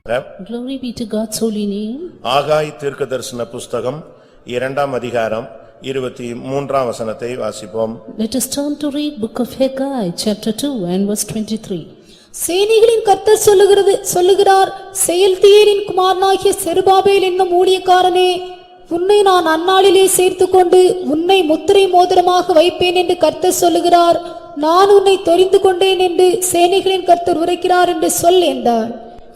Glory be to God's holy name. ஆகாய் தீர்க்கதரிசன புஸ்தகம் 2ஆம் அதிகாரம் 23ஆம் வசனத்தை வாசிப்போம். Let us turn to read book of Haggai chapter 2 and verse 23. சேனைகளின் கர்த்தர் சொல்லுகிறார், செயல்தியேலின் குமாரனாகிய செருபாபேல் என்னும் ஊழியக்காரனே, உன்னை நான் அந்நாளிலே சேர்த்துக்கொண்டு உன்னை முத்திரை மோதிரமாக வைப்பேன் என்று கர்த்தர் சொல்லுகிறார். நான் உன்னை தெரிந்து கொண்டேன் என்று சேனைகளின் கர்த்தர் உரைக்கிறார் என்று சொல் என்றார்.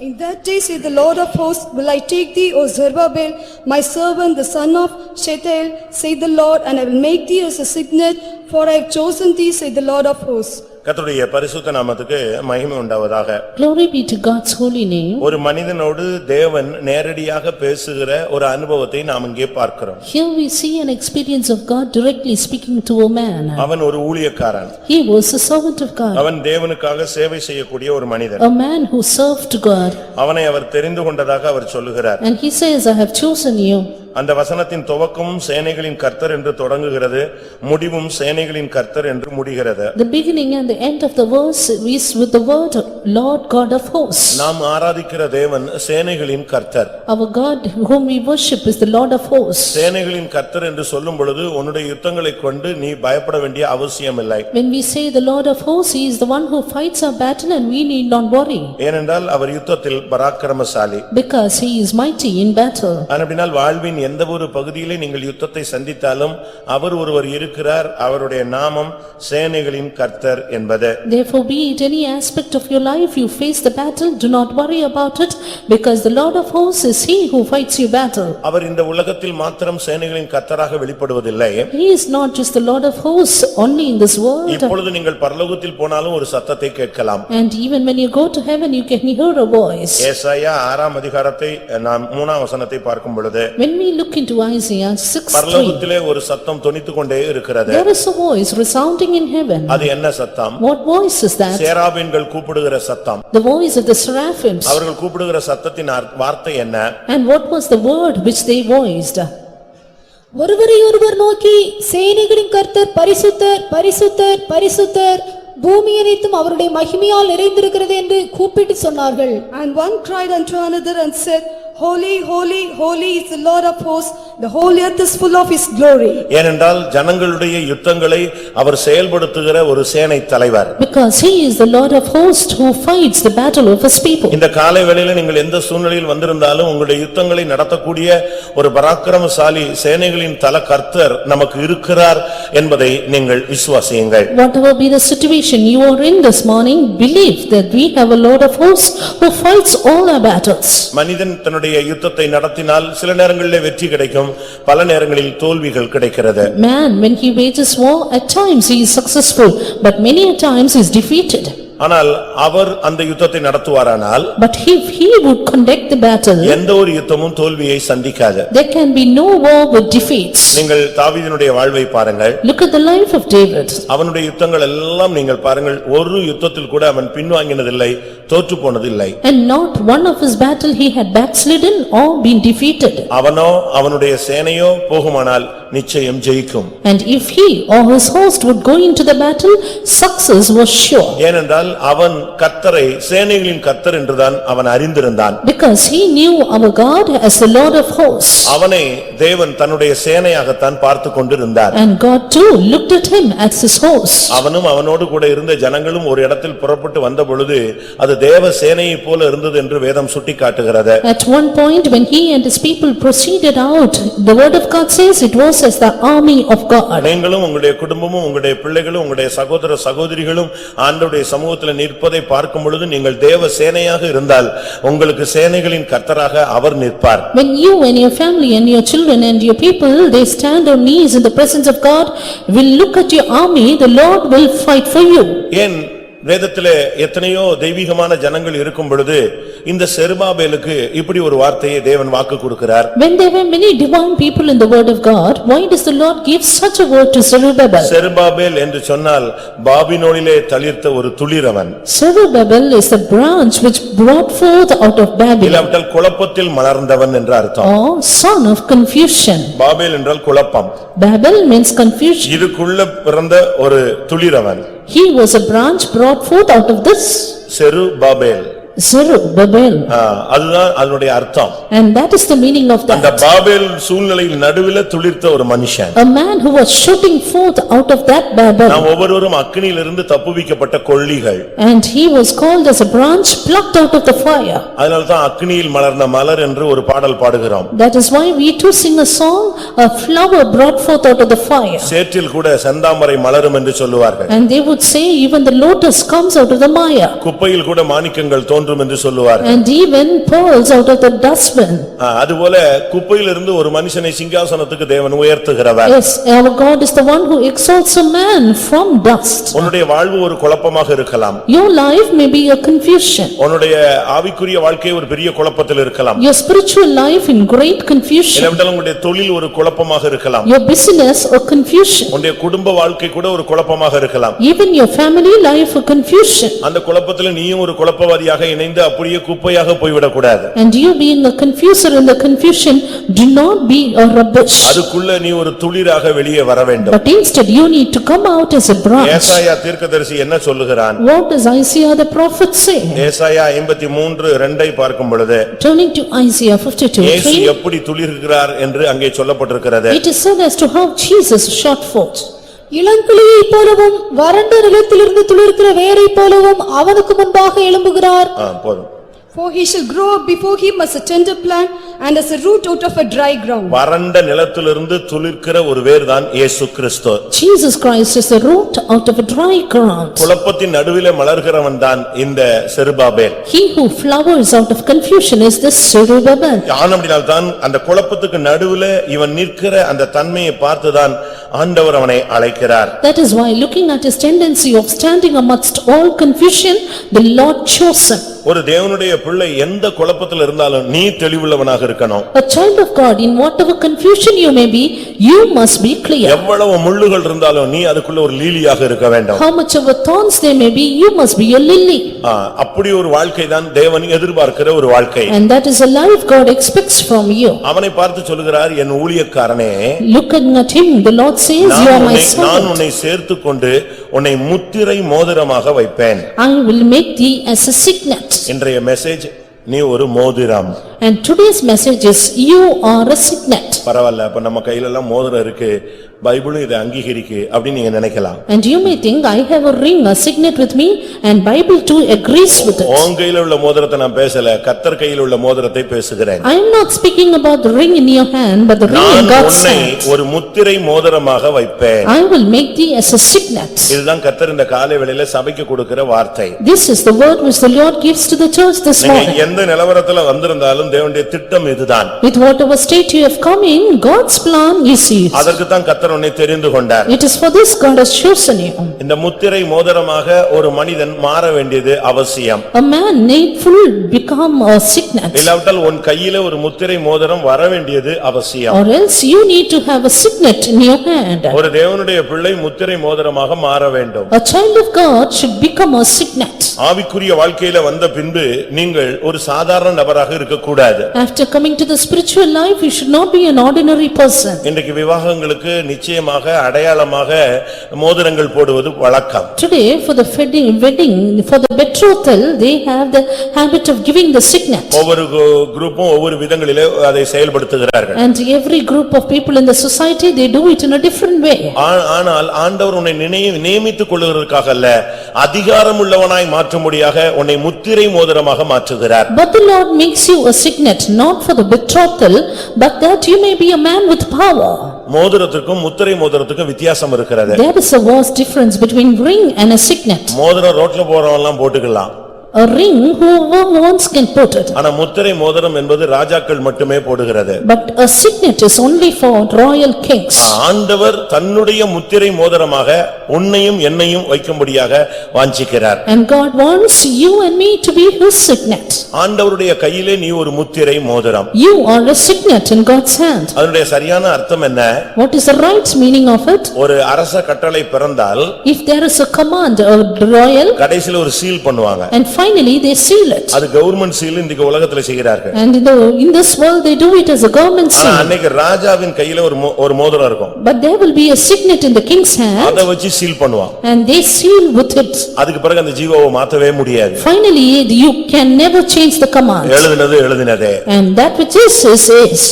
In that day, saith the Lord of hosts, will I take thee, O Zerubbabel, my servant, the son of Shealtiel, saith the Lord, and I will make thee as a signet, for I have chosen thee, saith the Lord of hosts. கர்த்தருடைய பரிசுத்த நாமத்துக்கு மகிமை உண்டாவதாக. Glory be to God's holy name. ஒரு மனிதனோடு தேவன் நேரடியாக பேசுகிற ஒரு அனுபவத்தை நாம் இங்கே பார்க்கிறோம். Here we see an experience of God directly speaking to a man. அவன் ஒரு ஊழியக்காரன். He was a servant of God. அவன் தேவனுக்காக சேவை செய்யக்கூடிய ஒரு மனிதன். A man who served God. அவனை அவர் தெரிந்து கொண்டதாக அவர் சொல்லுகிறார். And he says, I have chosen you. அந்த வசனத்தின் துவக்கமும் சேனைகளின் கர்த்தர் என்று தொடங்குகிறது, முடிவும் சேனைகளின் கர்த்தர் என்று முடிகிறது. The beginning and the end of the verse is with the word Lord God of hosts. நாம் ஆராதிக்கிற தேவன் சேனைகளின் கர்த்தர். Our God whom we worship is the Lord of hosts. சேனைகளின் கர்த்தர் என்று சொல்லும் பொழுது உன்னுடைய யுத்தங்களை கொண்டு நீ பயப்பட வேண்டிய அவசியம் இல்லை. When we say the Lord of hosts, he is the one who fights our battle and we need not worry. ஏனென்றால் அவர் யுத்தத்தில் பராக்கிரமசாலி. Because he is mighty in battle. அப்படினால் வாழ்வின் எந்த ஒரு பகுதியிலே நீங்கள் யுத்தத்தை சந்தித்தாலும் அவர் ஒருவர் இருக்கிறார், அவருடைய நாமம் சேனைகளின் கர்த்தர் என்பது. Therefore, be it any aspect of your life you face the battle, do not worry about it, because the Lord of hosts is he who fights your battle. அவர் இந்த உலகத்தில் மாத்திரம் சேனைகளின் கர்த்தராக வெளிப்படுவதில்லை. He is not just the Lord of hosts only in this world. இப்பொழுது நீங்கள் பரலோகத்தில் போனாலும் ஒரு சத்தத்தை கேட்கலாம். And even when you go to heaven you can hear a voice. ஏசாயா 6ஆம் அதிகாரத்தை நாம் 3ஆம் வசனத்தை பார்க்கும் பொழுது When we look into Isaiah 6:3, பரலோகத்திலே ஒரு சத்தம் தொனித்துக் கொண்டே இருக்கிறது. there is a voice resounding in heaven. அது என்ன சத்தம்? What voice is that? சேராபீன்கள் கூப்பிடுகிற சத்தம். The voice of the seraphims. அவர்கள் கூப்பிடுகிற சத்தத்தின் வார்த்தை என்ன? And what was the word which they voiced? ஒருவரை ஒருவர் நோக்கி, சேனைகளின் கர்த்தர் பரிசுத்தர் பரிசுத்தர் பரிசுத்தர், பூமி அனைத்தும் அவருடைய மகிமையால் நிறைந்திருக்கிறது என்று கூப்பிட்டு சொன்னார்கள். And one cried unto another and said, Holy, holy, holy is the Lord of hosts, the whole earth is full of his glory. ஏனென்றால் ஜனங்களுடைய யுத்தங்களை அவர் செயல்படுத்துகிற ஒரு சேனை தலைவர். Because he is the Lord of hosts who fights the battle of his people. இந்த காலை வேளையில நீங்கள் எந்த சூழ்நிலையில் வந்திருந்தாலும் உங்களுடைய யுத்தங்களை நடத்தக்கூடிய ஒரு பராக்கிரமசாலி சேனைகளின் தல கர்த்தர் நமக்கு இருக்கிறார் என்பதை நீங்கள் விசுவாசியுங்கள். Whatever be the situation you are in this morning, believe that we have a Lord of hosts who fights all our battles. மனிதன் தன்னுடைய யுத்தத்தை நடத்தினால் சில நேரங்களிலே வெற்றி கிடைக்கும், பல நேரங்களில் தோல்விகள் கிடைக்கிறது. Man, when he wages war, at times he is successful, but many a times he is defeated. ஆனால் அவர் அந்த யுத்தத்தை நடத்துவாரானால், But if he would conduct the battle, எந்த ஒரு யுத்தமும் தோல்வியை சந்திக்காது. there can be no war with defeats. நீங்கள் தாவீதினுடைய வாழ்வை பாருங்கள். Look at the life of David. அவனுடைய யுத்தங்கள் எல்லாம் நீங்கள் பாருங்கள், ஒரு யுத்தத்தில் கூட அவன் பின்வாங்கினதில்லை, தோற்று போனதில்லை. And not one of his battle he had backslidden or been defeated. அவனோ அவனுடைய சேனையோ போகுமானால் நிச்சயம் ஜெயிக்கும். And if he or his host would go into the battle, success was sure. ஏனென்றால் அவன் கர்த்தரை சேனைகளின் கர்த்தர் என்றுதான் அவன் அறிந்திருந்தான். Because he knew our God as the Lord of hosts. அவனை தேவன் தன்னுடைய சேனையாகத்தான் பார்த்து கொண்டிருந்தார். And God too looked at him as his host. அவனும் அவனோடு கூட இருந்த ஜனங்களும் ஒரு இடத்தில் புறப்பட்டு வந்த பொழுது அது தேவ சேனையைப் போல இருந்தது என்று வேதம் சுட்டிக்காட்டுகிறது. At one point when he and his people proceeded out, the word of God says it was as the army of God. நீங்களும் உங்களுடைய குடும்பமும் உங்களுடைய பிள்ளைகளும் உங்களுடைய சகோதர சகோதரிகளும் ஆண்டவருடைய சமூகத்தில் நிற்பதை பார்க்கும் பொழுது நீங்கள் தேவ சேனையாக இருந்தால் உங்களுக்கு சேனைகளின் கர்த்தராக அவர் நிற்பார். When you and your family and your children and your people, they stand on knees in the presence of God, will look at your army, the Lord will fight for you. ஏன் வேதத்திலே எத்தனையோ தெய்வீகமான ஜனங்கள் இருக்கும் பொழுது இந்த செருபாபேலுக்கு இப்படி ஒரு வார்த்தையை தேவன் வாக்கு கொடுக்கிறார்? When there were many divine people in the word of God, why does the Lord give such a word to Zerubbabel? Zerubbabel என்று சொன்னால் பாபிலோனிலே தளிர்த்த ஒரு துளிரவன். Zerubbabel is a branch which brought forth out of Babylon. இல்லாவிட்டால் குழப்பத்தில் மலர்ந்தவன் என்று அர்த்தம். Or son of confusion. Babel என்றால் குழப்பம். Babel means confusion. இதுக்குள்ள பிறந்த ஒரு துளிரவன். He was a branch brought forth out of this. Zerubbabel. Zerubbabel. அதுதான் அதனுடைய அர்த்தம். And that is the meaning of அந்த that. பாபேல் சூழ்நிலையில் நடுவில துளிர்த்த ஒரு மனுஷன். A man who was shooting forth out of that Babel. நாம் ஒவ்வொருவரும் அக்கினியிலிருந்து தப்புவிக்கப்பட்ட கொள்ளிகள். And he was called as a branch plucked out of the fire. அதனால்தான் அக்கினியில் மலர்ந்த மலர் என்று ஒரு பாடல் பாடுகிறோம். That is why we too sing a song, a flower brought forth out of the fire. சேற்றில் கூட செந்தாமரை மலரும் என்று சொல்லுவார்கள். And they would say even the lotus comes out of the mire. குப்பையில் கூட மாணிக்கங்கள் தோன்றும் என்று சொல்லுவார்கள். And even pearls out of the dustbin. அதுபோல குப்பையிலிருந்து ஒரு மனுஷனை சிங்காசனத்துக்கு தேவன் உயர்த்துகிறவர். Yes, our God is the one who exalts a man from dust. உன்னுடைய வாழ்வு ஒரு குழப்பமாக இருக்கலாம். Your life may be a confusion. உன்னுடைய ஆவிக்குரிய வாழ்க்கை ஒரு பெரிய குழப்பத்தில் இருக்கலாம். Your spiritual life in great confusion. இல்லையென்றால் உன்னுடைய தொழில் ஒரு குழப்பமாக இருக்கலாம். Your business a confusion. உன்னுடைய குடும்ப வாழ்க்கை கூட ஒரு குழப்பமாக இருக்கலாம். Even your family life a confusion. அந்த குழப்பத்தில் நீயும் ஒரு குழப்பவாதியாக இணைந்து அப்படியே குப்பையாக போய்விடக் கூடாது. And you being a confuser in the confusion, do not be a rubbish. அதுக்குள்ள நீ ஒரு துளிராக வெளியே வர வேண்டும். But instead you need to come out as a branch. ஏசாயா தீர்க்கதரிசி என்ன சொல்லுகிறான்? What does Isaiah the prophet say? ஏசாயா 53:2 பார்க்கும் பொழுது Turning to Isaiah 52:3. இயேசு எப்படி துளிர்கிறார் என்று அங்கே சொல்லப்பட்டிருக்கிறது. It is said as to how Jesus shot forth. இளங்கிளியைப் போலவும் வறண்ட நிலத்திலிருந்து துளிர்க்கிற வேரைப் போலவும் அவனுக்கு முன்பாக எழும்புகிறார். போதும். For he shall grow up before him as a tender plant and as a root out of a dry ground. வறண்ட நிலத்திலிருந்து துளிர்க்கிற ஒரு வேர்தான் இயேசு கிறிஸ்து. Jesus Christ is the root out of a dry ground. குழப்பத்தின் நடுவிலே மலர்கிறவன் தான் இந்த Zerubbabel. He who flowers out of confusion is this Zerubbabel. ஆனபடியால்தான் அந்த குழப்பத்துக்கு நடுவிலே இவன் நிற்கிற அந்த தன்மையை பார்த்துதான் ஆண்டவர் அவனை அழைக்கிறார். That is why looking at his tendency of standing amidst all confusion, the Lord chose him. ஒரு தேவனுடைய பிள்ளை எந்த குழப்பத்தில் இருந்தாலும் நீ தெளிவுள்ளவனாக இருக்கணும். A child of God, in whatever confusion you may be, you must be clear. எவ்வளவு முள்ளுகள் இருந்தாலும் நீ அதுக்குள்ள ஒரு லீலியாக இருக்க வேண்டும். How much of a thorns there may be, you must be a lily. அப்படி ஒரு வாழ்க்கை தான் தேவன் எதிர்பார்க்கிற ஒரு வாழ்க்கை. And that is a life God expects from you. அவனை பார்த்து சொல்கிறார், என் ஊழியக்காரனே, Looking at him, the Lord says, you are my நான் servant. உன்னை சேர்த்துக்கொண்டு உன்னை முத்திரை மோதிரமாக வைப்பேன். I will make thee as a signet. இன்றைய மெசேஜ் நீ ஒரு மோதிரம். And today's message is, you are a signet. பரவாயில்ல, அப்ப நம்ம கையில எல்லாம் மோதிரம் இருக்கு, பைபிளும் இதை அங்கீகரிக்கு அப்படி நீங்க நினைக்கலாம். And you may think, I have a ring, a signet with me, and Bible too agrees with it. உன் கையில உள்ள மோதிரத்தை நான் பேசல, கர்த்தர் கையில் உள்ள மோதிரத்தை பேசுகிறேன். I am not speaking about the ring in your hand, but the ring in நான் God's உன்னை hand. ஒரு முத்திரை மோதிரமாக வைப்பேன். I will make thee as a signet. இதுதான் கர்த்தர் இந்த காலை வேளையில சபைக்கு கொடுக்கிற வார்த்தை. This is the word which the Lord gives to the church this நீங்க morning. எந்த நிலவரத்துல வந்திருந்தாலும் தேவனுடைய திட்டம் இதுதான். With whatever state you have come in, God's plan is it. அதற்கு தான் கர்த்தர் உன்னை தெரிந்து கொண்டார். It is for this God has chosen you. இந்த முத்திரை மோதிரமாக ஒரு மனிதன் மாற வேண்டியது அவசியம். A man needful become a signet. இல்லாவிட்டால் உன் கையில ஒரு முத்திரை மோதிரம் வர வேண்டியது அவசியம். Or else you need to have a signet in your hand. ஒரு தேவனுடைய பிள்ளை முத்திரை மோதிரமாக மாற வேண்டும். A child of God should become a signet. ஆவிக்குரிய வாழ்க்கையில வந்த பின்பு நீங்கள் ஒரு சாதாரண நபராக இருக்கக்கூடாது. After coming to the spiritual life, you should not be an ordinary person. இன்றைக்கு விவாகங்களுக்கு நிச்சயமாக அடையாளமாக மோதிரங்கள் போடுவது வழக்கம். Today, for the wedding, for the betrothal, they have the habit of giving the signet. ஒவ்வொரு குரூப்பும் ஒவ்வொரு விதங்களிலே அதை செயல்படுத்துகிறார்கள். And every group of people in the society, they do it in a different way. ஆனால் ஆண்டவர் உன்னை நியமித்துக் கொள்வதற்காக அல்ல, அதிகாரம் உள்ளவனாய் மாற்றும்படியாக உன்னை முத்திரை மோதிரமாக மாற்றுகிறார். But the Lord makes you a signet, not for the betrothal, but that you may be a man with power. மோதிரத்துக்கும் முத்திரை மோதிரத்துக்கும் வித்தியாசம் இருக்கிறது. There is a vast difference between ring and a signet. மோதிரம் ரோட்ல போறவன் எல்லாம் போட்டுக்கலாம். A ring whoever wants can put it. ஆனா முத்திரை மோதிரம் என்பது ராஜாக்கள் மட்டுமே போடுகிறது. But a signet is only for royal kings. ஆண்டவர் தன்னுடைய முத்திரை மோதிரமாக உன்னையும் என்னையும் வைக்கும்படியாக வாஞ்சிக்கிறார். And God wants you and me to be his signet. ஆண்டவருடைய கையிலே நீ ஒரு முத்திரை மோதிரம். You are a signet in God's hand. அதனுடைய சரியான அர்த்தம் என்ன? What is the right meaning of it? ஒரு அரச கட்டளை பிறந்தால் If there is a command, a royal, கடைசில ஒரு சீல் பண்ணுவாங்க. and finally they seal it. அது கவர்மெண்ட் சீல் இன்றைக்கு உலகத்துல செய்கிறார்கள். And in this world they do it as a government seal. அன்னைக்கு ராஜாவின் கையில ஒரு மோதிரம் இருக்கும். But there will be a signet in the king's hand. அத வச்சு சீல் பண்ணுவான். And they seal with it. அதுக்கு பிறகு அந்த ஜீவோவை மாத்தவே முடியாது. Finally you can never change the command. எழுதினதே. And that which is.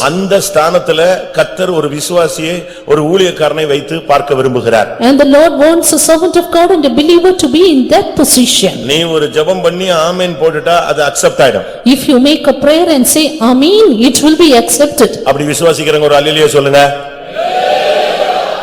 அந்த ஸ்தானத்துல கர்த்தர் ஒரு விசுவாசியை ஒரு ஊழியக்காரனை வைத்து பார்க்க விரும்புகிறார். And the Lord wants a servant of God and a believer to be in that position. நீ ஒரு ஜெபம் பண்ணி ஆமென் போட்டுட்டா அது அக்செப்ட் ஆயிடும். If you make a prayer and say amen, it will be accepted. அப்படி விசுவாசிக்கிறவங்க ஒரு அல்லேலூயா சொல்லுங்க.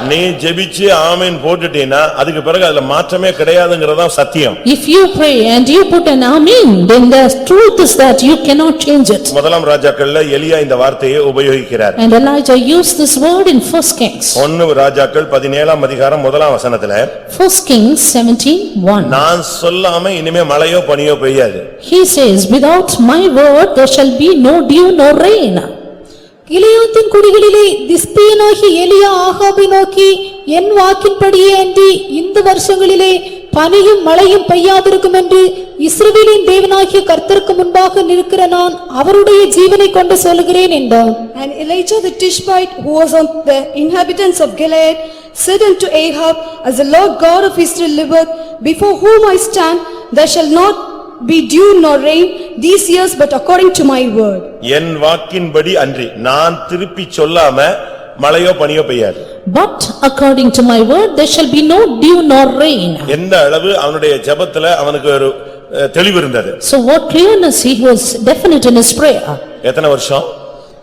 நீ ஜெபிச்சு ஆமென் போட்டுட்டீனா அதுக்கு பிறகு அதுல மாற்றமே கிடையாதுங்கறத சத்தியம். If you pray and you put an amen, then the truth is that you cannot change it. முதலாம் ராஜாக்கள்ல எலியா இந்த வார்த்தையை உபயோகிக்கிறார். And Elijah used this word in 1 Kings. 1 ராஜாக்கள் 17ஆம் அதிகாரம் முதலாம் வசனத்துல 1 Kings 17:1. நான் சொல்லாம இனிமே மழையோ பனியோ பெய்யாது. He says, without my word there shall be no dew nor rain. கிலியாத்தின் குடிகளிலே திஸ்பியனாகிய எலியா ஆகாபை நோக்கி, என் வாக்கின்படியே அன்றி இந்த வருஷங்களிலே பனியும் மழையும் பெய்யாதிருக்கும் என்று இஸ்ரவேலின் தேவனாகிய கர்த்தருக்கு முன்பாக நிற்கிற நான் அவருடைய ஜீவனை கொண்டு சொல்லுகிறேன் என்றான். And Elijah the Tishbite, who was on the inhabitants of Gilead, said unto Ahab, as the Lord God of Israel liveth, before whom I stand, there shall not be dew nor rain these years, but according to my word. என் வாக்கின்படி அன்றி நான் திருப்பி சொல்லாம மழையோ பனியோ பெய்யாது. But according to my word there shall be no dew nor rain. எந்த அளவு அவனுடைய ஜெபத்துல அவனுக்கு ஒரு தெளிவு இருந்தது. So what clearness he was definite in his prayer. எத்தனை வருஷம்?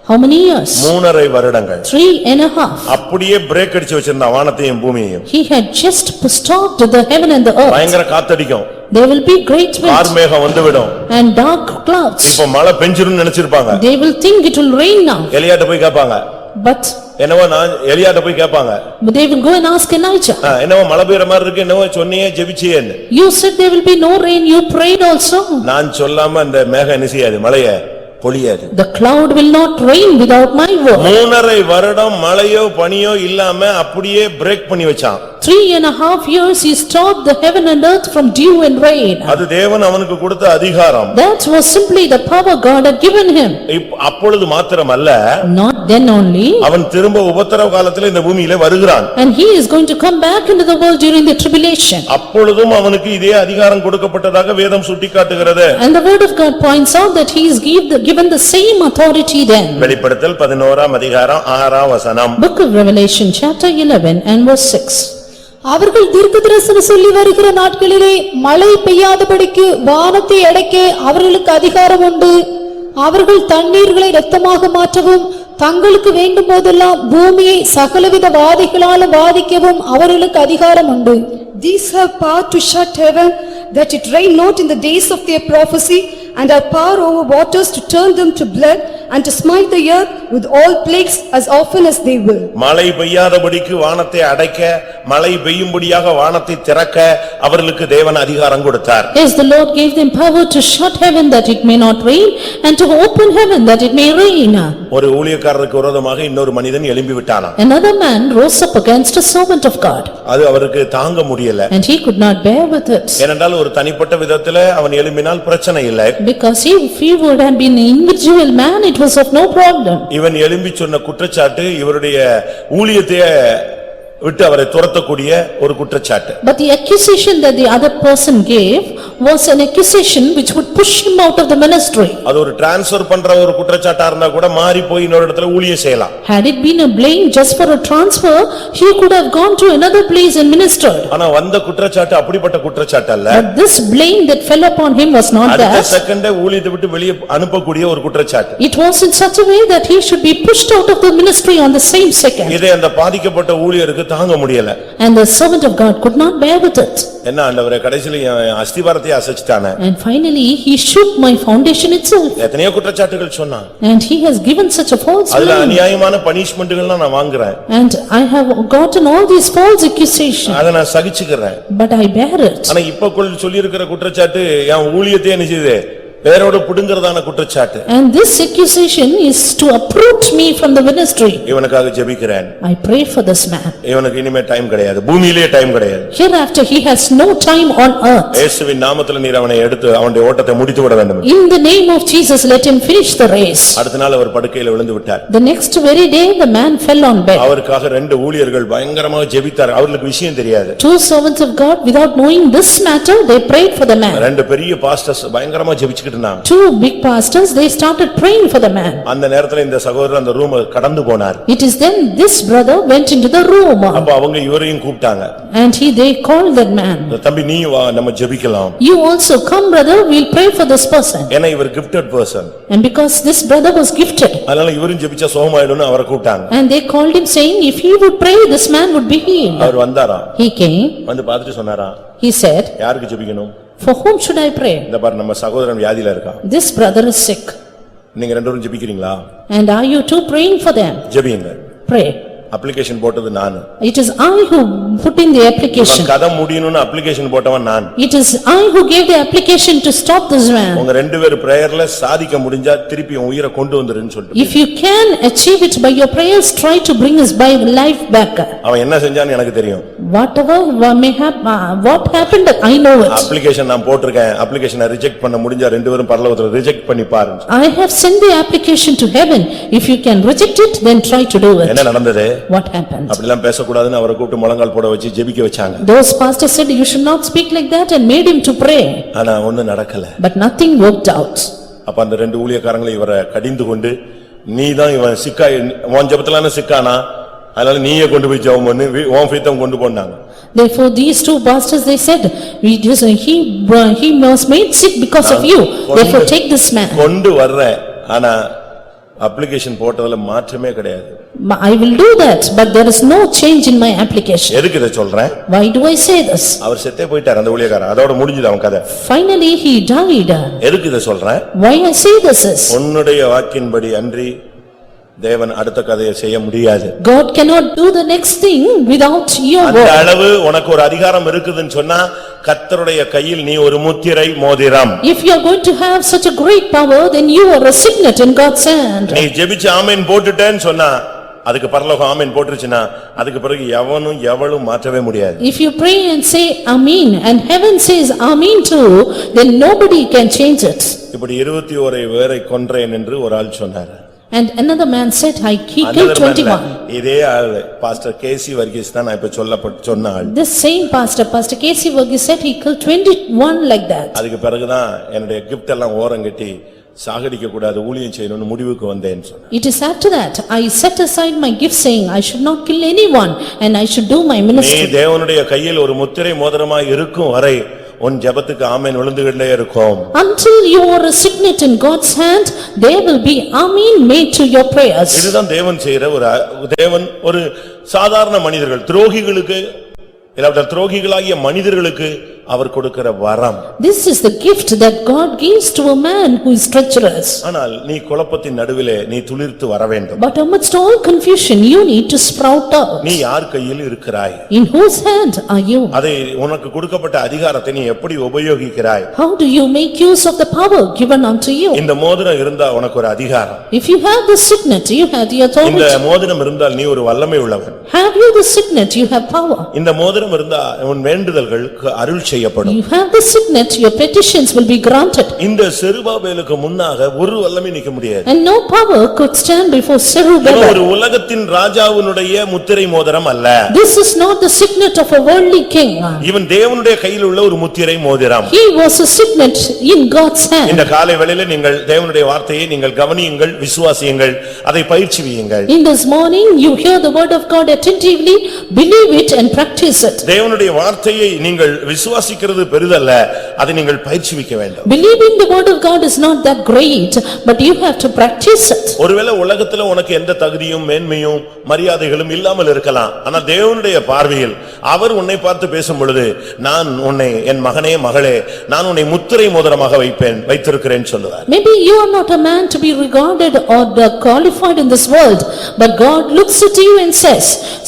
How many years? 3.5 வருடங்கள். 3.5. அப்படியே பிரேக் அடிச்சு வச்சிருந்தான் வானத்தையும் பூமியையும். He had just stopped the heaven and the earth. பயங்கர காத்தடிக்கும். There will be great wind. கார்மேகம் வந்துவிடும். And dark clouds. இப்ப மழை பெஞ்சிரும்னு நினைச்சிருப்பாங்க. They will think it will rain now. எலியாட்ட போய் கேட்பாங்க. But என்னவோ நான் எலியாட்ட போய் கேட்பாங்க. they will go and ask Elijah. என்னவோ மழை பெய்யற மாதிரி இருக்கு, என்னவோ சொன்னியே ஜெபிச்சியேன்னு. You said there will be no rain, you prayed also. நான் சொல்லாம அந்த மேகம் என்ன செய்யாது, மழையை பொழியாது. The cloud will not rain without my word. 3.5 வருடம் மழையோ பனியோ இல்லாம அப்படியே பிரேக் பண்ணி வச்சான். 3.5 years he stopped the heaven and earth from dew and rain. அது தேவன் அவனுக்கு கொடுத்த அதிகாரம். That was simply the power God had given him. அப்பொழுது மாத்திரமல்ல, Not then only. அவன் திரும்ப உபத்திரவ காலத்துல இந்த பூமியிலே வருகிறான். And he is going to come back into the world during the tribulation. அப்பொழுதும் அவனுக்கு இதே அதிகாரம் கொடுக்கப்பட்டதாக வேதம் சுட்டிக்காட்டுகிறது. And the word of God points out that he is given the same authority then. வெளிப்படுத்தல் 11ஆம் அதிகாரம் 6ஆம் வசனம். Book of Revelation chapter 11 and verse 6. அவர்கள் தீர்க்கதரிசனம் சொல்லி வருகிற நாட்களிலே மழை பெய்யாதபடிக்கு வானத்தை அடைக்க அவர்களுக்கு அதிகாரம் உண்டு. அவர்கள் தண்ணீர்களை இரத்தமாக மாற்றவும் தங்களுக்கு வேண்டும் போதெல்லாம் பூமியை சகலவித வாதைகளாலும் வாதிக்கவும் அவர்களுக்கு அதிகாரம் உண்டு. These have power to shut heaven, that it rain not in the days of their prophecy, and have power over waters to turn them to blood, and to smite the earth with all plagues as often as they will. மழை பெய்யாதபடிக்கு வானத்தை அடைக்க, மழை பெய்யும்படியாக வானத்தை திறக்க அவர்களுக்கு தேவன் அதிகாரம் கொடுத்தார். Yes, the Lord gave them power to shut heaven that it may not rain, and to open heaven that it may rain. ஒரு ஊழியக்காரருக்கு விரோதமாக இன்னொரு மனிதன் எழும்பி விட்டானாம். Another man rose up against a servant of God. அது அவருக்கு தாங்க முடியல. And he could not bear with it. ஏனென்றால் ஒரு தனிப்பட்ட விதத்திலே அவன் எழும்பினால் பிரச்சனை இல்லை. Because if he would have been an individual man, it was of no problem. இவன் எழும்பி சொன்ன குற்றச்சாட்டு இவருடைய ஊழியத்தை விட்டு அவரை துரத்தக்கூடிய ஒரு குற்றச்சாட்டு. But the accusation that the other person gave was an accusation which would push him out of the ministry. அது ஒரு டிரான்ஸ்ஃபர் பண்ற ஒரு குற்றச்சாட்டா இருந்தா கூட மாறி போய் இன்னொரு இடத்துல ஊழியம் செய்யலாம். Had it been a blame just for a transfer, he could have gone to another place and ministered. ஆனா வந்த குற்றச்சாட்டு அப்படிப்பட்ட குற்றச்சாட்டு அல்ல. But this blame that fell upon him was not that. அடுத்த செகண்டே ஊழியத்தை விட்டு வெளியே அனுப்பக்கூடிய ஒரு குற்றச்சாட்டு. It was in such a way that he should be pushed out of the ministry on the same second. இதை அந்த பாதிக்கப்பட்ட ஊழியருக்கு தாங்க முடியல. And the servant of God could not bear with it. என்ன ஆண்டவரே, கடைசில அஸ்திவாரத்தை அசைச்சிட்டானே. And finally he shook my foundation itself. எத்தனையோ குற்றச்சாட்டுகள் சொன்னான். And he has given such a false அதுல blame. அநியாயமான பனிஷ்மென்ட்கள் நான் வாங்குறேன். And I have gotten all these false accusations. அத நான் சகிச்சுக்கிறேன். But I bear it. ஆனா இப்ப சொல்லி இருக்கிற குற்றச்சாட்டு என் ஊழியத்தை என்ன செய்யுது, வேரோடு புடுங்கிறதான குற்றச்சாட்டு. And this accusation is to uproot me from the ministry. இவனுக்காக ஜெபிக்கிறேன். I pray for this man. இவனுக்கு இனிமே டைம் கிடையாது, பூமியிலே டைம் கிடையாது. Hereafter he has no time on earth. இயேசுவின் நாமத்தில் நீர் அவனை எடுத்து அவனுடைய ஓட்டத்தை முடித்து விட வேண்டும். In the name of Jesus let him finish the race. அடுத்த நாள் அவர் படுக்கையில விழுந்து விட்டார். The next very day the man fell on bed. அவருக்காக ரெண்டு ஊழியர்கள் பயங்கரமாக ஜெபித்தார். அவங்களுக்கு விஷயம் தெரியாது. Two servants of God without knowing this matter they prayed for the man. ரெண்டு பெரிய பாஸ்டர்ஸ் பயங்கரமா ஜெபிச்சிட்டு இருந்தாங்க. Two big pastors they started praying for the man. அந்த நேரத்துல இந்த சகோதரர் அந்த ரூம் கடந்து போனார். It is then this brother went into the room. அப்ப அவங்க இவரையும் கூப்பிட்டாங்க. And they called that man. தம்பி நீ வா நம்ம ஜெபிக்கலாம். You also come brother, we'll pray for this person. ஏன்னா இவர் gifted person. And because this brother was gifted. அதனால இவரும் ஜெபிச்சா சுகமாயிடும்னு அவரை கூப்பிட்டாங்க. And they called him saying if he would pray this man would be healed. அவர் வந்தாரா? He came. வந்து பார்த்துட்டு சொன்னாரா? He said, யாருக்கு ஜெபிக்கணும்? for whom should I pray? இந்த பாரு நம்ம சகோதரன் வியாதியில இருக்கான். This brother is sick. நீங்க ரெண்டு பேரும் ஜெபிக்கிறீங்களா? And are you too praying for them? ஜெபிங்க. Pray. அப்ளிகேஷன் போட்டது நான். It is I who put in the application. கதை முடியணும்னு அப்ளிகேஷன் போட்டவன் நான். It is I who gave the application to stop this man. உங்க ரெண்டு பேர் பிரேயர்ல சாதிக்க முடிஞ்சா திருப்பி உன் உயிரை கொண்டு வந்துருன்னு சொல்லிட்டு. If you can achieve it by your prayers, try to bring his life back. அவன் என்ன செஞ்சான்னு எனக்கு தெரியும். Whatever may happen, what happened, I know it. Application நான் போட்டிருக்கேன். அப்ளிகேஷனை ரிஜெக்ட் பண்ண முடிஞ்சா ரெண்டு பேரும் பரலோகத்துல ரிஜெக்ட் பண்ணி பாருங்க. I have sent the application to heaven. If you can reject it, then try to do it. என்ன நடந்தது? What happened? அப்படிலாம் பேசக்கூடாதுன்னு அவரை கூப்பிட்டு முழங்கால் போட வச்சு ஜெபிக்க வச்சாங்க. Those pastors said you should not speak like that and made him to pray. ஆனா ஒண்ணும் நடக்கல. But nothing worked out. அப்ப அந்த ரெண்டு ஊழியக்காரங்களை இவரை கடிந்து கொண்டு நீதான் இவன் சிக்கா உன் ஜெபத்திலான சிக்கானா அதனால நீயே கொண்டு போய் ஜெபம் பண்ணு உன் ஃபீத்தம் கொண்டு போனாங்க. Therefore these two pastors they said he was made sick because of you. Therefore take this man. கொண்டு வர்றேன் ஆனா அப்ளிகேஷன் போட்டதுல மாற்றமே கிடையாது. I will do that but there is no change in my application. எதுக்கு இத சொல்றேன்? Why do I say this? அவர் செத்தே போயிட்டார் அந்த ஊழியக்காரன். அதோட முடிஞ்சது அவன் கதை. Finally he died. எதுக்கு இத சொல்றேன்? Why I say this is உன்னுடைய வாக்கின்படி அன்றி தேவன் அடுத்த கதையை செய்ய முடியாது. God cannot do the next thing without your word. அந்த அளவு உனக்கு ஒரு அதிகாரம் இருக்குதுன்னு சொன்னா கர்த்தருடைய கையில் நீ ஒரு முத்திரை மோதிரம். If you are going to have such a great power then you are a signet in God's hand. நீ ஜெபிச்சு ஆமென் போட்டுட்டேன்னு சொன்னா அதுக்கு பரலோகம் ஆமென் போட்டுருச்சுனா அதுக்கு பிறகு எவனும் எவளும் மாற்றவே முடியாது. If you pray and say amen and heaven says amen too, then nobody can change it. இப்படி 21 பேரை கொன்றேன் என்று ஒரு ஆள் சொன்னார். And another man said he killed 21. இதே ஆள் பாஸ்டர் கேசி வர்கீஸ் தான் நான் இப்ப சொன்ன ஆள். This same pastor Casey Verghese said he killed 21 like that. அதுக்கு பிறகுதான் என்னுடைய gift எல்லாம் ஓரங்கட்டி சாகடிக்க கூடாது ஊழியம் செய்யணும்னு முடிவுக்கு வந்தேன்னு சொன்னார். It is after that I set aside my gift saying I should not kill anyone and I should do my நீ ministry. தேவனுடைய கையில் ஒரு முத்திரை மோதிரமாய் இருக்கும் வரை உன் ஜெபத்துக்கு ஆமென் விழுந்துகிட்டே இருக்கும். Until you are a signet in God's hand, there will be amen made to your prayers. இதுதான் தேவன் செய்யற தேவன் ஒரு சாதாரண மனிதர்கள் துரோகிகளுக்கு இல்லாவிட்டால் துரோகிகளாகிய மனிதர்களுக்கு அவர் கொடுக்கிற வரம். This is the gift that God gives to a man who is treacherous. ஆனால் நீ குழப்பத்தின் நடுவிலே நீ துளிர்த்து வர வேண்டும். But amidst all confusion you need to sprout out. நீ யார் கையில் இருக்கிறாய்? In whose hand are you? அதை உனக்கு கொடுக்கப்பட்ட அதிகாரத்தை நீ எப்படி உபயோகிக்கிறாய்? How do you make use of the power given unto you? இந்த மோதிரம் இருந்தா உனக்கு ஒரு அதிகாரம். If you have the signet you have the authority. இந்த மோதிரம் இருந்தால் நீ ஒரு வல்லமை உள்ளவன். Have you the signet you have power. இந்த மோதிரம் இருந்தா உன் வேண்டுதல்களுக்கு அருள் செய்யப்படும். You have the signet your petitions will be granted. இந்த செருபாபேலுக்கு முன்னாக ஒரு வல்லமை நிக்க முடியாது. And no power could stand before Zerubbabel. ஒரு உலகத்தின் ராஜாவினுடைய முத்திரை மோதிரம் அல்ல. This is not the signet of a worldly king. இவன் தேவனுடைய கையில் உள்ள ஒரு முத்திரை மோதிரம். He was a signet in God's hand. இந்த காலை வேளையிலே நீங்கள் தேவனுடைய வார்த்தையை நீங்கள் கவனியுங்கள் விசுவாசியுங்கள் அதை பயிற்சியுங்கள். In this morning you hear the word of God attentively, believe it and practice it. தேவனுடைய வார்த்தையை நீங்கள் விசுவாசிக்கிறது பெரிதல்ல அதை நீங்கள் பயிற்சிவிக்க வேண்டும். Believing the word of God is not that great, but you have to practice it. ஒருவேளை உலகத்துல உனக்கு எந்த தகுதியும் மேன்மையும் மரியாதைகளும் இல்லாமல் இருக்கலாம். ஆனா தேவனுடைய பார்வையில் அவர் உன்னை பார்த்து பேசும் பொழுது நான் உன்னை என் மகனே மகளே நான் உன்னை முத்திரை மோதிரமாக வைத்திருக்கிறேன் சொல்லுவார். Maybe you are not a man to be regarded or qualified in this world, but God looks at you and says,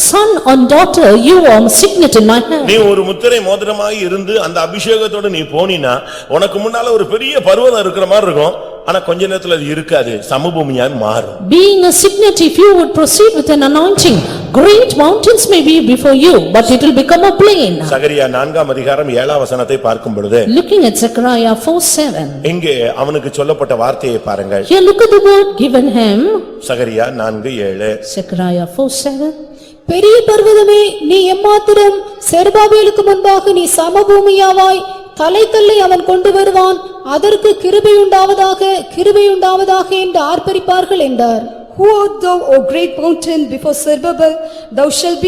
son or daughter, you are a signet in my hand. நீ ஒரு முத்திரை மோதிரமாய் இருந்து இருந்து அந்த அபிஷேகத்தோட நீ போனீனா உனக்கு முன்னால ஒரு பெரிய பர்வதம் இருக்கிற மாதிரி இருக்கும். ஆனா கொஞ்ச நேரத்துல அது இருக்காது, சமபூமியா மாறும். Being a signet, if you would proceed with an anointing, great mountains may be before you, but it will become a plain. சகரியா 4ஆம் அதிகாரம் 7ஆம் வசனத்தை பார்க்கும் பொழுது Looking at Zechariah 4:7. இங்கே அவனுக்கு சொல்லப்பட்ட வார்த்தையை பாருங்கள். Here look at the word given him. Zechariah 4:7. Zechariah 4:7. பெரிய பர்வதமே நீ எம்மாத்திரம், செருபாபேலுக்கு முன்பாக நீ சமபூமியாவாய், தலைக்கல்லை அவன் கொண்டு வருவான், அதற்கு கிருபையுண்டாவதாக என்று ஆர்ப்பரிப்பார்கள் என்றார். Who art thou, O great mountain, before Zerubbabel? Thou shalt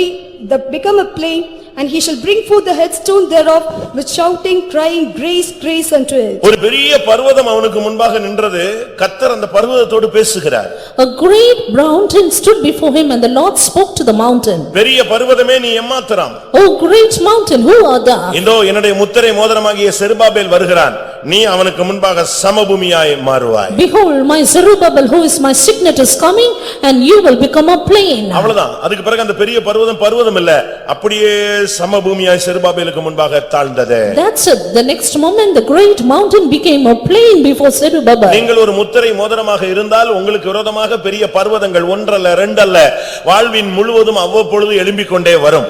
become a plain, and he shall bring forth the headstone thereof with shouting, crying, grace, grace unto it. ஒரு பெரிய பர்வதம் அவனுக்கு முன்பாக நின்றது. கர்த்தர் அந்த பர்வதத்தோடு பேசுகிறார். A great mountain stood before him, and the Lord spoke to the mountain. பெரிய பர்வதமே நீ எம்மாத்திரம். O great mountain, who art thou? இதோ என்னுடைய முத்திரை மோதிரமாகிய செருபாபேல் வருகிறான், நீ அவனுக்கு முன்பாக சமபூமியாய் மாறுவாய். Behold, my Zerubbabel, who is my signet, is coming, and you will become a plain. அவ்வளவுதான். அதுக்கு பிறகு அந்த பெரிய பர்வதம் இல்ல, அப்படியே சமபூமியாய் செருபாபேலுக்கு முன்பாக தாழ்ந்தது. That's it. The next moment the great mountain became a plain before Zerubbabel. நீங்கள் ஒரு முத்திரை மோதிரமாக இருந்தால் உங்களுக்கு விரோதமாக பெரிய பர்வதங்கள் ஒன்றல்ல இரண்டல்ல வாழ்வின் முழுவதும் அவ்வப்பொழுது எழும்பிக் கொண்டே வரும்.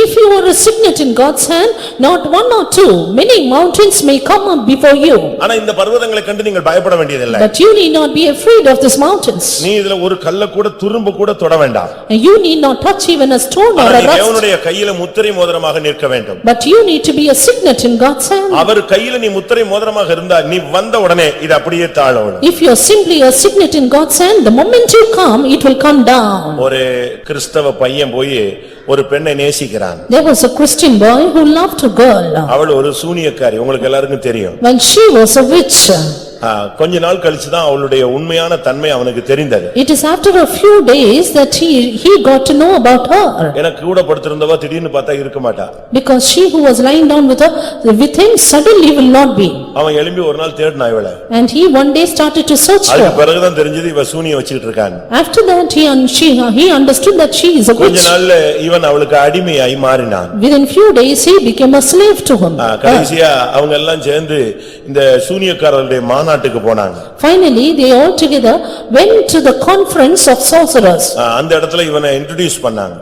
If you are a signet in God's hand, not one or two, many mountains may come up before you. ஆனா இந்த பர்வதங்களை கண்டு நீங்கள் பயப்பட வேண்டியதில்லை. But you need not be afraid of these mountains. நீ இதுல ஒரு கல்ல கூட துரும்பு கூட தொட வேண்டாம். And you need not touch even a stone or a rust. தேவனுடைய கையில முத்திரை மோதிரமாக நிற்க வேண்டும். But you need to be a signet in God's hand. அவர் கையில நீ முத்திரை மோதிரமாக இருந்தா நீ வந்த உடனே இது அப்படியே தாழும். If you are simply a signet in God's hand, the moment you come, it will come down. ஒரு கிறிஸ்தவ பையன் போய் ஒரு பெண்ணை நேசிக்கிறான். There was a Christian boy who loved a girl. அவள் ஒரு சூனியக்காரி, உங்களுக்கு எல்லாருக்கும் தெரியும். When she was a witch. கொஞ்ச நாள் கழிச்சு தான் அவளுடைய உண்மையான தன்மை அவனுக்கு தெரிந்தது. It is after a few days that he got to know about her. எனக்கு கூட படுத்திருந்தவ திடீர்னு பார்த்தா இருக்க மாட்டா. Because she who was lying down with him suddenly will not be. அவன் எழும்பி ஒரு நாள் தேடினா இவளை. And he one day started to search her. அதுக்கு பிறகு தான் தெரிஞ்சது இவ சூனியம் வச்சிட்டு இருக்கான். After that he understood that she is a witch. கொஞ்ச நாள்ல இவன் அவளுக்கு அடிமையாய் மாறினான். Within few days he became a slave to him. கடைசியா அவங்க எல்லாம் சேர்ந்து இந்த சூனியக்காரர்களுடைய மாநாட்டுக்கு போனாங்க. Finally they all together went to the conference of sorcerers. அந்த இடத்துல இவனை இன்ட்ரோ듀ce பண்ணாங்க.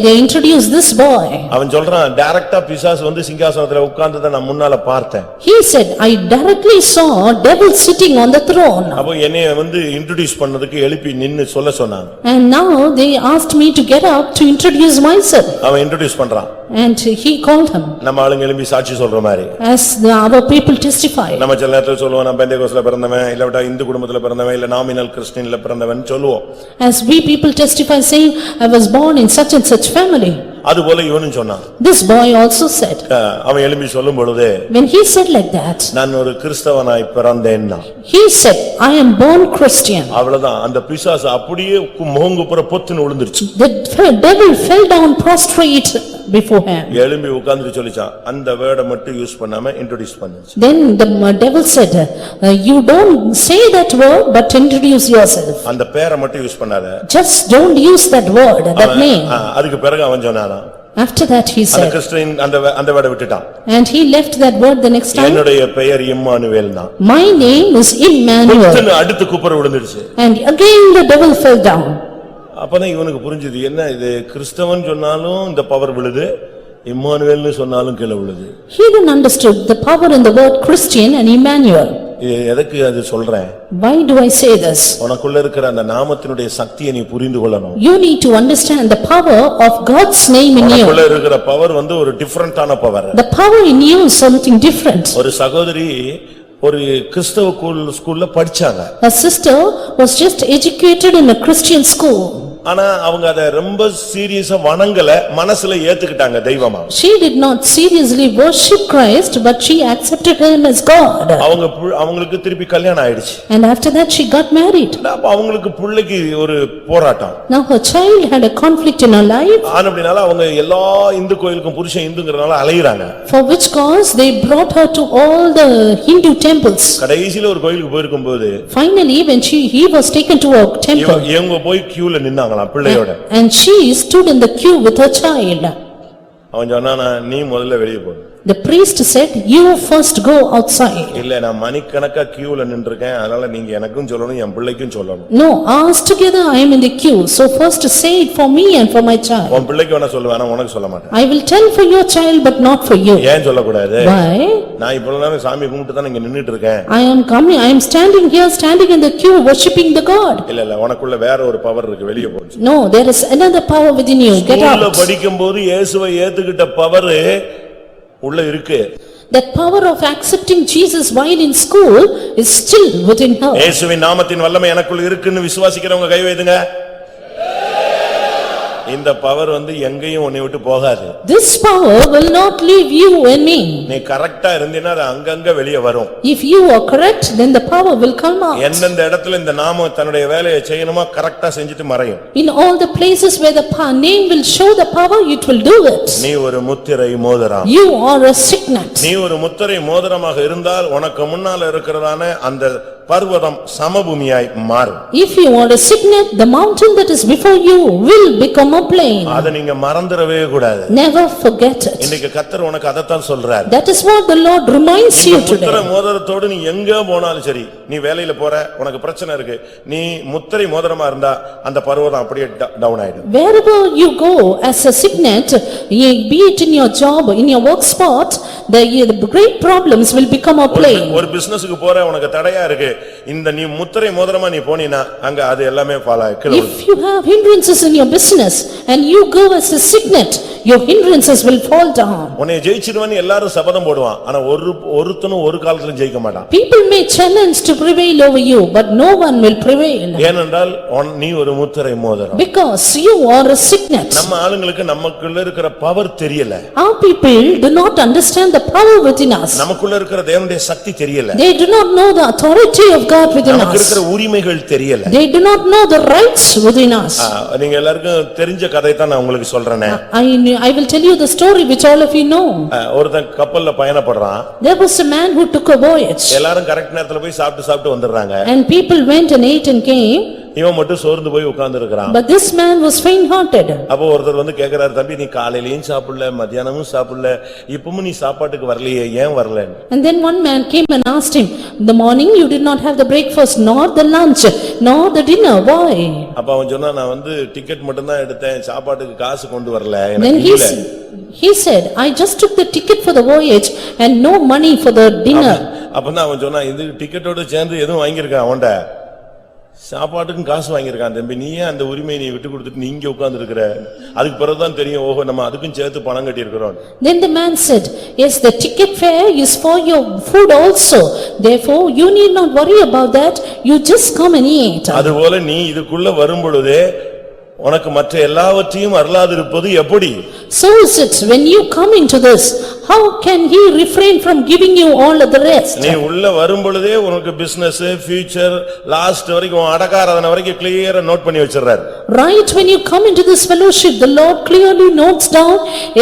They introduced this boy. அவன் சொல்றான், டைரக்டா பிசாசு வந்து சிங்காசனத்துல உட்கார்ந்தத நான் முன்னால பார்த்தேன். He said, I directly saw devil sitting on the throne. அப்போ என்னைய வந்து இன்ட்ரோ듀ce பண்ணதுக்கு எழுப்பி நின்னு சொல்ல சொன்னாங்க. And now they asked me to get up to introduce myself. அவன் இன்ட்ரோ듀ce பண்றான். And he called him. நம்ம ஆளுங்க எழுப்பி சாட்சி சொல்ற மாதிரி. As our people testify. நம்ம சில நேரத்துல சொல்லுவோம், நான் பெந்தேகோஸ்ல பிறந்தவன், இல்ல இந்து குடும்பத்துல பிறந்தவன், இல்ல நாமினல் கிறிஸ்டியன்ல பிறந்தவன் சொல்லுவோம். As we people testify saying, I was born in such and such family. அதுபோல இவனும் சொன்னான். This boy also said. அவன் எழும்பி சொல்லும் பொழுது, When he said like that. நான் ஒரு கிறிஸ்தவனாய் பிறந்தேன்னா. He said, I am born Christian. அவ்வளவுதான். அந்த பிசாசு அப்படியே முகங்குப்புற பொத்துன்னு விழுந்துருச்சு. The devil fell down prostrate before him. எழும்பி உட்கார்ந்து சொல்லிச்சான், அந்த வேர்டை மட்டும் யூஸ் பண்ணாம இன்ட்ரோ듀ce பண்ணுச்சு. Then the devil said, you don't say that word but introduce yourself. அந்த பேரை மட்டும் யூஸ் பண்ணாத. Just don't use that word, that name. அதுக்கு பிறகு அவன் சொன்னான். After that he அந்த said. கிறிஸ்டியன் அந்த வேர்டை விட்டுட்டான். And he left that word the next time. என்னுடைய பெயர் இம்மானுவேல் தான். My name is Emmanuel. அடுத்து குப்புற விழுந்துருச்சு. And again the devil fell down. அப்பதான் இவனுக்கு புரிஞ்சது, என்ன இது கிறிஸ்தவன் சொன்னாலும் இந்த பவர் விழுது, இம்மானுவேல்னு சொன்னாலும் கீழே விழுது. He then understood the power in the word Christian and Emmanuel. எதுக்கு அது சொல்றேன்? Why do I say this? உனக்குள்ள இருக்கிற அந்த நாமத்தினுடைய சக்தியை நீ புரிந்து கொள்ளணும். You need to understand the power of God's name in you. உனக்குள்ள இருக்கிற பவர் வந்து ஒரு டிஃபரண்டான power. The power in you is something different. ஒரு சகோதரி ஒரு கிறிஸ்தவ ஸ்கூல்ல படிச்சாங்க. A sister was just educated in a Christian school. ஆனா அவங்க அத ரொம்ப சீரியஸா வணங்கல, மனசுல ஏத்துக்கிட்டாங்க தெய்வமா. She did not seriously worship Christ, but she accepted him as God. அவங்களுக்கு திருப்பி கல்யாணம் ஆயிடுச்சு. And after that she got married. அப்ப அவங்களுக்கு பிள்ளைக்கு ஒரு போராட்டம். Now her child had a conflict in her life. ஆனபடினால அவங்க எல்லா இந்து கோயிலுக்கும் புருஷன் இந்துங்கறனால அலையறாங்க. For which cause they brought her to all the Hindu temples. கடைசில ஒரு கோயிலுக்கு போயிருக்கும்போது Finally when he was taken to a temple. இவங்க போய் கியூல நின்னாங்க பிள்ளையோட. And she stood in the queue with her child. அவன் சொன்னானா, நீ முதல்ல வெளிய போ. The priest said, "You first go outside." இல்ல நான் மணிக்கணக்கா கியூல நின்றுக்கேன், அதனால நீங்க எனக்கும் சொல்லணும் என் பிள்ளைக்கும் சொல்லணும். No, ask together, I am in the queue, so first say it for me and for my child. உன் பிள்ளைக்கு வேணா சொல்லுவேன், ஆனா உனக்கு சொல்ல மாட்டேன். I will tell for your child but not for you. ஏன் சொல்லக்கூடாது? Why? நான் இவ்வளவு நேரம் சாமி கும்பிட்டு தான் இங்க நின்னுட்டு இருக்கேன். I am standing here, standing in the queue, worshipping the God. இல்ல உனக்குள்ள வேற ஒரு பவர் இருக்கு, வெளிய போச்சு. No, there is another power within you, get ஸ்கூல்ல out. படிக்கும்போது இயேசுவை ஏத்துக்கிட்ட பவர் உள்ள இருக்கு. That power of accepting Jesus while in school is still within her. இயேசுவின் நாமத்தின் வல்லமை எனக்குள்ள இருக்குன்னு விசுவாசிக்கிறவங்க கை வைத்துங்க. இந்த பவர் எங்கேயும் உன்னை விட்டு போகாது. This power will not leave you and me. நீ கரெக்ட்டா இருந்தீனா அது அங்கங்க வெளிய வரும். If you are correct, then the power will come out. எந்தெந்த இடத்துல இந்த நாமம் தன்னுடைய வேலையை செய்யணுமா கரெக்ட்டா செஞ்சிட்டு மறையும். In all the places where the name will show the power, it will do it. நீ ஒரு முத்திரை மோதிரம். You are a signet. நீ ஒரு முத்திரை மோதிரமாக இருந்தால் உனக்கு முன்னால இருக்கிறதான அந்த பர்வதம் சமபூமியாய் மாறும். If you are a signet, the mountain that is before you will become a plain. அத நீங்க மறந்துடவே கூடாது. Never forget it. இன்னைக்கு கர்த்தர் உனக்கு அதத்தான் சொல்றார். That is what the Lord reminds you today. முத்திரை மோதிரத்தோடு நீ எங்க போனாலும் சரி, நீ வேலையில போற, உனக்கு பிரச்சனை இருக்கு, நீ முத்திரை மோதிரமா இருந்தா அந்த பர்வதம் அப்படியே டவுன் ஆயிடும். Wherever you go as a signet, be it in your job, in your work spot, the great problems will become a plain. ஒரு பிசினஸ்க்கு போற, உனக்கு தடையா இருக்கு, இந்த நீ முத்திரை மோதிரமா நீ போனினா அங்க அது எல்லாமே ஃபாலோ ஆகும். If you have hindrances in your business and you go as a signet, your hindrances will fall down. உன்னை ஜெயிச்சிடுவான்னு எல்லாரும் சபதம் போடுவான், ஆனா ஒருத்தனும் ஒரு காலத்துல ஜெயிக்க மாட்டான். People may challenge to prevail over you, but no one will prevail. ஏனென்றால் நீ ஒரு முத்திரை மோதிரம். Because you are a signet. நம்ம ஆளுங்களுக்கு நமக்குள்ள இருக்கிற பவர் தெரியல. Our people do not understand the power within us. நமக்குள்ள இருக்கிற தேவனுடைய சக்தி தெரியல. They do not know the authority of God within நமக்கு us. இருக்கிற உரிமைகள் தெரியல. They do not know the rights within us. நீங்க எல்லாருக்கும் தெரிஞ்ச கதை தான் நான் உங்களுக்கு சொல்றேனே. I will tell you the story which all of you know. ஒருத்தன் கப்பல்ல பயணப்படுறான். There was a man who took a voyage. எல்லாரும் கரெக்ட் நேரத்துல போய் சாப்பிட்டு வந்துடுறாங்க. And people went and ate and came. இவன் மட்டும் சோர்ந்து போய் உட்கார்ந்து இருக்கான். But this man was faint-hearted. அப்போ ஒருத்தர் கேக்குறாரு, தம்பி நீ காலையிலயும் சாப்பிடல, மத்தியானமும் சாப்பிடல, இப்பவும் நீ சாப்பாட்டுக்கு வரலையே, ஏன் வரல? And then one man came and asked him, "In the morning you did not have the breakfast, nor the lunch, nor the dinner, why?" அப்ப அவன் சொன்னா, நான் டிக்கெட் மட்டும் தான் எடுத்தேன், சாப்பாட்டுக்கு காசு கொண்டு வரல. Then he said, "I just took the ticket for the voyage and no money for the dinner." அப்பதான் அவன் சொன்னா, இது டிக்கெட்டோட சேர்ந்து எதுவும் வாங்கியிருக்கான் அவன்ட, சாப்பாட்டுக்கும் காசு வாங்கியிருக்கான். தம்பி நீ ஏன் அந்த உரிமையை நீ விட்டு கொடுத்துட்டு நீ இங்க உட்கார்ந்து இருக்கிற? அதுக்கு பிறகுதான் தெரியும், ஓஹோ நம்ம அதுக்கும் சேர்த்து பணம் கட்டி இருக்கிறோம். Then the man said, "Yes, the ticket fare is for your food also. Therefore you need not worry about that. You just come and eat." அதுபோல நீ இதுக்குள்ள வரும் பொழுதே உனக்கு மற்ற எல்லாவற்றையும் அருளாதிருப்பது எப்படி? So is it when you come into this, how can he refrain from giving you all of the rest? நீ உள்ள வரும் பொழுதே உனக்கு பிசினஸ், ஃபியூச்சர், லாஸ்ட் வரைக்கும் அடக்காராதன வரைக்கும் கிளியரா நோட் பண்ணி வச்சிரார். Right when you come into this fellowship, the Lord clearly notes down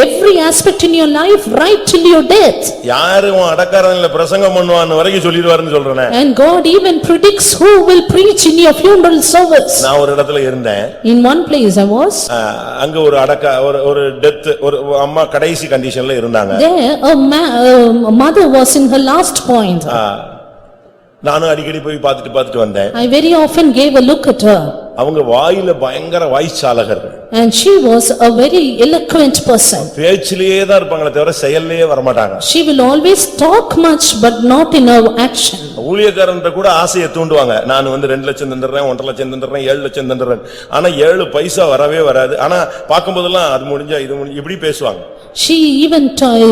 every aspect in your life right till your death. யாரு அடக்காராதனல பிரசங்கம் பண்ணுவான்னு வரைக்கும் சொல்லிடுவாருன்னு சொல்றேனே. And God even predicts who will preach in your funeral service. நான் ஒரு இடத்துல இருந்தேன். In one place I was. அங்க ஒரு டெத், ஒரு அம்மா கடைசி கண்டிஷன்ல இருந்தாங்க. There a mother was in her last point. நானும் அடிக்கடி போய் பார்த்துட்டு வந்தேன். I very often gave a look at her. அவங்க வாயில பயங்கர வாய்ச்சாலகர். And she was a very eloquent person. பேச்சிலேயே தான் இருப்பாங்களே தவிர செயல்லையே வர மாட்டாங்க. She will always talk much but not in her action. ஊழியக்காரன்ட்ட கூட ஆசையை தூண்டுவாங்க. நான் 2 லட்சம் தந்துறேன், 1.5 லட்சம் தந்துறேன், 7 லட்சம் தந்துறேன். ஆனா 7 பைசா வரவே வராது. ஆனா பாக்கும்போதெல்லாம் அது முடிஞ்சா இது இப்படி பேசுவாங்க. She even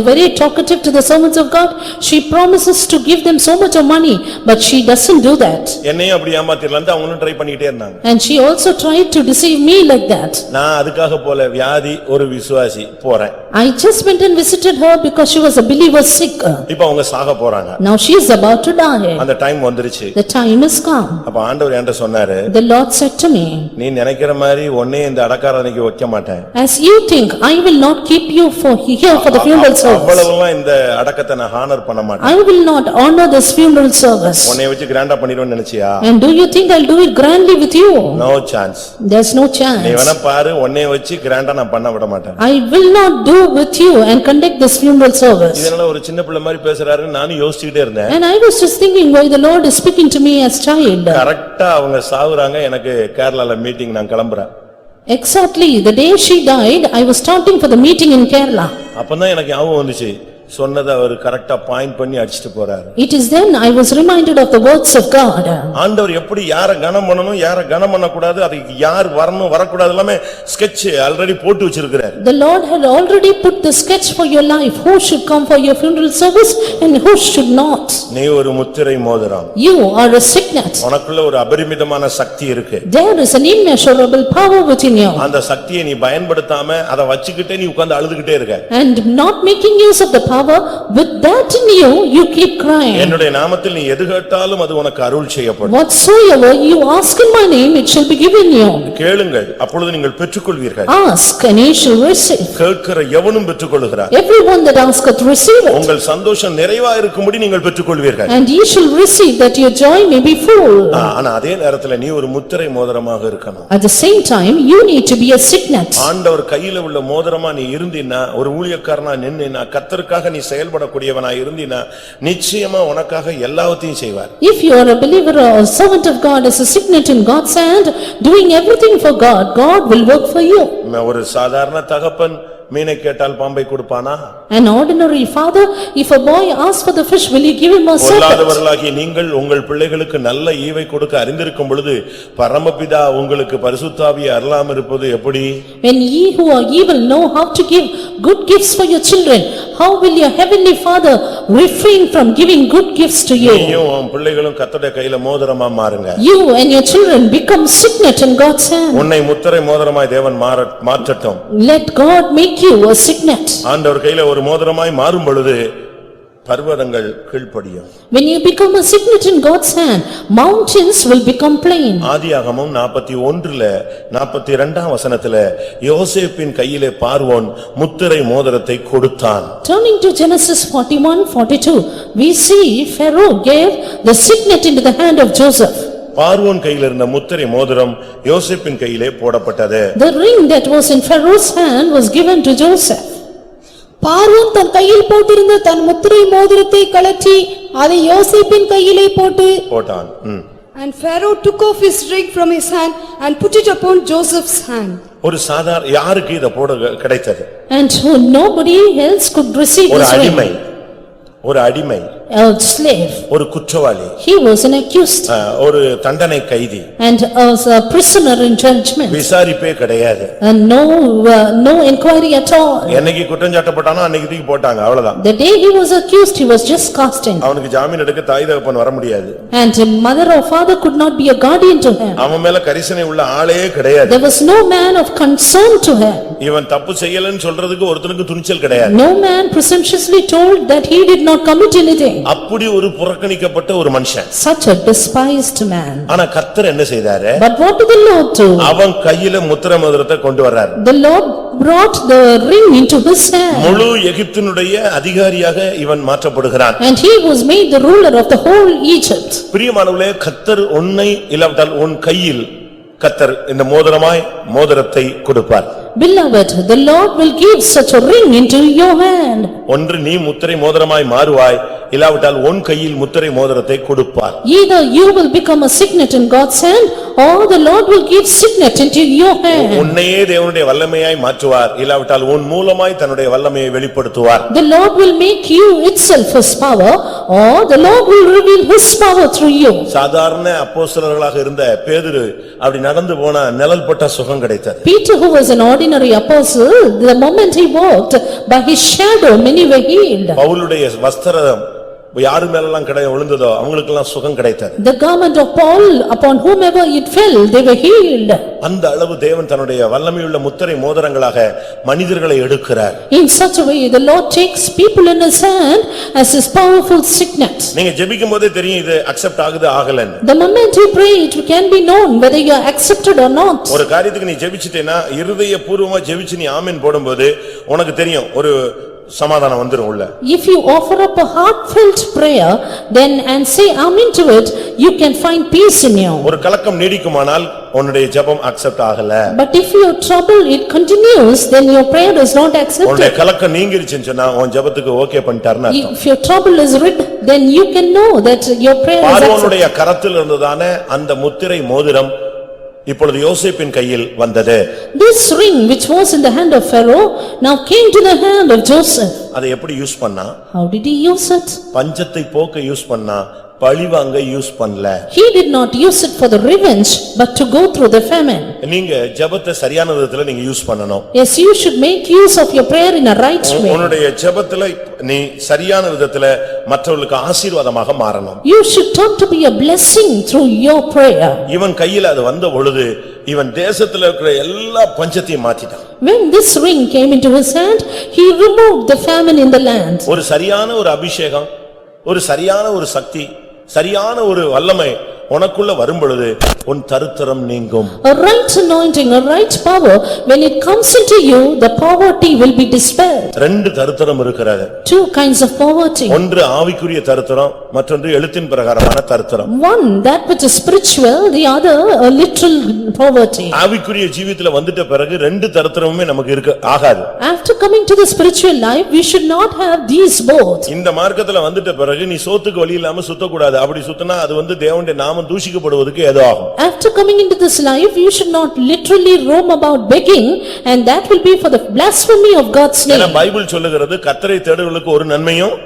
very talkative to the servants of God. She promises to give them so much of money, but she doesn't do that. என்னையும் அப்படி ஏமாத்திரலாம் அவங்களும் ட்ரை பண்ணிட்டே இருந்தாங்க. And she also tried to deceive me like that. நான் அதுக்காக போல வியாதி ஒரு விசுவாசி போறேன். I just went and visited her because she was a believer sick. இப்போ அவங்க சாக போறாங்க. Now she is about to die. அந்த டைம் வந்துருச்சு. The time has come. அப்ப ஆண்டவர் என்கிட்ட சொன்னாரு, The Lord said to me, நீ நினைக்கிற மாதிரி ஒண்ணே இந்த அடக்காரனைக்கு வைக்க மாட்டேன். As you think, I will not keep you here for the funeral service. அவ்வளவுலாம் இந்த அடக்கத்தை நான் ஹானர் பண்ண மாட்டேன். I will not honor this funeral service. உன்னை வச்சு கிராண்டா பண்ணிடுவேன்னு நினைச்சியா? And do you think I'll do it grandly with you? No chance. There's no chance. நீ வேணா பாரு, உன்னைய வச்சு கிராண்டா நான் பண்ண விட மாட்டேன். I will not do with you and conduct this funeral service. இதனால ஒரு சின்ன பிள்ளை மாதிரி பேசுறாருன்னு நானும் யோசிச்சுக்கிட்டே இருந்தேன். And I was just thinking why the Lord is speaking to me as child. கரெக்டா அவங்க சாவுறாங்க, எனக்கு கேரளால மீட்டிங், நான் கிளம்புறேன். Exactly the day she died, I was starting for the meeting in Kerala. அப்பதான் எனக்கு ஞாபகம் வந்துச்சு, சொன்னதை அவர் கரெக்டா பாயிண்ட் பண்ணி அடிச்சிட்டு போறாரு. It is then I was reminded of the words of God. ஆண்டவர் எப்படி யாரை கனம் பண்ணணும், யாரை கனம் பண்ணக்கூடாது, அதுக்கு யார் வரணும் வரக்கூடாது எல்லாமே ஸ்கெட்ச் ஆல்ரெடி போட்டு வச்சிருக்கிறார். The Lord had already put the sketch for your life, who should come for your funeral service and who should not. நீ ஒரு முத்திரை மோதிரம். You are a signet. உனக்குள்ள ஒரு அபரிமிதமான சக்தி இருக்கு. There is an immeasurable power within you. அந்த சக்தியை நீ பயன்படுத்தாம அதை வச்சுக்கிட்டே நீ உட்கார்ந்து அழுதுகிட்டே இருக்க. And not making use of the power, with that in you, you keep crying. என்னுடைய நாமத்தில் நீ எது கேட்டாலும் அது உனக்கு அருள் செய்யப்படும். Whatsoever you ask in my name, it shall be given you. கேளுங்கள், அப்பொழுது நீங்கள் பெற்றுக்கொள்வீர்கள். Ask and ye shall receive. கேட்கிற எவனும் பெற்றுக்கொள்கிறார். Everyone that asketh receiveth. உங்கள் சந்தோஷம் நிறைவா இருக்கும்படி நீங்கள் பெற்றுக்கொள்வீர்கள். And ye shall receive, that your joy may be full. ஆனா அதே நேரத்துல நீ ஒரு முத்திரை மோதிரமாக இருக்கணும். At the same time, you need to be a signet. ஆண்டவர் கையில உள்ள மோதிரமா நீ இருந்தீனா, ஒரு ஊழியக்காரனா நின்னா, கர்த்தருக்காக நீ செயல்படக்கூடியவனா இருந்தீனா, நிச்சயமா உனக்காக எல்லாவற்றையும் செய்வார். If you are a believer or a servant of God, as a signet in God's hand, doing everything for God, God will work for you. ஒரு சாதாரண தகப்பன் மீனை கேட்டால் பாம்பை கொடுப்பானா? An ordinary father, if a boy asks for the fish, will he give him a serpent? பொல்லாதவர்களாகிய நீங்கள் உங்கள் பிள்ளைகளுக்கு நல்ல ஈவை கொடுக்க அறிந்திருக்கும் பொழுது பரமபிதா உங்களுக்கு பரிசுத்த ஆவியை அருளாமல் இருப்பது எப்படி? When ye who are evil know how to give good gifts for your children, how will your heavenly Father refrain from giving good gifts to you? நீயும் உன் பிள்ளைகளும் கர்த்தருடைய கையில மோதிரமா மாறுங்க. You and your children become signet in God's hand. உன்னை முத்திரை மோதிரமாய் தேவன் மாற்றட்டும். Let God make you a signet. ஆண்டவர் கையில ஒரு மோதிரமாய் மாறும் பொழுது பர்வதங்கள் கீழ்ப்படியும். When you become a signet in God's hand, mountains will become plain. ஆதியாகமம் 41:42 வசனத்திலே யோசேப்பின் கையிலே பார்வோன் முத்திரை மோதிரத்தை கொடுத்தான். Turning to Genesis 41:42, we see Pharaoh gave the signet into the hand of Joseph. பார்வோன் கையில் இருந்த முத்திரை மோதிரம் யோசேப்பின் கையிலே போடப்பட்டது. The ring that was in Pharaoh's hand was given to Joseph. பார்வோன் தன் கையில் போட்டிருந்த தன் முத்திரை மோதிரத்தை கழற்றி அதை யோசேப்பின் கையிலே போட்டான். And Pharaoh took off his ring from his hand and put it upon Joseph's hand. ஒரு சாதாரண யாருக்கு இத போட கிடைத்தது? And who nobody else could receive this ring. ஒரு அடிமை, a slave, ஒரு குற்றவாளி, he was an accused, ஒரு தண்டனை கைதி, and as a prisoner in judgment, விசாரிப்பே கிடையாது, and no inquiry at all. என்னைக்கு குற்றம் சாட்டப்பட்டானோ அன்னைக்கு தூக்கி போட்டாங்க, அவ்வளவுதான். The day he was accused, he was just cast in. அவனுக்கு ஜாமீன் எடுக்க தாய் தகப்பன் வர முடியாது. And mother or father could not be a guardian to him. அவன் மேல கரிசனை உள்ள ஆளே கிடையாது. There was no man of concern to him. இவன் தப்பு செய்யலன்னு சொல்றதுக்கு ஒருத்தனுக்கு துணிச்சல் கிடையாது. No man presumptuously told that he did not commit anything. அப்படி ஒரு புறக்கணிக்கப்பட்ட ஒரு மனுஷன். Such a despised man. ஆனா கர்த்தர் என்ன செய்தாரு? But what did the Lord do? அவன் கையில முத்திரை மோதிரத்தை கொண்டு வர்றார். The Lord brought the ring into his hand. முழு எகிப்தினுடைய அதிகாரியாக இவன் மாற்றப்படுகிறான். And he was made the ruler of the whole Egypt. பிரியமானவர்களே, கர்த்தர் உன்னை இல்லாவிட்டால் உன் கையில் கர்த்தர் இந்த மோதிரத்தை கொடுப்பார். Beloved, the Lord will give such a ring into your hand. ஒன்று நீ முத்திரை மோதிரமாய் மாறுவாய், இல்லாவிட்டால் உன் கையில் முத்திரை மோதிரத்தை கொடுப்பார். Either you will become a signet in God's hand, or the Lord will give signet into your hand. உன்னையே தேவனுடைய வல்லமையாய் மாற்றுவார், இல்லாவிட்டால் உன் மூலமாய் தன்னுடைய வல்லமையை வெளிப்படுத்துவார். The Lord will make you itself his power, or the Lord will reveal his power through you. சாதாரண அப்போஸ்தலர்களாக இருந்த பேதுரு அப்படி நடந்து போனா நிழல் பட்ட சுகம் கிடைத்தது. Peter, who was an ordinary apostle, the moment he walked, by his shadow many were healed. பவுலுடைய வஸ்திரம் யாரு மேலெல்லாம் விழுந்ததோ அவங்களுக்கெல்லாம் சுகம் கிடைத்தது. The garment of Paul, upon whomever it fell, they were healed. அந்த அளவு தேவன் தன்னுடைய வல்லமையுள்ள முத்திரை மோதிரங்களாக மனிதர்களை எடுக்கிறார். In such a way, the Lord takes people in his hand as his powerful signet. நீங்க ஜெபிக்கும் போதே தெரியும் இது அக்செப்ட் ஆகுது ஆகலன்னு. The moment you pray, it can be known whether you are accepted or not. ஒரு காரியத்துக்கு நீ ஜெபிச்சிட்டேனா இருதயபூர்வமா ஜெபிச்சு நீ ஆமென் போடும்போது உனக்கு தெரியும் ஒரு சமாதானம் வந்துரும் உள்ள. If you offer up a heartfelt prayer then and say amen to it, you can find peace in you. ஒரு கலக்கம் நீடிக்குமானால் உன்னுடைய ஜெபம் அக்செப்ட் ஆகல. But if your trouble it continues, then your prayer is not accepted. உன்னுடைய கலக்கம் நீங்கிருச்சுன்னு சொன்னா உன் ஜெபத்துக்கு ஓகே பண்ணிட்டாருன்னு அர்த்தம். If your trouble is rid, then you can know that your prayer is accepted. பார்வோனுடைய கரத்தில் இருந்ததான அந்த முத்திரை மோதிரம் இப்பொழுது யோசேப்பின் கையில் வந்தது. This ring which was in the hand of Pharaoh now came to the hand of Joseph. அதை எப்படி யூஸ் பண்ணா? How did he use it? பஞ்சத்தை போக்க யூஸ் பண்ணா, பழிவாங்க யூஸ் பண்ணல. He did not use it for the revenge, but to go through the famine. நீங்க ஜெபத்தை சரியான விதத்துல நீங்க யூஸ் பண்ணணும். Yes, you should make use of your prayer in a right way. உன்னுடைய ஜெபத்துல நீ சரியான விதத்துல மற்றவர்களுக்கு ஆசீர்வாதமாக மாறணும். You should turn to be a blessing through your prayer. இவன் கையில அது வந்த பொழுது இவன் தேசத்துல இருக்கிற எல்லா பஞ்சத்தையும் மாத்திட்டான். When this ring came into his hand, he removed the famine in the land. ஒரு சரியான ஒரு அபிஷேகம், ஒரு சரியான ஒரு சக்தி, சரியான ஒரு வல்லமை உனக்குள்ள வரும் பொழுது உன் தரித்திரம் நீங்கும். A right anointing, a right power, when it comes into you, the poverty will be dispelled. ரெண்டு தரித்திரம் இருக்கிறது. Two kinds of poverty. ஒன்று ஆவிக்குரிய தரித்திரம், மற்றொன்று எழுத்தின் பிரகாரமான தரித்திரம். One, that which is spiritual, the other, a literal poverty. ஆவிக்குரிய ஜீவிதத்துல வந்துட்ட பிறகு ரெண்டு தரித்திரமுமே நமக்கு இருக்க ஆகாது. After coming to the spiritual life, we should not have these both. இந்த மார்க்கத்துல வந்துட்ட பிறகு நீ சோத்துக்கு வழி இல்லாம சுத்தக்கூடாது. அப்படி சுத்தினா அது தேவனுடைய நாமம் தூஷிக்கப்படுவதற்கு ஏதோ ஆகும். After coming into this life, you should not literally roam about begging, and that will be for the blasphemy of God's name. ஏன்னா பைபிள் சொல்லுகிறது கர்த்தரை தேடுகிறவர்களுக்கு ஒரு நன்மையும்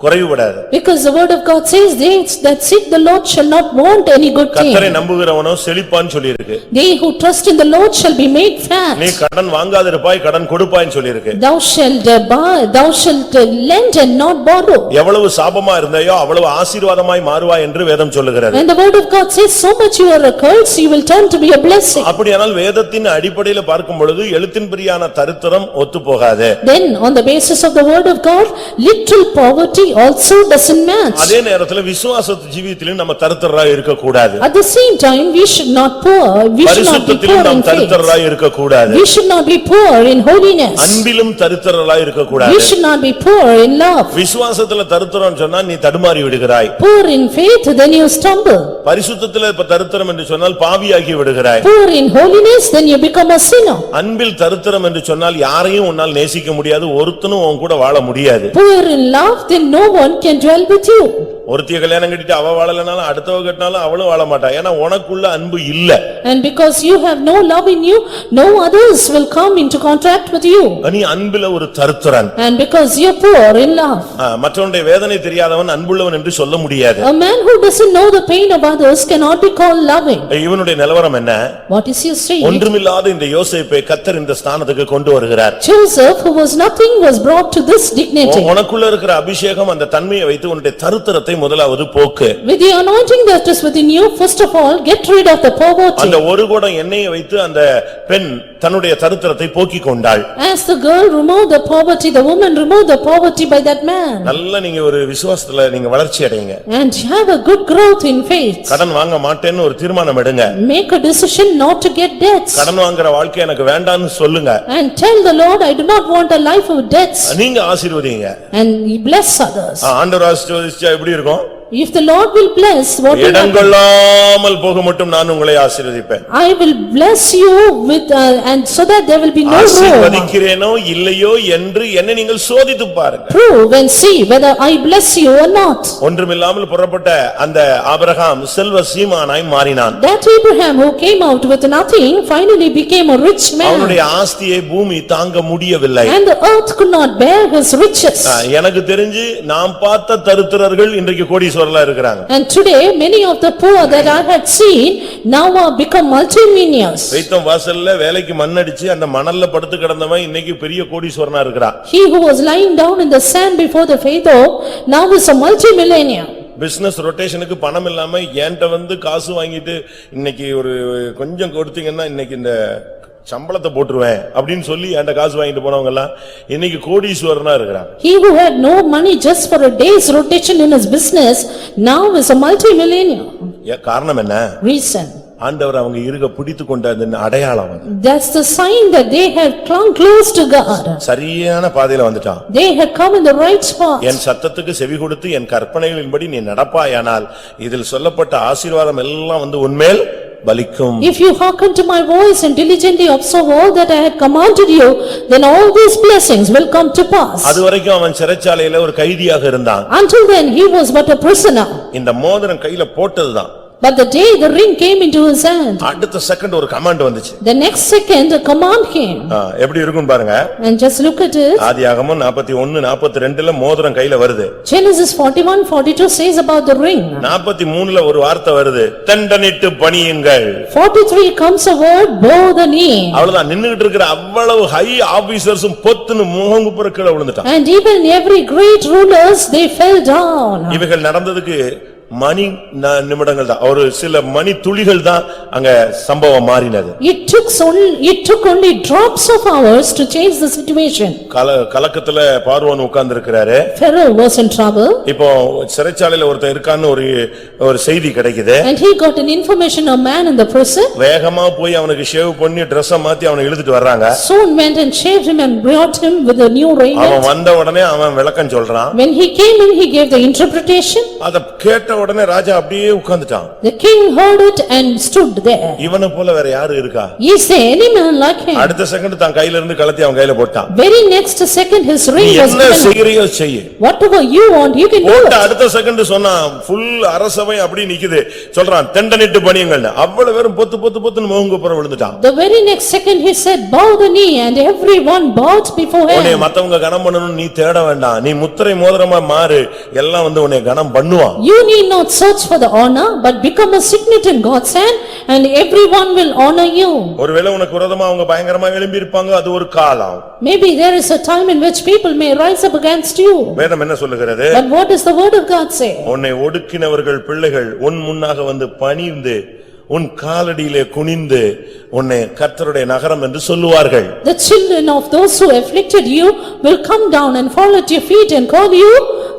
குறைவுபடாது. Because the word of God says, they that seek the Lord shall not want any good thing. கர்த்தரை நம்புகிறவனோ செழிப்பான்னு சொல்லியிருக்கு. They who trust in the Lord shall be made fat. நீ கடன் வாங்காதிருப்பாய், கடன் கொடுப்பாய்ன்னு சொல்லியிருக்கு. Thou shalt buy, thou shalt lend and not borrow. எவ்வளவு சாபமா இருந்தாயோ அவ்வளவு ஆசீர்வாதமாய் மாறுவாய் என்று வேதம் சொல்லுகிறது. And the word of God says, so much you are a curse, you will turn to be a blessing. அப்படியானால் வேதத்தின் அடிப்படையில் பார்க்கும் பொழுது எழுத்தின் பிரியான தரித்திரம் ஒத்துப்போகாது. Then on the basis of the word of God, literal poverty also doesn't match. அதே நேரத்துல விசுவாச ஜீவியத்திலும் நம்ம தரித்திரராய் இருக்க கூடாது. At the same time, we should not poor, we should not be poor பரிசுத்தத்திலும் in நாம் faith. தரித்திரராய் இருக்க கூடாது. We should not be poor in holiness. அன்பிலும் தரித்திரராய் இருக்க கூடாது. We should not be poor in love. விசுவாசத்துல தரித்திரம் சொன்னா நீ தடுமாறி விடுகிறாய். Poor in faith, then you stumble. பரிசுத்தத்துல இப்ப தரித்திரம் என்று சொன்னால் பாவியாகி விடுகிறாய். Poor in holiness, then you become a sinner. அன்பில் தரித்திரம் என்று சொன்னால் யாரையும் உன்னால் நேசிக்க முடியாது, ஒருத்தனும் உன் கூட வாழ முடியாது. Poor in love, then no one can dwell with you. ஒருத்திய கல்யாணம் கட்டிட்டு அவ வாழலனாலும் அடுத்தவ கட்டினாலும் அவளும் வாழ மாட்டா. ஏன்னா உனக்குள்ள அன்பு இல்ல. And because you have no love in you, no others will come into contact with you. நீ அன்பில ஒரு தரித்திரன். And because you are poor in love. மற்றவனுடைய வேதனை தெரியாதவன் அன்புள்ளவன் என்று சொல்ல முடியாது. A man who doesn't know the pain of others cannot be called loving. இவனுடைய நிலவரம் என்ன? What is your state? ஒன்றுமில்லாத இந்த யோசேப்பை கர்த்தர் இந்த ஸ்தானத்துக்கு கொண்டு வருகிறார். Joseph, who was nothing, was brought to this dignity. உனக்குள்ள இருக்கிற அபிஷேகம் அந்த தன்மையை வைத்து உன்னுடைய தரித்திரத்தை முதலாவது போக்கு. With the anointing that is within you, first of all, get rid of the poverty. அந்த ஒரு குடம் எண்ணெயை வைத்து அந்த பெண் தன்னுடைய தரித்திரத்தை போக்கிக் கொண்டாள். As the girl removed the poverty, the woman removed the poverty by that man. நல்ல நீங்க ஒரு விசுவாசத்துல நீங்க வளர்ச்சி அடையுங்க. And have a good growth in faith. கடன் வாங்க மாட்டேன்னு ஒரு தீர்மானம் எடுங்க. Make a decision not to get debts. கடன் வாங்குற வாழ்க்கை எனக்கு வேண்டாம்னு சொல்லுங்க. And tell the Lord, I do not want a life of debts. நீங்க ஆசீர்வதிங்க. And bless others. ஆண்டவர் ஆசீர்வதிச்சா எப்படி இருக்கும்? If the Lord will bless, what will happen? இடங்கொள்ளாமல் போக மட்டும் நான் உங்களை ஆசீர்வதிப்பேன். I will bless you with and so that there will be no room. ஆசீர்வதிக்கிறேனோ இல்லையோ என்று என்னை நீங்கள் சோதித்து பாருங்க. Prove and see whether I bless you or not. ஒன்றுமில்லாமல் புறப்பட்ட அந்த ஆபிரகாம் செல்வ சீமானாய் மாறினான். That Abraham who came out with nothing finally became a rich man. அவனுடைய ஆஸ்தியை பூமி தாங்க முடியவில்லை. And the earth could not bear his riches. எனக்கு தெரிஞ்சு நாம் பார்த்த தரித்திரர்கள் இன்றைக்கு கோடீஸ்வரர்களா இருக்காங்க. And today many of the poor that I had seen now are become multimillionaires. வைத்தம் வாசல்ல வேலைக்கு மண்ணடிச்சு அந்த மணல்ல படுத்து கிடந்தவன் இன்னைக்கு பெரிய கோடீஸ்வரனா இருக்கிறான். He who was lying down in the sand before the faith now is a multimillionaire. Business ரொட்டேஷனுக்கு பணம் இல்லாம என்கிட்ட காசு வாங்கிட்டு இன்னைக்கு ஒரு கொஞ்சம் கொடுத்தீங்கன்னா இன்னைக்கு இந்த சம்பளத்தை போட்டுருவேன் அப்படின்னு சொல்லி என்கிட்ட காசு வாங்கிட்டு போனவங்க எல்லாம் இன்னைக்கு கோடீஸ்வரனா இருக்கிறாங்க. He who had no money just for a day's rotation in his business now is a multimillionaire. காரணம் என்ன? Reason. ஆண்டவர் அவங்க இருக பிடித்துக் கொண்ட அந்த அடையாளம் அது. That's the sign that they have clung close to God. சரியான பாதையில வந்துட்டான். They have come in the right spot. என் சத்தத்துக்கு செவி கொடுத்து என் கற்பனைகளின்படி நீ நடப்பாயானால் இதில் சொல்லப்பட்ட ஆசீர்வாதம் எல்லாம் வந்து உன்மேல் பலிக்கும். If you hearken to my voice and diligently observe all that I had commanded you, then all these blessings will come to pass. அதுவரைக்கும் அவன் சிறைச்சாலையில ஒரு கைதியாக இருந்தான். Until then he was but a prisoner. இந்த மோதிரம் கையில போட்டதுதான். But the day the ring came into his hand, அடுத்த செகண்ட் ஒரு கமாண்ட் வந்துச்சு. the next second a command came. எப்படி இருக்கும் பாருங்க. And just look at it. ஆதியாகமம் 41:42ல மோதிரம் கையில வருது. Genesis 41:42 says about the ring. 43ல ஒரு வார்த்தை வருது. தண்டனிட்டு பணியுங்கள். 43 comes a word, bow the knee. அவ்வளவுதான். நின்னுகிட்டு இருக்கிற அவ்வளவு ஹை ஆபீசர்ஸும் பொத்துன்னு முகங்குப்புற கீழ விழுந்துட்டான். And even every great rulers, they fell down. இவைகள் நடந்ததுக்கு மணி நிமிடங்கள் தான், ஒரு சில மணி துளிகள் தான் அங்க சம்பவம் மாறினது. It took only drops of hours to change the situation. கலக்கத்துல பார்வோன் உட்கார்ந்து இருக்கிறாரு. Pharaoh was in trouble. இப்போ சிறைச்சாலையில ஒருத்தன் இருக்கான்னு ஒரு செய்தி கிடைக்குது. And he got an information of man in the prison. வேகமா போய் அவனுக்கு ஷேவ் பண்ணி Dress மாத்தி அவனை இழுத்துட்டு வர்றாங்க. Soon went and shaved him and brought him with a new raiment. அவன் வந்த உடனே அவன் விளக்கம் சொல்றான். When he came in, he gave the interpretation. அத கேட்ட உடனே ராஜா அப்படியே உட்கார்ந்துட்டான். The king heard it and stood there. இவனை போல வேற யாரு இருக்கா? Is there any man like him? அடுத்த செகண்ட் தான் கையில இருந்து கலத்தி அவன் கையில போட்டான். Very next second his ring was என்ன given. செய்யறியோ செய்ய. Whatever you want, you can do it. அடுத்த செகண்ட் சொன்னான், ஃபுல் அரசவை அப்படி நிக்குது. சொல்றான் தண்டனிட்டு பணியுங்கள்னு. அவ்வளவு பேரும் பொத்துன்னு முகங்குப்புற விழுந்துட்டான். The very next second he said, bow the knee, and everyone bowed before him. உன்னை மத்தவங்க கனம் பண்ணனும் நீ தேட வேண்டாம். நீ முத்திரை மோதிரமா மாறு. எல்லாம் வந்து உன்னை கனம் பண்ணுவான். You need not search for the honor, but become a signet in God's hand, and everyone will honor you. ஒருவேளை உனக்கு விரோதமா அவங்க பயங்கரமா எழும்பி இருப்பாங்க, அது ஒரு காலம். Maybe there is a time in which people may rise up against you. வேதம் என்ன சொல்லுகிறது? But what does the word of God say? உன்னை ஒடுக்கினவர்கள் பிள்ளைகள் உன் முன்னாக வந்து பணிந்து உன் காலடியிலே குனிந்து உன்னை கர்த்தருடைய நகரம் என்று சொல்லுவார்கள். The children of those who afflicted you will come down and fall at your feet and call you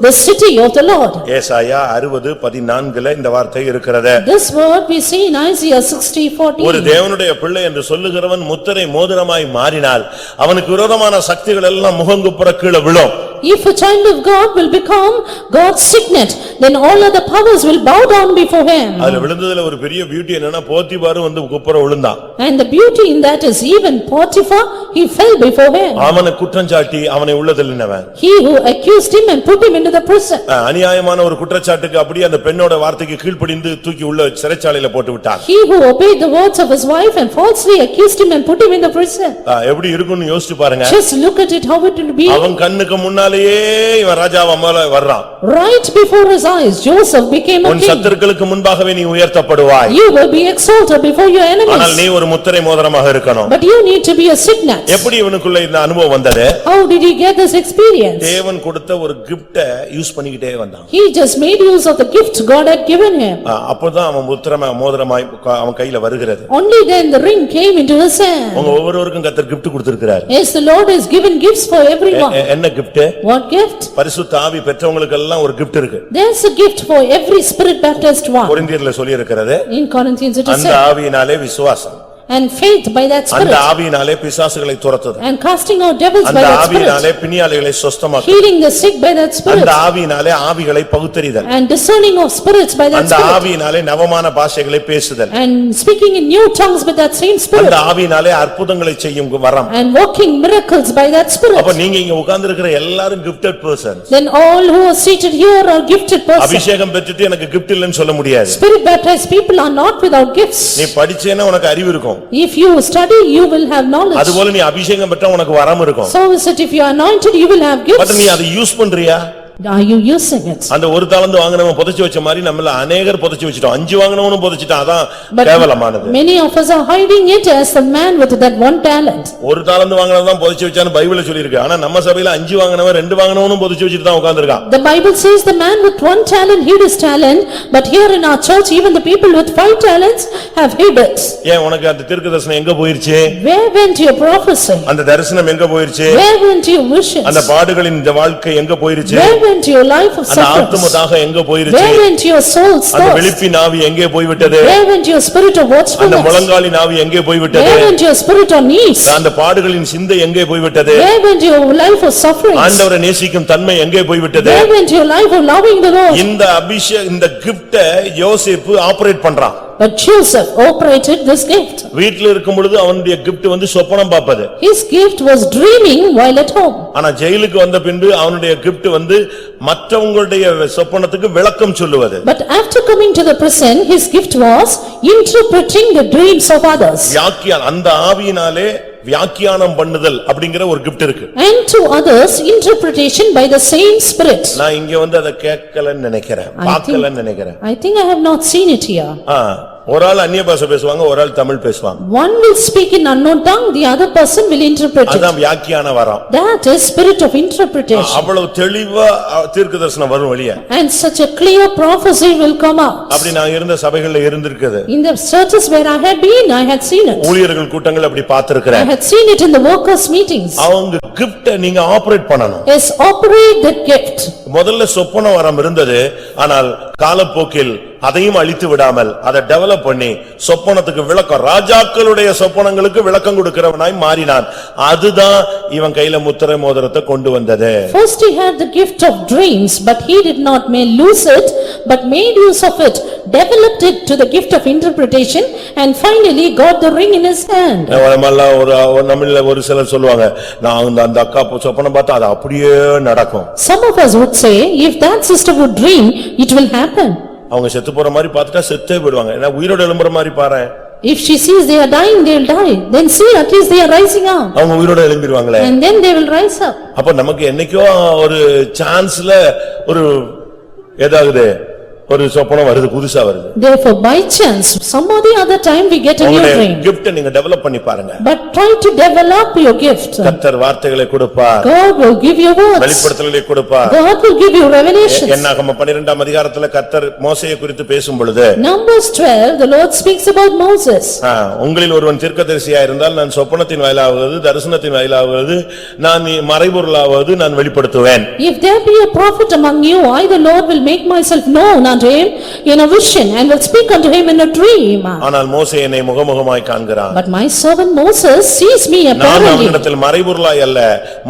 the city of the Lord. ஏசாயா 60:14ல இந்த வார்த்தை இருக்கிறது. This word we see in Isaiah 60:14. ஒரு தேவனுடைய பிள்ளை என்று சொல்லுகிறவன் முத்திரை மோதிரமாய் மாறினால் அவனுக்கு விரோதமான சக்திகள் எல்லாம் முகங்குப்புற கீழ விழும். If a child of God will become God's signet, then all other powers will bow down before him. அதுல விழுந்ததுல ஒரு பெரிய பியூட்டி என்னன்னா போத்திபாரு வந்து குப்புற விழுந்தான். And the beauty in that is even Potiphar, he fell before him. அவனை குற்றஞ்சாட்டி அவனை உள்ளதள்ளினவன். He who accused him and put him into the prison. அநியாயமான ஒரு குற்றச்சாட்டுக்கு அப்படியே அந்த பெண்ணோட வார்த்தைக்கு கீழ்ப்படிந்து தூக்கி உள்ள சிறைச்சாலையில போட்டு விட்டான். He who obeyed the words of his wife and falsely accused him and put him in the prison. எப்படி இருக்கும்னு யோசிச்சு பாருங்க. Just look at it how it will be. அவன் கண்ணுக்கு முன்னாலேயே இவன் ராஜாவா மேல வர்றான். Right before his eyes Joseph became a உன் king. சத்துருக்களுக்கு முன்பாகவே நீ உயர்த்தப்படுவாய். You will be exalted before your enemies. ஆனால் நீ ஒரு முத்திரை மோதிரமாக இருக்கணும். But you need to be a signet. எப்படி இவனுக்குள்ள இந்த அனுபவம் வந்தது? How did he get this experience? தேவன் கொடுத்த ஒரு gift யூஸ் பண்ணிக்கிட்டே வந்தான். He just made use of the gift God had given him. அப்பதான் அவன் முத்திரை மோதிரமாய் அவன் கையில வருகிறது. Only then the ring came into his hand. உங்க ஒவ்வொருவருக்கும் கர்த்தர் gift கொடுத்திருக்கிறார். Yes, the Lord has given gifts for everyone. என்ன gift? What gift? பரிசுத்த ஆவி பெற்றவங்களுக்கு எல்லாம் ஒரு gift இருக்கு. There's a gift for every spirit baptized one. கொரிந்தியர்ல சொல்லி இருக்கிறது. In Corinthians it is அந்த said. ஆவியினாலே விசுவாசம். And faith by that அந்த spirit. ஆவியினாலே பிசாசுகளை துரத்துது. And casting out devils by அந்த that ஆவியினாலே spirit. பிணியாளிகளை சுத்தமாக்குது. Healing the sick by that spirit. அந்த ஆவியினாலே ஆவிகளை பகுத்தறிதல். And discerning of spirits by that அந்த spirit. ஆவியினாலே நவமான பாஷைகளை பேசுதல். And speaking in new tongues by that same spirit. அந்த ஆவியினாலே அற்புதங்களை செய்யும் வரம். And working miracles by that spirit. அப்ப நீங்க இங்க உட்கார்ந்து இருக்கிற எல்லாரும் gifted persons. Then all who are seated here are gifted persons. அபிஷேகம் பெற்றுட்டு எனக்கு gift இல்லன்னு சொல்ல முடியாது. Spirit baptized people are not without gifts. நீ படிச்சேன்னா உனக்கு அறிவு இருக்கும். If you study, you will have knowledge. அதுபோல நீ அபிஷேகம் பெற்றா உனக்கு வரம் இருக்கும். So is it if you are anointed, you will have gifts. But நீ அதை யூஸ் பண்றியா? Are you using it? அந்த ஒரு தாலந்து வாங்குனவன் புதைச்சு வச்ச மாதிரி நம்மள அநேகர் புதைச்சு வச்சிட்டோம். 5 வாங்குனவனும் புதைச்சிட்டான். அதான் கேவலமானது. Many of us are hiding it as the man with that one talent. ஒரு தாலந்து வாங்குனவன் தான் புதைச்சு வச்சான்னு பைபிள்ல சொல்லி இருக்கு. ஆனா நம்ம சபையில 5 வாங்குனவன் 2 வாங்குனவனும் புதைச்சு வச்சிட்டு தான் உட்கார்ந்திருக்கான். The Bible says the man with one talent hid his talent, but here in our church even the people with 5 talents have hid it. ஏன் உனக்கு அந்த தீர்க்கதரிசனம் எங்க போயிருச்சு? Where went your prophecy? அந்த தரிசனம் எங்க போயிருச்சு? Where went your visions? அந்த பாடுகளின் இந்த வாழ்க்கை எங்க போயிருச்சு? Where went your life of அந்த sufferings? ஆத்துமதாக எங்க போயிருச்சு? Where went your soul's அந்த thoughts? விழிப்பின் ஆவி எங்கே போய்விட்டது? Where went your spirit of அந்த watchfulness? முழங்காலின் ஆவி எங்கே போய்விட்டது? Where went your spirit on knees? அந்த பாடுகளின் சிந்தை எங்கே போய்விட்டது? Where went your life of sufferings? ஆண்டவரை நேசிக்கும் தன்மை எங்கே போய்விட்டது? Where went your life of loving the Lord? இந்த இந்த கிஃப்ட யோசேப்பு ஆபரேட் பண்றான். But Joseph operated this gift. வீட்ல இருக்கும் பொழுது அவனுடைய கிஃப்ட் வந்து சொப்பனம் பார்ப்பது. His gift was dreaming while at home. ஆனா ஜெயிலுக்கு வந்த பின்பு அவனுடைய கிஃப்ட் வந்து மற்றவங்களுடைய சொப்பனத்துக்கு விளக்கம் சொல்லுவது. But after coming to the prison, his gift was interpreting the dreams of others. அந்த ஆவியினாலே வியாக்கியானம் பண்ணுதல் அப்படிங்கிற ஒரு கிஃப்ட் இருக்கு. And to others, interpretation by the same spirit. நான் இங்க வந்து அதை கேட்கலன்னு நினைக்கிறேன், பார்க்கலன்னு நினைக்கிறேன். I think I have not seen it here. ஒரு ஆள் அந்நிய பாஷை பேசுவாங்க, ஒரு ஆள் தமிழ் பேசுவாங்க. One will speak in unknown tongue, the other person will interpret it. அதான் வியாக்கியான வரம். That is spirit of interpretation. அவ்வளவு தெளிவா தீர்க்கதரிசனம் வரும் வெளியே. And such a clear prophecy will come out. அப்படி நான் இருந்த சபைகள்ல இருந்திருக்குது. In the churches where I had been, I had seen it. ஊழியர்கள் கூட்டங்கள் அப்படி பார்த்திருக்கிறேன். I had seen it in the workers meetings. அவங்க கிஃப்ட நீங்க ஆபரேட் பண்ணணும். Yes, operate that gift. முதல்ல சொப்பன வரம் இருந்தது, ஆனால் காலப்போக்கில் அதையும் அழித்து விடாமல் அதை டெவலப் பண்ணி சொப்பனத்துக்கு விளக்கம், ராஜாக்களுடைய சொப்பனங்களுக்கு விளக்கம் கொடுக்கிறவனாய் மாறினான். அதுதான் இவன் கையில முத்திரை மோதிரத்தை கொண்டு வந்தது. First he had the gift of dreams, but he did not lose it, but made use of it, developed it to the gift of interpretation, and finally got the ring in his hand. நம்மள ஒரு சிலர் சொல்லுவாங்க, நான் அந்த அக்கா சொப்பனம் பார்த்தா அது அப்படியே நடக்கும். Some of us would say, if that sister would dream, it will happen. அவங்க செத்து போற மாதிரி பார்த்துட்டா செத்தே போயிடுவாங்க. ஏன்னா உயிரோட எழும்புற மாதிரி பாரு. If she sees they are dying, they will die. Then see, at least they are rising up. அவங்க உயிரோட எழும்பிடுவாங்களே. And then they will rise up. அப்ப நமக்கு என்னைக்கோ ஒரு சான்ஸ்ல ஒரு ஏதாவது ஒரு சொப்பனம் வருது, புதுசா வருது. Therefore by chance, some or the other time we get a new dream. gift நீங்க டெவலப் பண்ணி பாருங்க. But try to develop your gift. கர்த்தர் வார்த்தைகளை கொடுப்பார். God will give you words. வெளிப்படுத்தல்களை கொடுப்பார். God will give you revelations. என்னாகம 12ஆம் அதிகாரத்துல கர்த்தர் மோசேயை குறித்து பேசும் பொழுது, Numbers 12, the Lord speaks about Moses. உங்களில் ஒருவன் தீர்க்கதரிசியா இருந்தால் நான் சொப்பனத்தின் வாயிலாவது தரிசனத்தின் வாயிலாவது நான் மறைபொருளாவது நான் வெளிப்படுத்துவேன். If there be a prophet among you, I the Lord will make myself known unto him in a vision and will speak unto him in a dream. ஆனால் மோசே என்னை முகமுகமாய் காண்கிறான். But my servant Moses sees me apparently. நான் அவனிடத்தில் மறைபொருளாய் அல்ல,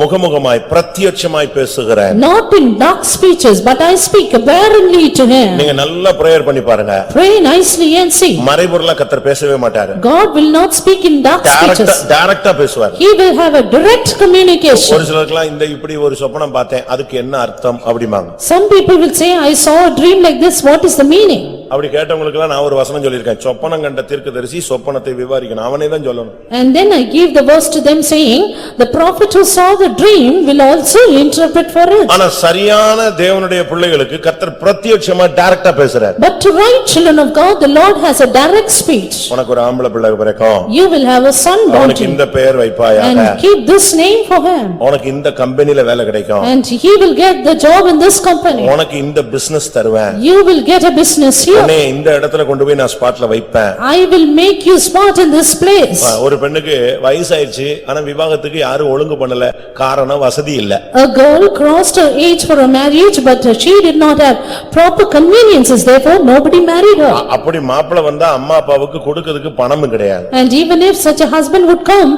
முகமுகமாய் பிரத்யட்சமாய் பேசுகிறேன். Not in dark speeches, but I speak apparently to him. நீங்க நல்லா பிரேயர் பண்ணி பாருங்க. Pray nicely and see. மறைபொருளா கர்த்தர் பேசவே மாட்டாரு. God will not speak in dark speeches. டைரக்டா பேசுவார். He will have a direct communication. ஒரு சிலருக்குலாம் இந்த இப்படி ஒரு சொப்பனம் பார்த்தேன், அதுக்கு என்ன அர்த்தம் அப்படிமாங்க. Some people will say, I saw a dream like this, what is the meaning? அப்படி கேட்டவங்களுக்குலாம் நான் ஒரு வசனம் சொல்லியிருக்கேன், சொப்பனம் கண்ட தீர்க்கதரிசி சொப்பனத்தை விவரிக்கணும், அவனே தான் சொல்லணும். And then I give the verse to them saying, the prophet who saw the dream will also interpret for it. ஆனா சரியான தேவனுடைய பிள்ளைகளுக்கு கர்த்தர் பிரத்யட்சமா டைரக்டா பேசுறார். But to right children of God, the Lord has a direct speech. உனக்கு ஒரு ஆம்பளை பிள்ளை பிறக்கும், You will have a son born அவனுக்கு to you, இந்த பெயர் வைப்பாயாக, and keep this name for him, உனக்கு இந்த கம்பெனில வேலை கிடைக்கும், and he will get the job in this company. உனக்கு இந்த பிசினஸ் தருவேன், You will get a business here. உன்னை இந்த இடத்துல கொண்டு போய் நான் ஸ்பாட்ல வைப்பேன். I will make you smart in this place. ஒரு பெண்ணுக்கு வயசாயிடுச்சு, ஆனா விவாகத்துக்கு யாரும் ஒழுங்கு பண்ணல, காரணம் வசதி இல்ல. A girl crossed her age for a marriage, but she did not have proper conveniences, therefore nobody married her. அப்படி மாப்பிள்ளை வந்தா அம்மா அப்பாவுக்கு கொடுக்கிறதுக்கு பணமும் கிடையாது. And even if such a husband would come,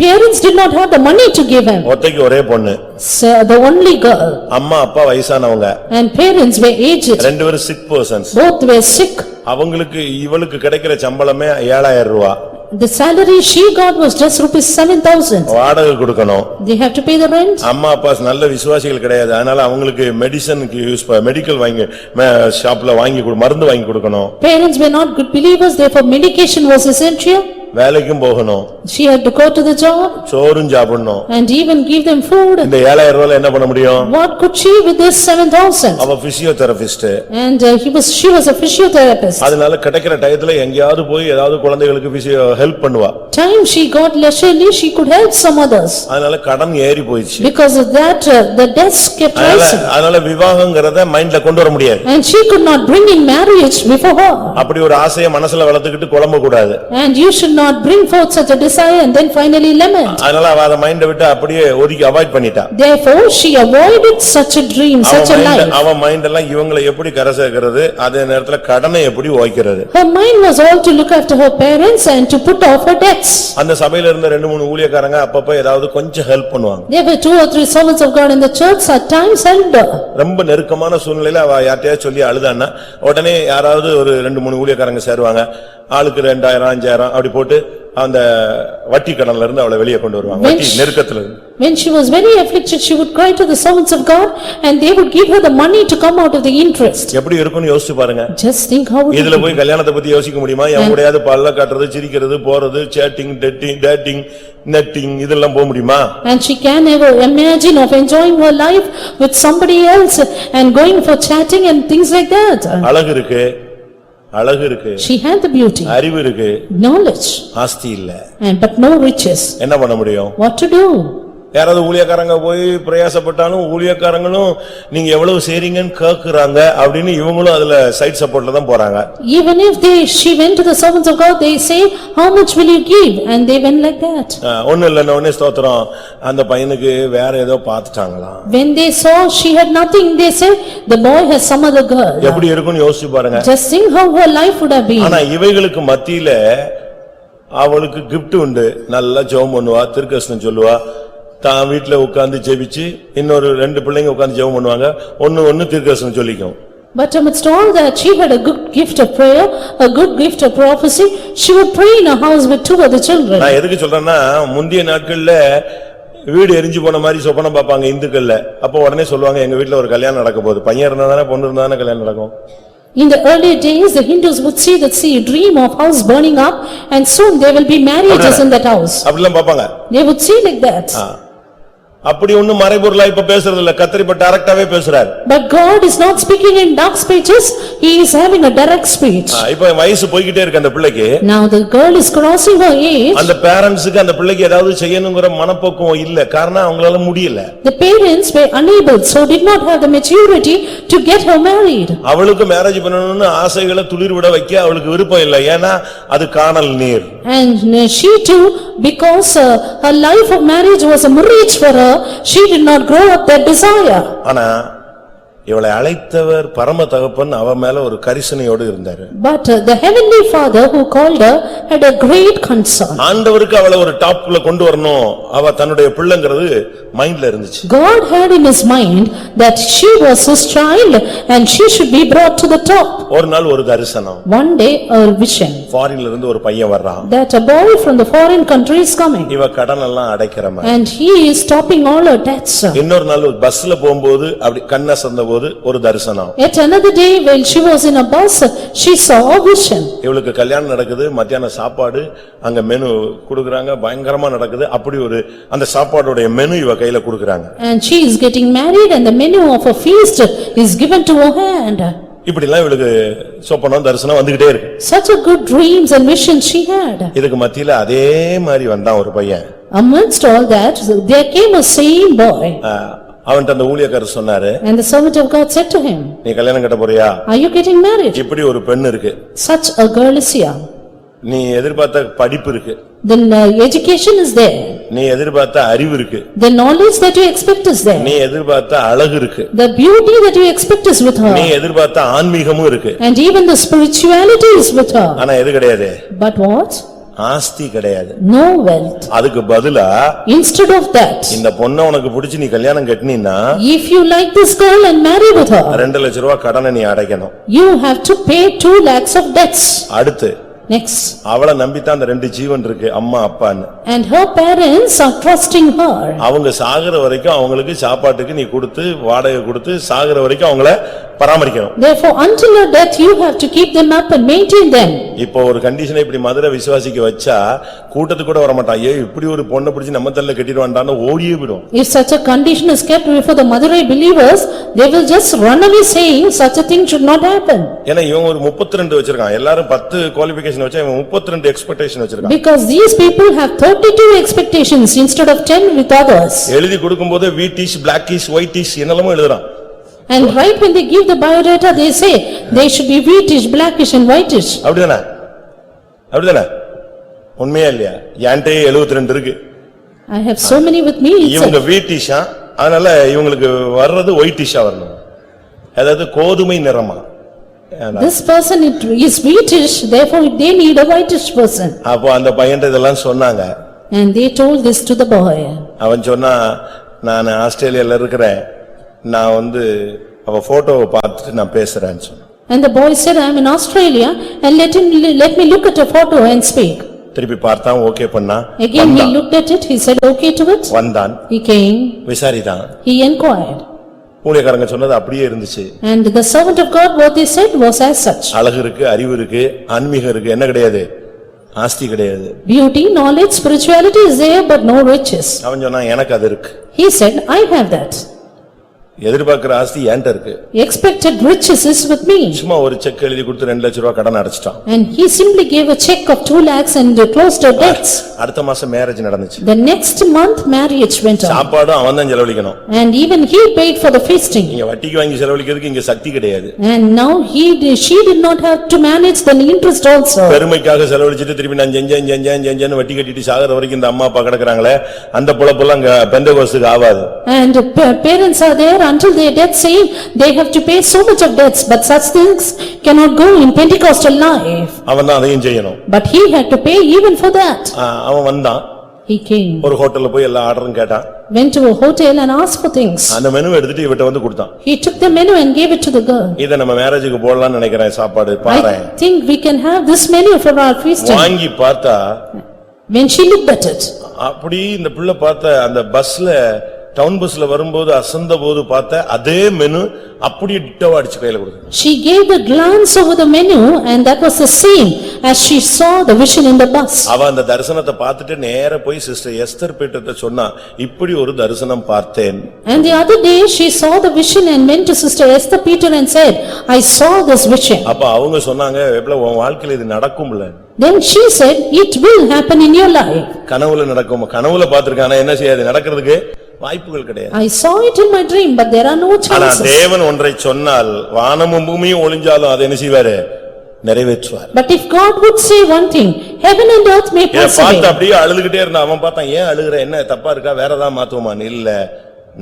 parents did not have the money to give him. ஒத்தைக்கு ஒரே பொண்ணு, So the only girl, அம்மா அப்பா வயசானவங்க, and parents were aged, ரெண்டு பேரும் sick persons. both were sick. அவங்களுக்கு இவளுக்கு கிடைக்கிற சம்பளமே 7000 ரூபாய். The salary she got was just rupees 7,000. வாடகை கொடுக்கணும். They have to pay the rent. அம்மா அப்பா நல்ல விசுவாசிகள் கிடையாது, அதனால அவங்களுக்கு மெடிசனுக்கு யூஸ் மெடிக்கல் வாங்கி ஷாப்ல வாங்கி மருந்து வாங்கி கொடுக்கணும். Parents were not good believers, therefore medication was essential. வேலைக்கும் போகணும். She had to go to the job. சோறும் சாப்பிடணும். And even give them food. இந்த 7000 ரூபாயில என்ன பண்ண முடியும்? What could she with this 7,000? அவ physiotherapist. And she was a physiotherapist. அதனால கிடைக்கிற டயத்துல எங்கயாவது போய் ஏதாவது குழந்தைகளுக்கு பிசியோ ஹெல்ப் பண்ணுவா. Time she got leisurely, she could help some others. அதனால கடன் ஏறி போயிடுச்சு. Because of that, the debts kept rising. அதனால விவாகம்ங்கறத மைண்ட்ல கொண்டு வர முடியாது. And she could not bring in marriage before her. அப்படி ஒரு ஆசையை மனசுல வளர்த்துக்கிட்டு குழம்ப கூடாது. And you should not not bring forth such a desire and then finally lament. அதனால அவ அத மைண்ட விட்டு அப்படியே ஒதுக்கி அவாய்ட் பண்ணிட்டா. Therefore she avoided such a dream, such a life. அவ மைண்ட் எல்லாம் இவங்களை எப்படி கரை சேர்க்கிறது, அதே நேரத்துல கடனை எப்படி ஓய்க்கிறது. Her mind was all to look after her parents and to put off her debts. அந்த சபையில இருந்த 2-3 ஊழியக்காரங்க அப்பப்ப ஏதாவது கொஞ்சம் ஹெல்ப் பண்ணுவாங்க. There were 2 or 3 servants of God in the church at times helped her. ரொம்ப நெருக்கமான சூழ்நிலையில அவ யார்ட்டையா சொல்லி அழுதான்னா உடனே யாராவது ஒரு 2-3 ஊழியக்காரங்க சேருவாங்க. ஆளுக்கு 2000 5000 அப்படி போட்டு அந்த வட்டி கடன்ல இருந்து அவளை வெளியே கொண்டு வருவாங்க. வட்டி நெருக்கத்துல இருந்து. When she was very afflicted, she would cry to the servants of God and they would give her the money to come out of the interest. எப்படி இருக்கும்னு யோசிச்சு பாருங்க. Just think how it இதுல போய் கல்யாணத்தை பத்தி யோசிக்க முடியுமா? எவங்கடையாவது பல்ல காட்டுறது, சிரிக்கிறது, போறது, சேட்டிங், டேட்டிங், நெட்டிங் இதெல்லாம் போக முடியுமா? And she can never imagine of enjoying her life with somebody else and going for chatting and things like that. அழகு இருக்கு, அழகு இருக்கு, She had the beauty, அறிவு இருக்கு, knowledge, ஆஸ்தி இல்ல. but no riches. என்ன பண்ண முடியும்? What to do? யாராவது ஊழியக்காரங்க போய் பிரயாசப்பட்டாலும் ஊழியக்காரங்களும் நீங்க எவ்வளவு செய்றீங்கன்னு கேக்குறாங்க அப்படின்னு இவங்களும் அதுல சைட் சப்போர்ட்ல தான் போறாங்க. Even if she went to the servants of God, they say, how much will you give? And they went like that. ஒண்ணு இல்ல, உடனே ஸ்தோத்திரம், அந்த பையனுக்கு வேற ஏதோ பார்த்துட்டாங்களாம். When they saw she had nothing, they said, the boy has some other girl. எப்படி இருக்கும்னு யோசிச்சு பாருங்க. Just think how her life would have been. ஆனா இவைகளுக்கு மத்தியில அவளுக்கு கிஃப்ட் உண்டு. நல்லா ஜெபம் பண்ணுவா, திருக்கசனம் சொல்லுவா, தான் வீட்டுல உட்கார்ந்து ஜெபிச்சு இன்னொரு 2 பிள்ளைங்க உட்கார்ந்து ஜெபம் பண்ணுவாங்க, ஒன்னு திருக்கசனம் சொல்லிக்கும். But amidst all that, she had a good gift of prayer, a good gift of prophecy. She would pray in her house with 2 other children. நான் எதுக்கு சொல்றேன்னா, முந்திய நாட்கள்ல வீடு எரிஞ்சு போன மாதிரி சொப்பனம் பார்ப்பாங்க இந்துக்கள்ல. அப்ப உடனே சொல்லுவாங்க, எங்க வீட்டுல ஒரு கல்யாணம் நடக்க போகுது. பையன் இருந்தா தானே, பொண்ணு இருந்தா தானே கல்யாணம் நடக்கும். In the earlier days, the Hindus would see dream of house burning up and soon there will be marriages in that house. அப்படிலாம் பார்ப்பாங்க. They would see like that. அப்படி ஒண்ணு மறைபொருளா இப்ப பேசுறது இல்ல, கத்தரிப்ப டைரக்டாவே பேசுறார். But God is not speaking in dark speeches, he is having a direct speech. இப்ப வயசு போய்கிட்டே இருக்கு அந்த பிள்ளைக்கு. Now the girl is crossing her age. அந்த பேரண்ட்ஸ்க்கு அந்த பிள்ளைக்கு ஏதாவது செய்யணும்ங்கற மனப்போக்கம் இல்ல, காரணம் அவங்களால முடியல. The parents were unable, so did not have the maturity to get her married. அவளுக்கு மேரேஜ் பண்ணனும்னு ஆசைகளை துளிர் விட வைக்க அவளுக்கு விருப்பம் இல்ல, ஏனா அது காணல் நீர். And she too, because her life of marriage was a mirage for her, she did not grow up that desire. ஆனா இவளை அழைத்தவர் பரம தகப்பன் அவ மேல ஒரு கரிசனையோடு இருந்தாரு. But the heavenly Father who called her had a great concern. ஆண்டவருக்கு அவளை ஒரு டாப்ல கொண்டு வரணும், அவ தன்னுடைய பிள்ளைங்கிறது மைண்ட்ல இருந்துச்சு. God had in his mind that she was his child and she should be brought to the top. ஒரு நாள் ஒரு தரிசனம். One day a vision. ஃபாரின்ல இருந்து ஒரு பையன் வர்றான். That a boy from the foreign country is coming. இவ கடன் எல்லாம் அடைக்கிற மாதிரி. And he is stopping all her debts. இன்னொரு நாள் பஸ்ல போகும்போது அப்படி கண்ணசந்தபோது ஒரு தரிசனம். Yet another day while she was in a bus, she saw a vision. இவளுக்கு கல்யாணம் நடக்குது, மத்தியான சாப்பாடு அங்க மெனு குடுக்குறாங்க, பயங்கரமா நடக்குது. அப்படி ஒரு அந்த சாப்பாடோட மெனு இவ கையில குடுக்குறாங்க. And she is getting married and the menu of a feast is given to her hand. இப்படி எல்லாம் இவளுக்கு சொப்பனம் தரிசனம் வந்துகிட்டே இருக்கு. Such a good dreams and visions she had. இதுக்கு மத்தியில அதே மாதிரி வந்தான் ஒரு பையன். Amidst all that, there came a same boy. அவன்ட்ட அந்த ஊழியக்காரர் சொன்னாரு, And the servant of God said to him, நீ கல்யாணம் கட்ட போறியா? Are you getting married? இப்படி ஒரு பெண் இருக்கு. Such a girl is here. நீ எதிர்பார்த்த படிப்பு இருக்கு. Then education is there. நீ எதிர்பார்த்த அறிவு இருக்கு. The knowledge that you expect is there. நீ எதிர்பார்த்த அழகு இருக்கு. The beauty that you expect is with her. நீ எதிர்பார்த்த ஆன்மீகமும் இருக்கு. And even the spirituality is with her. ஆனா எது கிடையாது? But what? ஆஸ்தி கிடையாது. No wealth. அதுக்கு பதிலா Instead of that, இந்த பொண்ண உனக்கு பிடிச்சு நீ கல்யாணம் கட்டினீன்னா, if you like this girl and marry with her, 2 லட்சம் ரூபாய் கடனை நீ அடைக்கணும். you have to pay 2 lakhs of debts. அடுத்து Next. அவளை நம்பித்தான் அந்த 2 ஜீவன் இருக்கு, அம்மா அப்பான்னு. And her parents are trusting her. அவங்க சாகுற வரைக்கும் அவங்களுக்கு சாப்பாட்டுக்கு நீ கொடுத்து வாடகை கொடுத்து சாகுற வரைக்கும் அவங்கள பராமரிக்கணும். Therefore, until her death, you have to keep them up and maintain them. இப்போ ஒரு கண்டிஷனை இப்படி மதுரை விசுவாசிக்கு வச்சா கூட்டத்துக்கு கூட வர மாட்டான். ஏய் இப்படி ஒரு பொண்ணை பிடிச்சு நம்ம தள்ள கட்டிடுவான்டான்னு ஓடியே விடும். If such a condition is kept before the Madurai believers, they will just run away saying such a thing should not happen. ஏன்னா இவன் ஒரு 32 வச்சிருக்கான். எல்லாரும் 10 குவாலிஃபிகேஷன் வச்சா இவன் 32 எக்ஸ்பெக்டேஷன் வச்சிருக்கான். Because these people have 32 expectations instead of 10 with others. எழுதி கொடுக்கும்போது வீட்டிஷ் பிளாக்கிஷ் ஒயிட்டிஷ் என்னெல்லாமோ எழுதுறான். And right when they give the biodata, they say they should be wheatish, blackish and whitish. அப்படிதானே? அப்படிதானே? உண்மையா இல்லையா? என்கிட்டயே 72 இருக்கு. I have so many with me. இவங்க வீட்டிஷா, அதனால இவங்களுக்கு வர்றது ஒயிட்டிஷா வரணும். அதாவது கோதுமை நிறமா. This person is wheatish, therefore they need a whitish person. அப்போ அந்த பையன்ட்ட இதெல்லாம் சொன்னாங்க. And they told this to the boy. அவன் சொன்னா, நான் ஆஸ்திரேலியால இருக்கிறேன், நான் அவ போட்டோவை பார்த்துட்டு நான் பேசுறேன்னு சொன்னான். And the boy said, I am in Australia and let me look at a photo and speak. திருப்பி பார்த்தான், ஓகே பண்ணா. Again he looked at it, he said okay to it. வந்தான், He came, விசாரித்தான். he inquired. ஊழியக்காரங்க சொன்னது அப்படியே இருந்துச்சு. And the servant of God, what they said was as such. அழகு இருக்கு, அறிவு இருக்கு, ஆன்மீகம் இருக்கு, என்ன கிடையாது? ஆஸ்தி கிடையாது. Beauty, knowledge, spirituality is there but no riches. அவன் சொன்னான், எனக்கு அது இருக்கு. He said, I have that. எதிர்பார்க்கிற ஆஸ்தி என்கிட்ட இருக்கு. Expected riches is with me. சும்மா ஒரு செக் எழுதி கொடுத்து 2 லட்சம் ரூபாய் கடன் அடைச்சிட்டான். And he simply gave a check of 2 lakhs and closed her debts. அடுத்த மாசம் மேரேஜ் நடந்துச்சு. The next month marriage went on. சாப்பாடும் அவன் தான் செலவழிக்கணும். And even he paid for the feasting. இங்க வட்டிக்கு வாங்கி செலவழிக்கிறதுக்கு இங்க சக்தி கிடையாது. And now she did not have to manage the interest also. பெருமைக்காக செலவழிச்சிட்டு திருப்பி நான் செஞ்சேன்னு வட்டி கட்டிட்டு சாகற வரைக்கும் இந்த அம்மா அப்பா கிடக்குறாங்களே, அந்த பொழப்பெல்லாம் அங்க பெந்தகோஸ்துக்கு ஆகாது. And parents are there until their death saying they have to pay so much of debts, but such things cannot go in Pentecostal life. அவன் தான் அதையும் செய்யணும். But he had to pay even for that. அவன் வந்தான். He came, ஒரு ஹோட்டல்ல போய் எல்லா ஆர்டரும் கேட்டான். went to a hotel and asked for things. அந்த மெனு எடுத்துட்டு இவட்ட கொடுத்தான். He took the menu and gave it to the girl. இத நம்ம மேரேஜுக்கு போடலாம்னு நினைக்கிறேன், சாப்பாடு பாறேன். I think we can have this menu for our feasting. வாங்கி பார்த்தா, When she looked at it, அப்படி இந்த பிள்ளை பார்த்த அந்த பஸ்ல, டவுன் பஸ்ல வரும்போது அசந்த போது பார்த்த அதே மெனு அப்படியே டிட்டோவா அடிச்சு கையில கொடுத்தாங்க. she gave a glance over the menu and that was the same as she saw the vision in the bus. அவ அந்த தரிசனத்தை பார்த்துட்டு நேரா போய் சிஸ்டர் எஸ்தர் பீட்டர்ட்ட சொன்னா, இப்படி ஒரு தரிசனம் பார்த்தேன். And the other day she saw the vision and went to Sister Esther Peter and said, I saw this vision. அப்ப அவங்க சொன்னாங்க, எப்பல உன் வாழ்க்கையில இது நடக்கும்ல. Then she said, it will happen in your life. கனவுல நடக்கும். கனவுல பார்த்திருக்கானே, என்ன செய்யாது, நடக்கிறதுக்கு வாய்ப்புகள் கிடையாது. I saw it in my dream but there are no ஆனா chances. தேவன் ஒன்றை சொன்னால் வானமும் பூமியும் ஒளிஞ்சாலும் அதை என்ன செய்வாரு, நிறைவேற்றுவார். But if God would say one thing, heaven and earth may இத pass பார்த்து away. அப்படியே அழுதுகிட்டே இருந்தான். அவன் பார்த்தான், ஏன் அழுகுற, என்ன தப்பா இருக்கா, வேற ஏதாவது மாத்துவோமான்னு. இல்ல,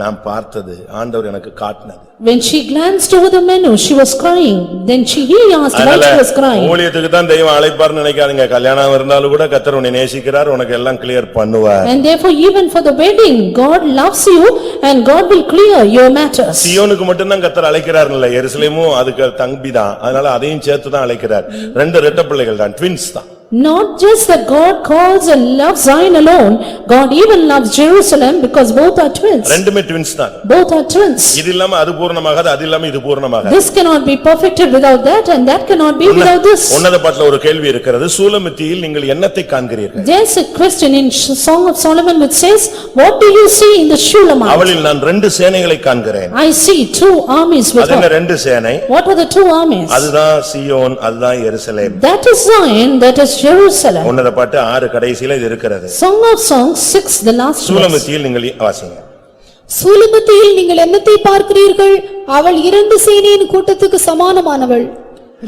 நான் பார்த்தது ஆண்டவர் எனக்கு காட்டினது. When she glanced over the menu, she was crying. Then he asked why she was crying. ஊழியத்துக்கு தான் தெய்வம் அழைப்பார்னு நினைக்காதீங்க. கல்யாணம் இருந்தாலும் கூட கர்த்தர் உன்னை நேசிக்கிறார், உனக்கு எல்லாம் கிளியர் பண்ணுவார். And therefore even for the wedding, God loves you and God will clear your matters. சியோனுக்கு மட்டும் தான் கர்த்தர் அழைக்கிறார் இல்ல, எருசலேமும் அதுக்கு தம்பி தான். அதனால அதையும் சேர்த்து தான் அழைக்கிறார். 2 இரட்டை பிள்ளைகள் தான், ட்வின்ஸ் தான். Not just that God calls and loves Zion alone, God even loves Jerusalem because both are twins. ரெண்டுமே ட்வின்ஸ் தான். Both are twins. இது இல்லாம அது பூரணமாகாது, அது இல்லாம இது பூரணமாகாது. This cannot be perfected without that and that cannot be without this. உன்னத பாட்டுல ஒரு கேள்வி இருக்கிறது, சூலமித்தியில் நீங்கள் என்னத்தை காண்கிறீர்கள்? There's a question in Song of Solomon which says, what do you see in the Shulamite? அவளில் நான் 2 சேனைகளை காண்கிறேன். I see 2 armies with அது என்ன her. 2 சேனை? What are the 2 armies? அதுதான் சியோன், அதுதான் எருசலேம். That is Zion, that is Jerusalem. உன்னத பாட்டு 6 கடைசியில இது இருக்கிறது. Song of Songs 6, the last verse. சூலமித்தியில் நீங்கள் வாசிங்க. சூலமத்தியில் நீங்கள் என்னத்தை பார்க்கிறீர்கள்? அவள் 2 சேனையின் கூட்டத்துக்கு சமானமானவள்.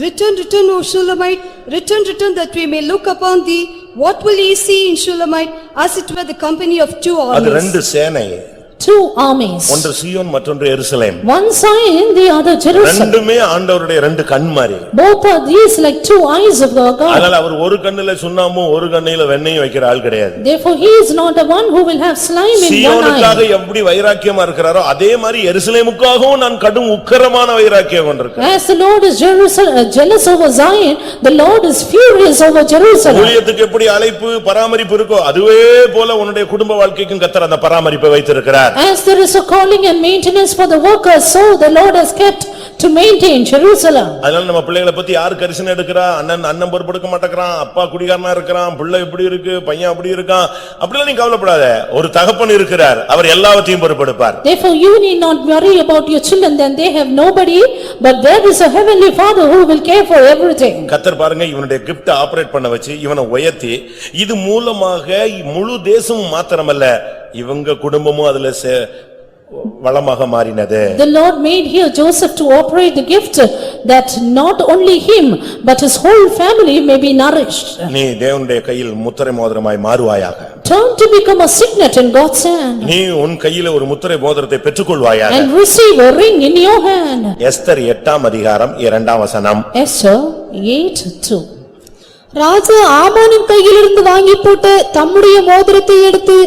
Return, return, O Shulamite, return, return, that we may look upon thee. What will ye see in Shulamite, as it were the company of 2 அது armies? 2 சேனை. 2 armies. ஒன்று சியோன், மற்றொன்று எருசலேம். One Zion, the other Jerusalem. ரெண்டுமே ஆண்டவருடைய 2 கண் மாதிரி. Both are these like 2 eyes of God. அதனால அவர் ஒரு கண்ணுல சுண்ணாமும் ஒரு கண்ணில வெண்ணையும் வைக்கிற ஆள் கிடையாது. Therefore he is not the one who will have slime in one eye. சியோனுக்காக எப்படி வைராக்கியமா இருக்கிறாரோ அதே மாதிரி எருசலேமுக்காகவும் நான் கடும் உக்கிரமான வைராக்கியம் கொண்டிருக்கிறேன். As the Lord is jealous over Zion, the Lord is furious over Jerusalem. ஊழியத்துக்கு எப்படி அழைப்பு பராமரிப்பு இருக்கோ அதுவே போல உன்னுடைய குடும்ப வாழ்க்கைக்கும் கர்த்தர் அந்த பராமரிப்பை வைத்திருக்கிறார். As there is a calling and maintenance for the workers, so the Lord has kept to maintain Jerusalem. அதனால நம்ம பிள்ளைகளை பத்தி யார் கரிசனை எடுக்கிறா, அண்ணன் பொறுப்பெடுக்க மாட்டேங்கிறான், அப்பா குடிகாரனா இருக்கிறான், பிள்ளை இப்படி இருக்கு, பையன் அப்படி இருக்கான், அப்படிலாம் நீ கவலைப்படாத. ஒரு தகப்பன் இருக்கிறார், அவர் எல்லாவற்றையும் பொறுப்பெடுப்பார். Therefore you need not worry about your children, then they have nobody, but there is a heavenly Father who will care for everything. கர்த்தர் பாருங்க, இவனுடைய கிஃப்ட் ஆபரேட் பண்ண வச்சு இவனை உயர்த்தி, இது மூலமாக முழு தேசமும் மாத்திரமல்ல இவங்க குடும்பமும் அதுல வளமாக மாறினது. The Lord made here Joseph to operate the gift that not only him but his whole family may be nourished. நீ தேவனுடைய கையில் முத்திரை மோதிரமாய் மாறுவாயாக. Turn to become a signet in God's hand. நீ உன் கையில ஒரு முத்திரை மோதிரத்தை பெற்றுக்கொள்வாயாக. And receive a ring in your hand. Esther 8ஆம் அதிகாரம் 2ஆம் வசனம். Esther 8:2. ராஜா ஆமானின் கையிலிருந்து வாங்கி போட்ட தம்முடைய மோதிரத்தை எடுத்து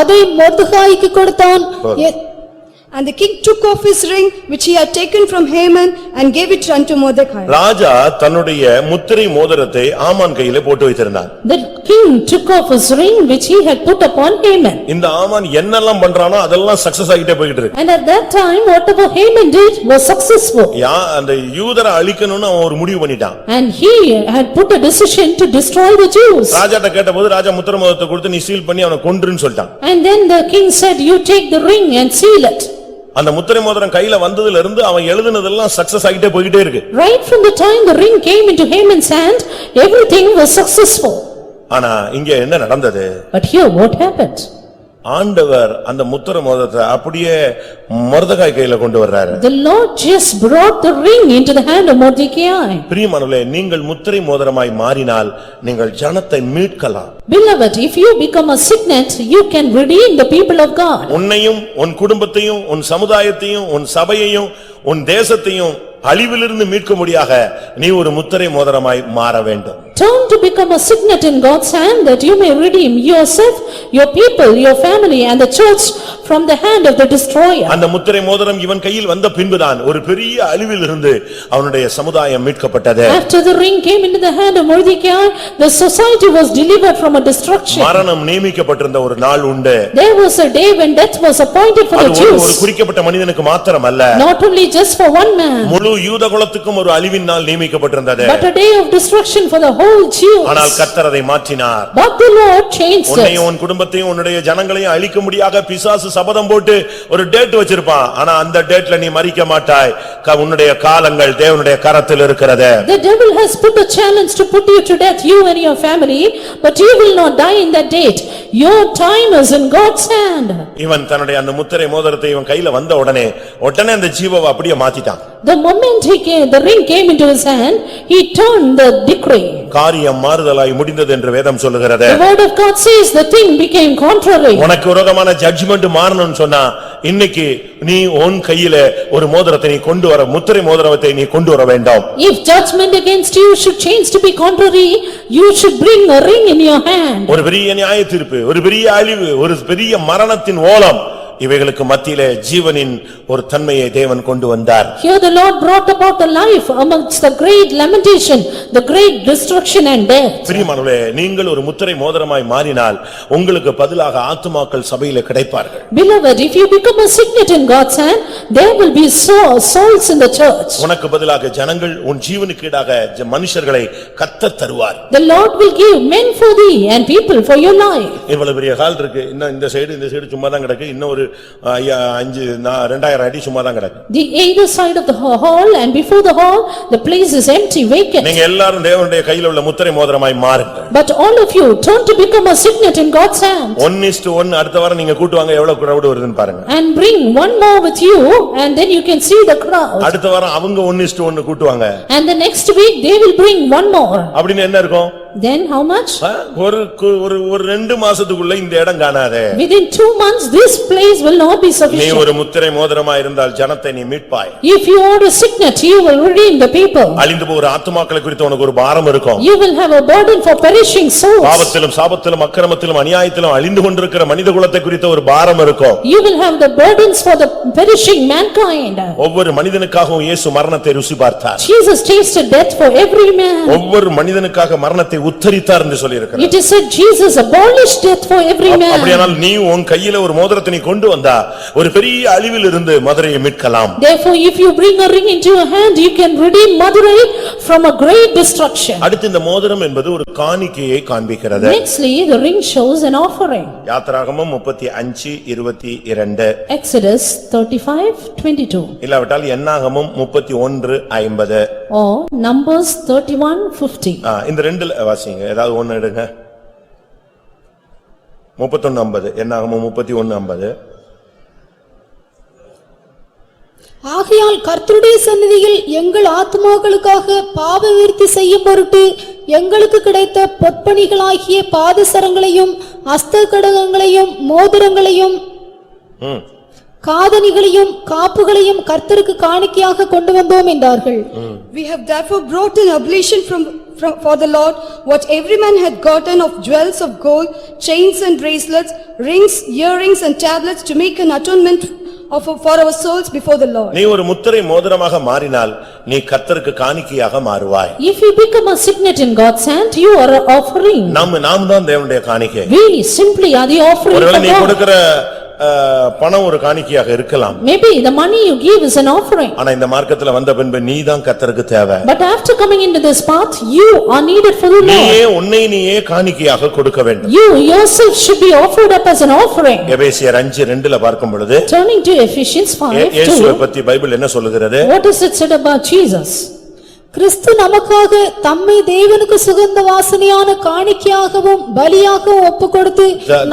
அதை மொர்தெகாய்க்கு கொடுத்தான். And the king took off his ring which he had taken from Haman and gave it unto Mordecai. ராஜா தன்னுடைய முத்திரை மோதிரத்தை ஆமான் கையிலே போட்டு வைத்திருந்தான். The king took off his ring which he had put upon Haman. இந்த ஆமான் என்னெல்லாம் பண்றானோ அதெல்லாம் சக்சஸ் ஆகிட்டே போயிட்டு இருக்கு. And at that time whatever Haman did was successful. அந்த யூதரை அழிக்கணும்னு அவன் ஒரு முடிவு பண்ணிட்டான். And he had put a decision to destroy the Jews. ராஜாட்ட கேட்டபோது ராஜா முத்திரை மோதிரத்தை கொடுத்து நீ சீல் பண்ணி அவனை கொன்றுன்னு சொல்லிட்டான். And then the king said, "You take the ring and seal it." அந்த முத்திரை மோதிரம் கையில வந்ததில இருந்து அவன் எழுதுனதெல்லாம் சக்சஸ் ஆகிட்டே போயிட்டே இருக்கு. Right from the time the ring came into Haman's hand, everything was successful. ஆனா இங்க என்ன நடந்தது? But here what happened? ஆண்டவர் அந்த முத்திரை மோதிரத்தை அப்படியே மொர்தெகாய் கையில கொண்டு வர்றாரு. The Lord just brought the ring into the hand of Mordecai. பிரியமானவர்களே, நீங்கள் முத்திரை மோதிரமாய் மாறினால் நீங்கள் ஜனத்தை மீட்கலாம். Beloved, if you become a signet, you can redeem the people of God. உன்னையும் உன் குடும்பத்தையும் உன் சமுதாயத்தையும் உன் சபையையும் உன் தேசத்தையும் அழிவிலிருந்து மீட்கும்படியாக நீ ஒரு முத்திரை மோதிரமாய் மாற வேண்டும். Turn to become a signet in God's hand that you may redeem yourself, your people, your family and the church from the hand of the destroyer. அந்த முத்திரை மோதிரம் இவன் கையில் வந்த பின்புதான் ஒரு பெரிய அழிவிலிருந்து அவனுடைய சமுதாயம் மீட்கப்பட்டது. After the ring came into the hand of Mordecai, the society was delivered from a destruction. மரணம் நியமிக்கப்பட்டிருந்த ஒரு நாள் உண்டு. There was a day when death was appointed for the அது ஒரு Jews. குறிக்கப்பட்ட மனிதனுக்கு மாத்திரமல்ல, Not only just for one man, முழு யூதகுலத்துக்கும் ஒரு அழிவின் நாள் நியமிக்கப்பட்டிருந்தது. but a day of destruction for the whole Jews. ஆனால் கர்த்தர் அதை மாற்றினார். But the Lord changed it. உன்னையும் உன் குடும்பத்தையும் உன்னுடைய ஜனங்களையும் அழிக்கும்படியாக பிசாசு சபதம் போட்டு ஒரு டேட் வச்சிருப்பான். ஆனா அந்த டேட்ல நீ மரிக்க மாட்டாய். உன்னுடைய காலங்கள் தேவனுடைய கரத்தில் இருக்கிறது. The devil has put a challenge to put you to death, you and your family, but you will not die in that date. Your time is in God's hand. இவன் தன்னுடைய அந்த முத்திரை மோதிரத்தை இவன் கையில வந்த உடனே அந்த ஜீவவை அப்படியே மாத்திட்டான். The moment the ring came into his hand, he turned the decree. காரியம் மாறுதலாய் முடிந்தது என்று வேதம் சொல்லுகிறது. The word of God says the thing became contrary. உனக்கு விரோதமான ஜட்ஜ்மென்ட் மாறணும்னு சொன்னா இன்னைக்கு நீ உன் கையில ஒரு மோதிரத்தை நீ கொண்டு வர, முத்திரை மோதிரத்தை நீ கொண்டு வர வேண்டும். If judgment against you should change to be contrary, you should bring a ring in your hand. ஒரு பெரிய நியாய தீர்ப்பு, ஒரு பெரிய அழிவு, ஒரு பெரிய மரணத்தின் ஓலம், இவைகளுக்கு மத்தியிலே ஜீவனின் ஒரு தன்மையை தேவன் கொண்டு வந்தார். Here the Lord brought about the life amongst the great lamentation, the great destruction and death. பிரியமானவர்களே, நீங்கள் ஒரு முத்திரை மோதிரமாய் மாறினால் உங்களுக்கு பதிலாக ஆத்துமாக்கள் சபையிலே கிடைப்பார்கள். Beloved, if you become a signet in God's hand, there will be souls in the church. உனக்கு பதிலாக ஜனங்கள் உன் ஜீவனுக்கு ஈடாக மனுஷர்களை கர்த்தர் தருவார். The Lord will give men for thee and people for your life. இவ்வளவு பெரிய ஹால் இருக்கு, இன்னும் இந்த சைடு சும்மா தான் கிடக்கு, இன்னும் ஒரு 2000 அடி சும்மா தான் கிடக்கு. The either side of the hall and before the hall, the place is empty, vacant. நீங்க எல்லாரும் தேவனுடைய கையில உள்ள முத்திரை மோதிரமாய் மாறுங்க. But all of you turn to become a signet in God's hand. 1:1 அடுத்த வாரம் நீங்க கூட்டுவாங்க, எவ்வளவு crowd வருதுன்னு பாருங்க. And bring one more with you and then you can see the crowd. அடுத்த வாரம் அவங்க 1:1 கூட்டுவாங்க. And the next week they will bring one more. அப்படினா என்ன இருக்கும்? Then how much? ஒரு 2 மாசத்துக்குள்ள இந்த இடம் காணாதே. Within 2 months this place will not be நீ sufficient. ஒரு முத்திரை மோதிரமாய் இருந்தால் ஜனத்தை நீ மீட்பாய். If you are a signet, you will redeem the people. அழிந்து போகிற ஆத்துமாக்களை குறித்து உனக்கு ஒரு பாரம் இருக்கும். You will have a burden for perishing souls. பாவத்திலும் சாபத்திலும் அக்கிரமத்திலும் அநியாயத்திலும் அழிந்து கொண்டிருக்கிற மனிதகுலத்தை குறித்த ஒரு பாரம் இருக்கும். You will have the burdens for the perishing mankind. ஒவ்வொரு மனிதனுக்காகவும் இயேசு மரணத்தை ருசி பார்த்தார். Jesus tasted death for every man. ஒவ்வொரு மனிதனுக்காக மரணத்தை உத்தரித்தார் என்று சொல்லி இருக்கிறார். It is said Jesus abolished death for every man. அப்படியானால் நீ உன் கையில ஒரு மோதிரத்தை நீ கொண்டு வந்தா ஒரு பெரிய அழிவில் இருந்து மதுரையை மீட்கலாம். Therefore if you bring a ring into your hand, you can redeem Madurai from a great destruction. அடுத்து இந்த மோதிரம் என்பது ஒரு காணிக்கையை காண்பிக்கிறது. Nextly the ring shows an offering. யாத்திராகமம் 35:22. Exodus 35:22. இல்லாவிட்டால் என்னாகமம் 31:50. Or Numbers 31:50. இந்த ரெண்டுல வாசிங்க, ஏதாவது ஒன்னு எடுங்க. 31:50, என்னாகமம் 31:50. ஆகையால் கர்த்தருடைய சந்நிதியில் எங்கள் ஆத்துமாக்களுக்காக பாவ விருத்தி செய்யும் பொருட்டு எங்களுக்கு கிடைத்த பொற்பணிகளாகிய பாதசரங்களையும் அஸ்தகடகங்களையும் மோதிரங்களையும் காதணிகளையும் காப்புகளையும் கர்த்தருக்கு காணிக்கையாக கொண்டு வந்தோம் என்றார்கள். We have therefore brought an oblation for the Lord what every man had gotten of jewels of gold, chains and bracelets, rings, earrings and tablets to make an atonement for our souls before the Lord. நீ ஒரு முத்திரை மோதிரமாக மாறினால் நீ கர்த்தருக்கு காணிக்கையாக மாறுவாய். If you become a signet in God's hand, you are an offering. நாம் தான் தேவனுடைய காணிக்கை. We simply are the offering ஒருவேளை for நீ God. கொடுக்கிற பணம் ஒரு காணிக்கையாக இருக்கலாம். Maybe the money you give is an offering. ஆனா இந்த மார்க்கத்துல வந்த பின்பு நீதான் கர்த்தருக்கு தேவை. But after coming into this path, you are needed for the Lord. நீயே உன்னை நீயே காணிக்கையாக கொடுக்க வேண்டும். You yourself should be offered up as an offering. எபேசியர் 5:2ல பார்க்கும் பொழுது Turning to Ephesians 5:2. இயேசுவை பத்தி பைபிள் என்ன சொல்லுகிறது? What is it said about Jesus? கிறிஸ்து நமக்காக தம்மை தேவனுக்கு சுகந்த வாசனையான காணிக்கையாகவும் பலியாகவும் ஒப்புக்கொடுத்து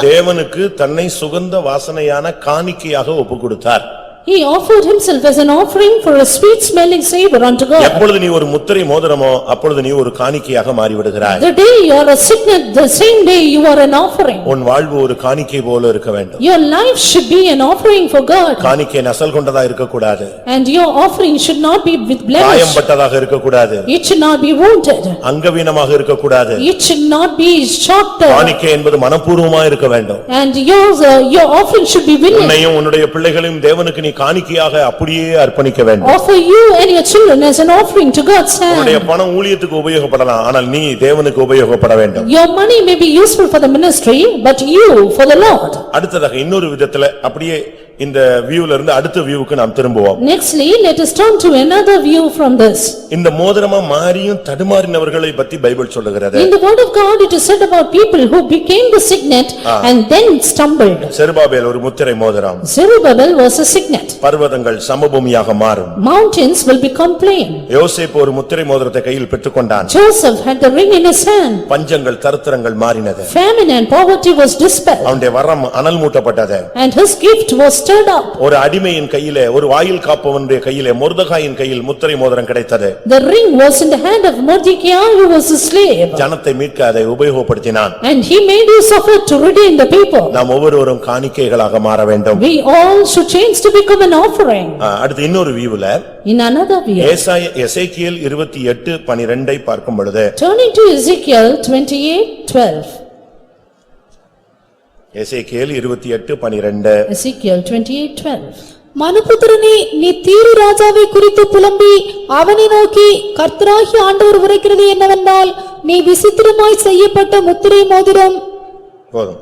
தேவனுக்கு தன்னை சுகந்த வாசனையான காணிக்கையாக ஒப்புக்கொடுத்தார். He offered himself as an offering for a sweet smelling savor unto God. எப்பொழுது நீ ஒரு முத்திரை மோதிரமோ அப்பொழுது நீ ஒரு காணிக்கையாக மாறிவிடுகிறாய். The day you are a signet, the same day you are an offering. உன் வாழ்வு ஒரு காணிக்கை போல இருக்க வேண்டும். Your life should be an offering for God. காணிக்கை நசல் கொண்டதா இருக்க கூடாது. And your offering should not be with blemish. காயம்பட்டதாக இருக்க கூடாது. It should not be wounded. அங்கவீனமாக இருக்க கூடாது. It should not be short. காணிக்கை என்பது மனப்பூர்வமாக இருக்க வேண்டும். And your offering should be willing. உன்னையும் உன்னுடைய பிள்ளைகளையும் தேவனுக்கு நீ காணிக்கையாக அப்படியே அர்ப்பணிக்க வேண்டும். Offer you and your children as an offering to God's hand. உன்னுடைய பணம் ஊழியத்துக்கு உபயோகப்படலாம் ஆனால் நீ தேவனுக்கு உபயோகப்பட வேண்டும். Your money may be useful for the ministry but you for the Lord. அடுத்ததாக இன்னொரு விதத்துல அப்படியே இந்த வியூல இருந்து அடுத்த வியூவுக்கு நாம் திரும்புவோம். Nextly, let us turn to another view from this. இந்த மோதிரமா மாறியும் தடுமாறினவர்களை பத்தி பைபிள் சொல்லுகிறது. In the word of God it is said about people who became the signet and then stumbled. Zerubbabel ஒரு முத்திரை மோதிரம். Zerubbabel was a signet. பர்வதங்கள் சமபூமியாக மாறும். Mountains will become plain. யோசேப்பு ஒரு முத்திரை மோதிரத்தை கையில் பெற்றுக்கொண்டான். Joseph had the ring in his hand. பஞ்சங்கள் தரித்திரங்கள் மாறினது. Famine and poverty was dispelled. அவனுடைய வரம் அனல் மூட்டப்பட்டது. And his gift was stirred up. ஒரு அடிமையின் கையிலே ஒரு வாயில் காப்பவனுடைய கையிலே மொர்தெகாயின் கையில் முத்திரை மோதிரம் கிடைத்தது. The ring was in the hand of Mordecai who was a slave. ஜனத்தை மீட்க அதை உபயோகப்படுத்தினான். And he made use of it to redeem the people. நாம் ஒவ்வொருவரும் காணிக்கைகளாக மாற வேண்டும். We all should change to become an offering. அடுத்து இன்னொரு வியூல In another view. எசேக்கியேல் 28:12 பார்க்கும் பொழுது Turning to Ezekiel 28:12. Ezekiel 28:12 Ezekiel 28:12. மனுபுத்திரனே, நீ தீரு ராஜாவை குறித்து புலம்பி அவனை நோக்கி, கர்த்தராகிய ஆண்டவர் உரைக்கிறது என்னவென்றால், நீ விசித்திரமாய் செய்யப்பட்ட முத்திரை மோதிரம். போதும்.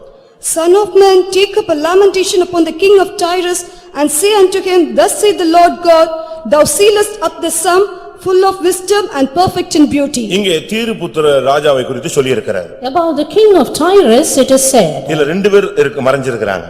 Son of man, take up a lamentation upon the king of Tyrus and say unto him, Thus saith the Lord God, Thou sealest up the sum, full of wisdom and perfect in beauty. இங்கே தீரு புத்திர ராஜாவை குறித்து சொல்லி இருக்கிறார். About the king of Tyrus it is said. இதுல ரெண்டு பேர் மறைஞ்சிருக்கிறாங்க.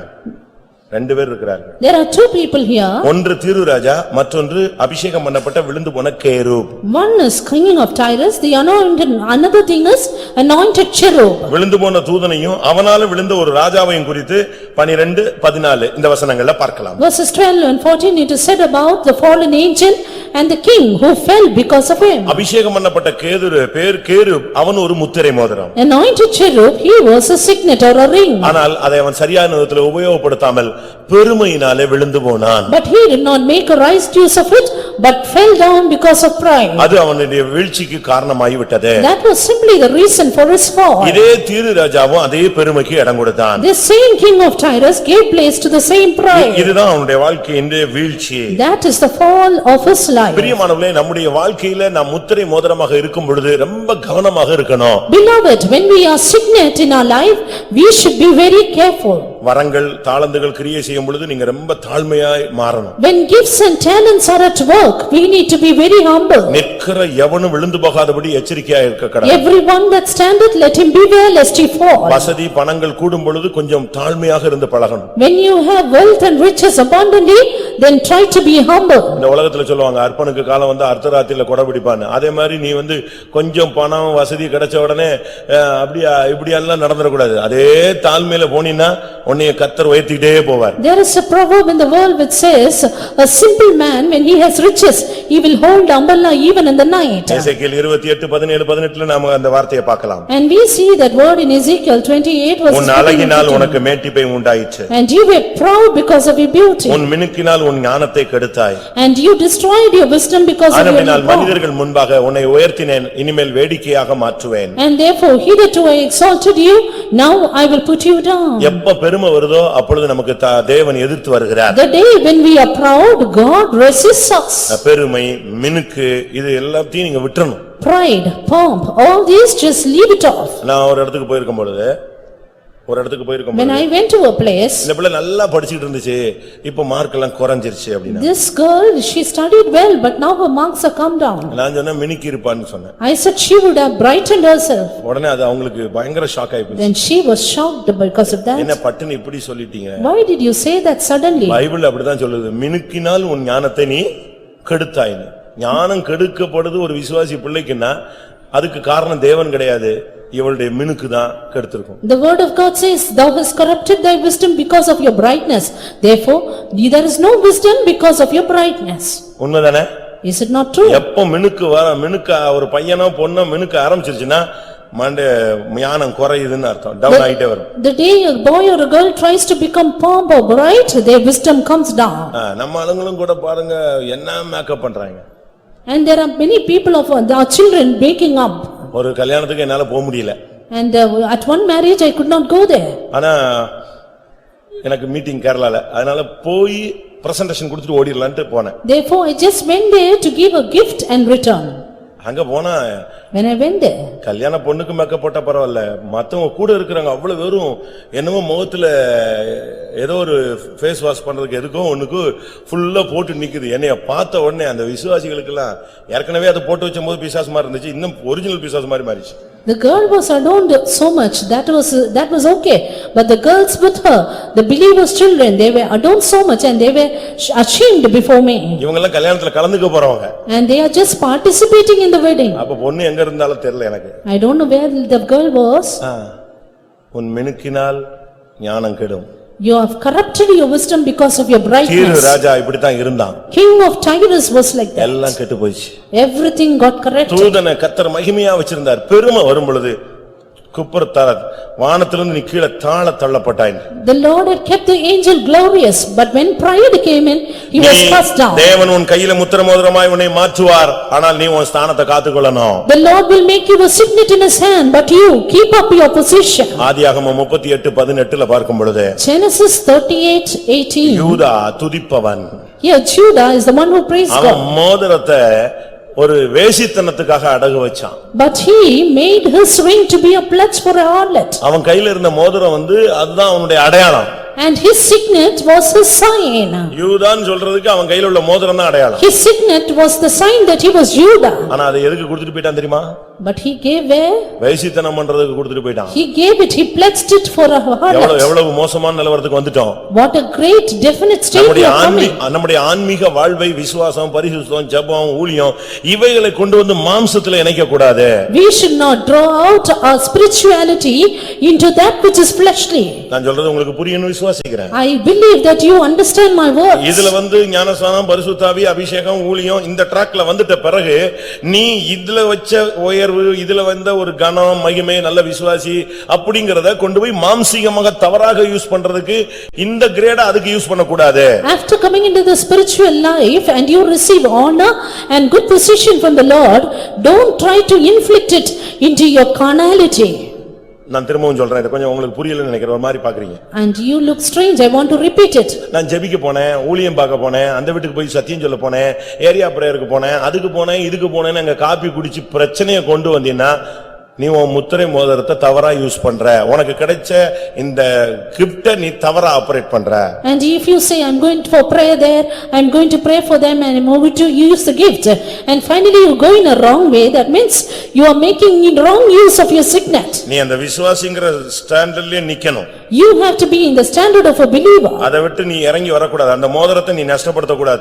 ரெண்டு பேர் இருக்கிறார்கள். There are two people here. ஒன்று தீரு ராஜா, மற்றொன்று அபிஷேகம் பண்ணப்பட்ட விழுந்து போன cherub. One is king of Tyrus, the anointed, another thing is anointed cherub. விழுந்து போன தூதனையும் அவனால விழுந்த ஒரு ராஜாவையும் குறித்து 12-14 இந்த வசனங்கள்ல பார்க்கலாம். Verses 12 and 14 it is said about the fallen angel and the king who fell because of him. அபிஷேகம் பண்ணப்பட்ட கேரூப் அவன் ஒரு முத்திரை மோதிரம். Anointed cherub, he was a signet or a ring. ஆனால் அதை அவன் சரியான விதத்தில் உபயோகப்படுத்தாமல் பெருமையினாலே விழுந்து போனான். But he did not make a right use of it but fell down because of pride. அது அவனுடைய வீழ்ச்சிக்கு காரணமாகி விட்டது. That was simply the reason for his fall. இதே தீரு ராஜாவும் அதே பெருமைக்கு இடம் கொடுத்தான். This same king of Tyrus gave place to the same pride. இதுதான் அவனுடைய வாழ்க்கையின் வீழ்ச்சி. That is the fall of his life. பிரியமானவர்களே, நம்முடைய வாழ்க்கையில நாம் முத்திரை மோதிரமாக இருக்கும் பொழுது ரொம்ப கவனமாக இருக்கணும். Beloved, when we are signet in our life, we should be very careful. வரங்கள் தாளந்துகள் கிரியை செய்யும் பொழுது நீங்க ரொம்ப தாழ்மையாய் மாறணும். When gifts and talents are at work, work, we need to be very humble. நிற்கிற எவனும் விழுந்து போகாதபடி எச்சரிக்கையா இருக்க கடவுள். Everyone that standeth, let him beware lest he fall. வசதி பணங்கள் கூடும் பொழுது கொஞ்சம் தாழ்மையாக இருந்து பழகணும். When you have wealth and riches abundantly, then try to be humble. இந்த உலகத்துல சொல்லுவாங்க அர்ப்பனுக்கு காலம் வந்து அர்த்தராத்திரில கொடை பிடிப்பான்னு. அதே மாதிரி நீ வந்து கொஞ்சம் பணம் வசதி கிடைச்ச உடனே அப்படியா இப்படி எல்லாம் நடந்துடக்கூடாது. அதே தாழ்மையில போனீன்னா உன்னைய கர்த்தர் உயர்த்திக்கிட்டே போவார். There is a proverb in the world which says, a simple man when he has riches, he will hold umbrella even in the night. எசேக்கியேல் 28:17-18 நாம அந்த வார்த்தையை பார்க்கலாம். And we see that word in Ezekiel 28 verse 15. உன் அழகினால் உனக்கு மேட்டிமை உண்டாயிற்று. And you were proud because of your beauty. உன் மினுக்கினால் உன் ஞானத்தை கெடுத்தாய். And you destroyed your wisdom because of your ஆனபடியால் pride. மனிதர்கள் முன்பாக உன்னை உயர்த்தினேன், இனிமேல் வேடிக்கையாக மாற்றுவேன். And therefore hitherto I exalted you, now I will put you down. எப்ப பெருமை வருதோ அப்பொழுது நமக்கு தேவன் எதிர்த்து வருகிறார். The day when we are proud, God resists us. பெருமை, மினுக்கு இது எல்லாத்தையும் நீங்க விட்டுறணும். Pride, pomp, all these just leave it off. நான் ஒரு இடத்துக்கு போயிருக்கும் பொழுது When I went to a place, இந்த பிள்ளை நல்லா படிச்சிட்டு இருந்துச்சு, இப்ப மார்க் எல்லாம் குறைஞ்சிருச்சு அப்படினா. this girl, she studied well, but now her marks are come down. நான் சொன்ன மினுக்கி இருப்பான்னு சொன்னேன். I said she would have brightened herself. உடனே அது அவங்களுக்கு பயங்கர ஷாக் ஆயிடுச்சு. Then she was shocked because of that. என்ன பட்டுன்னு இப்படி சொல்லிட்டீங்க? Why did you say that suddenly? Bible அப்படிதான் சொல்லுது, மினுக்கினால் உன் ஞானத்தை நீ கெடுத்தாயின்னு. ஞானம் கெடுக்கப்படுது ஒரு விசுவாசி பிள்ளைக்குன்னா அதுக்கு காரணம் தேவன் கிடையாது, இவளுடைய மினுக்கு தான் கெடுத்திருக்கும். The word of God says, thou hast corrupted thy wisdom because of your brightness. Therefore, there is no wisdom because of your brightness. உண்மைதானே? Is it not true? எப்ப மினுக்க ஒரு பையனோ பொண்ணோ மினுக்க ஆரம்பிச்சிருச்சுன்னா மண்டே ஞானம் குறையுதுன்னு அர்த்தம், டவுன் ஆயிட்டே வரும். The day a boy or a girl tries to become pomp or bright, their wisdom comes down. நம்ம ஆளுங்களும் கூட பாருங்க என்ன மேக்கப் பண்றாங்க. And there are many people of our children waking up. ஒரு கல்யாணத்துக்கு என்னால போக முடியல. And at one marriage I could not go there. ஆனா எனக்கு மீட்டிங் கேரளால, அதனால போய் பிரசன்டேஷன் கொடுத்துட்டு ஓடிரலாம்னு போனேன். Therefore I just went there to give a gift and return. அங்க போனா When I went there, கல்யாண பொண்ணுக்கு மேக்கப் போட்டா பரவாயில்ல, மத்தவங்க கூட இருக்கிறவங்க அவ்வளவு வெறும் என்னமோ முகத்துல ஏதோ ஒரு ஃபேஸ் வாஷ் பண்றதுக்கு எதுக்கோ ஒண்ணுக்கு ஃபுல்லா போட்டு நிக்குது. என்னைய பார்த்த உடனே அந்த விசுவாசிகளுக்கு எல்லாம் ஏற்கனவே அதை போட்டு வச்ச போது பிசாசு மாதிரி இருந்துச்சு, இன்னும் ஒரிஜினல் பிசாசு மாதிரி மாறிச்சு. the girl was adorned so much, that was okay. But the girls with her, the believers' children, they were adorned so much and they were ashamed before me. இவங்க எல்லாம் கல்யாணத்துல கலந்துக்க போறவங்க. And they are just participating in the wedding. அப்ப பொண்ணு எங்க இருந்தாலும் தெரியல எனக்கு. I don't know where the girl was. உன் மினுக்கினால் ஞானம் கெடும். You have corrupted your wisdom because of your தீரு brightness. ராஜா இப்படித்தான் இருந்தான். King of Tyrus was like that. எல்லாம் கெட்டு போயிச்சு. Everything got corrected. தூதனை கர்த்தர் மகிமையா வச்சிருந்தார். பெருமை வரும் பொழுது குப்புறத்தார வானத்திலிருந்து நீ கீழே தாழ தள்ளப்பட்டாய். The Lord had kept the angel glorious, but when pride came in, he was cast down. தேவன் உன் கையில முத்திர மோதிரமாய் உன்னை மாற்றுவார், ஆனால் நீ உன் ஸ்தானத்தை காத்துக்கொள்ளணும். The Lord will make you a signet in his hand, but you keep up your position. ஆதியாகமம் 38:18 பார்க்கும் பொழுது Genesis 38:18. யூதா துதிப்பவன். Here Judah is the one who praised அவன் God. மோதிரத்தை ஒரு வேசித்தனத்துக்காக அடகு வச்சான். But he made his ring to be a pledge for a harlot. அவன் கையில இருந்த மோதிரம் அதுதான் அவனுடைய அடையாளம். And his signet was his sign. யூதான்னு சொல்றதுக்கு அவன் கையில உள்ள மோதிரம் தான் அடையாளம். His signet was the sign that he was Judah. ஆனா அதை எதுக்கு கொடுத்துட்டு போயிட்டான் தெரியுமா? But he gave where? வேசித்தனம் பண்றதுக்கு கொடுத்துட்டு போயிட்டான். He gave it, he pledged it for a harlot. எவ்வளவு மோசமான நிலவரத்துக்கு வந்துட்டோம். What a great definite state we are coming. நம்முடைய ஆன்மீக வாழ்வை விசுவாசம், பரிசுத்தம், ஜெபம், ஊழியம் இவைகளை கொண்டு வந்து மாம்சத்துல இணைக்க கூடாது. We should not draw out our spirituality into that which is fleshly. நான் சொல்றது உங்களுக்கு புரியணும் விசுவாசிக்கிறேன். I believe that you understand my words. இதுல ஞானஸ்நானம், பரிசுத்தாவி, அபிஷேகம், ஊழியம் இந்த ட்ராக்ல வந்துட்ட பிறகு நீ இதுல வச்ச உயர்வு, இதுல வந்த ஒரு கனம், மகிமை, நல்ல விசுவாசி அப்படிங்கறத கொண்டு போய் மாம்சீகமாக தவறாக யூஸ் பண்றதுக்கு இந்த கிரேட அதுக்கு யூஸ் பண்ண கூடாது. After coming into the spiritual life and you receive honor and good position from the Lord, don't try to inflict it into your carnality. நான் திரும்பவும் சொல்றேன், இது கொஞ்சம் உங்களுக்கு புரியலன்னு நினைக்கிறேன், ஒரு மாதிரி பாக்குறீங்க. And you look strange, I want to repeat it. நான் ஜெபிக்க போனேன், ஊழியம் பார்க்க போனேன், அந்த வீட்டுக்கு போய் சத்தியம் சொல்ல போனேன், ஏரியா பிரேயருக்கு போனேன், அதுக்கு போனேன், இதுக்கு போனேன்னு அங்க காபி குடிச்சு பிரச்சனையை கொண்டு வந்தீங்கன்னா நீ உன் முத்திரை மோதிரத்தை தவறா யூஸ் பண்ற, உனக்கு கிடைச்ச இந்த கிஃப்ட நீ தவறா ஆபரேட் பண்ற. And if you say, I'm going for prayer there, I'm going to pray for them and I'm going to use the gift, and finally you go in a wrong way, that means you are making wrong use of your signet. நீ அந்த விசுவாசிங்கிற ஸ்டாண்டர்ட்லயே நிக்கணும். You have to be in the standard of a believer. அதை விட்டு நீ இறங்கி வரக்கூடாது. அந்த மோதிரத்தை நீ நஷ்டப்படுத்த கூடாது.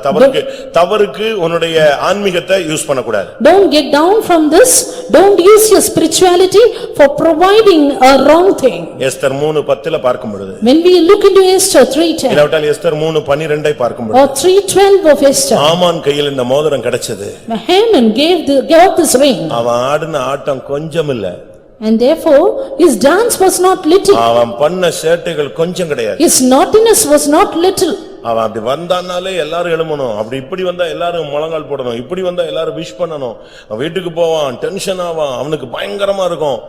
தவறுக்கு உன்னுடைய ஆன்மீகத்தை யூஸ் பண்ண கூடாது. Don't get down from this. Don't use your spirituality for providing a wrong thing. Esther 3:10 பார்க்கும் பொழுது, When we look into Esther 3:10 இல்லாவிட்டால் எஸ்தர் 3:12 பார்க்கும் பொழுது, or 3:12 of Esther, ஆமான் கையில் இந்த மோதிரம் கிடைச்சது. Haman got this ring, அவன் ஆடின ஆட்டம் கொஞ்சம் இல்ல. and therefore his dance was not little. அவன் பண்ண சேட்டைகள் கொஞ்சம் கிடையாது. His naughtiness was not little. அவன் அப்படி வந்தானாலே எல்லாரும் எழுமணும், அப்படி இப்படி வந்தா எல்லாரும் முழங்கால் போடணும், இப்படி வந்தா எல்லாரும் விஷ் பண்ணணும். வீட்டுக்கு போவான், டென்ஷன் ஆவான், அவனுக்கு பயங்கரமா இருக்கும்.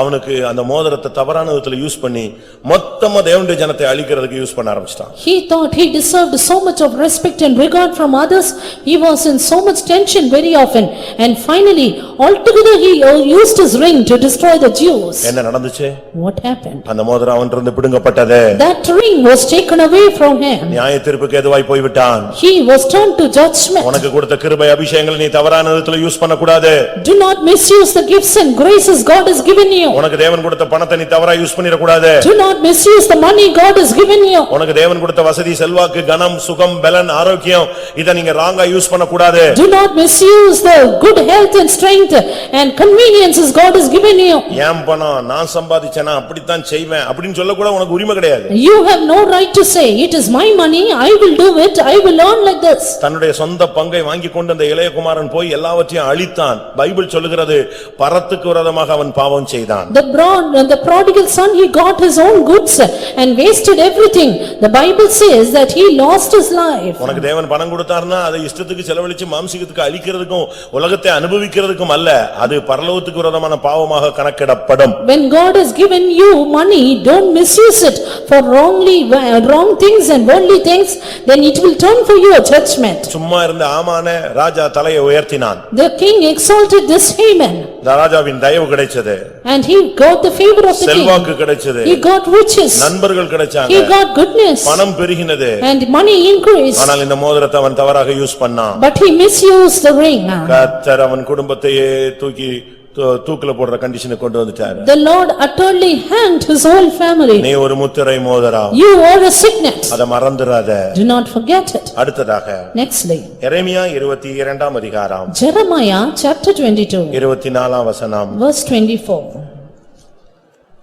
அவனுக்கு அந்த மோதிரத்தை தவறான விதத்துல யூஸ் பண்ணி மொத்தமா தேவனுடைய ஜனத்தை அழிக்கிறதுக்கு யூஸ் பண்ண ஆரம்பிச்சிட்டான். He thought he deserved so much of respect and regard from others. He was in so much tension very often, and finally altogether he used his ring to destroy the Jews. என்ன நடந்துச்சு? What happened? அந்த மோதிரம் அவனிருந்து பிடுங்கப்பட்டது. That ring was taken away from him. நியாயத்தீர்ப்புக்கு எதுவாய் போய்விட்டான். He was turned to judgment. உனக்கு கொடுத்த கிருபை அபிஷேகங்களை நீ தவறான விதத்துல யூஸ் பண்ண கூடாது. Do not misuse the gifts and graces God has given you. உனக்கு தேவன் கொடுத்த பணத்தை நீ தவறா யூஸ் பண்ணிர கூடாது. Do not misuse the money God has given you. உனக்கு தேவன் கொடுத்த வசதி, செல்வாக்கு, கனம், சுகம், பலன், ஆரோக்கியம் இத நீங்க ராங்கா யூஸ் பண்ண கூடாது. Do not misuse the good health and strength and conveniences God has given you. ஏன் பணம் நான் சம்பாதிச்சேனா அப்படித்தான் செய்வேன் அப்படினு சொல்ல கூட உனக்கு உரிமை கிடையாது. You have no right to say it is my money, I will do it, I will earn like this. தன்னுடைய சொந்த பங்கை வாங்கி கொண்டு அந்த இளைய குமாரன் போய் எல்லாவற்றையும் அழித்தான். பைபிள் சொல்லுகிறது பரத்துக்கு விரோதமாக அவன் பாவம் செய்தான். The prodigal son, he got his own goods and wasted everything. The Bible says that he lost his life. உனக்கு தேவன் பணம் கொடுத்தார்னா அதை இஷ்டத்துக்கு செலவழிச்சு மாம்சீகத்துக்கு அழிக்கிறதுக்கும் உலகத்தை அனுபவிக்கிறதுக்கும் அல்ல, அது பரலோகத்துக்கு விரோதமான பாவமாக கணக்கிடப்படும். When God has given you money, don't misuse it for wrong things and worldly things, then it will turn for you a judgment. சும்மா இருந்த ஆமானே ராஜா தலையை உயர்த்தினான். The king exalted this Haman. ராஜாவின் தயவு கிடைச்சது. And he got the favor of the king. செல்வாக்கு கிடைச்சது. He got riches. நண்பர்கள் கிடைச்சாங்க. He got goodness. பணம் பெருகினது. And money increased. ஆனால் இந்த மோதிரத்தை அவன் தவறாக யூஸ் பண்ணான். But he misused the ring. கர்த்தர் அவன் குடும்பத்தையே தூக்குல போடுற கண்டிஷனுக்கு கொண்டு வந்துட்டார். The Lord utterly hanged his whole family. நீ ஒரு முத்திரை மோதிரம். You are a signet. அத மறந்துடாத. Do not forget it. அடுத்ததாக Nextly, எரேமியா 22 அதிகாரம். Jeremiah chapter 22. 24 வசனம். Verse 24.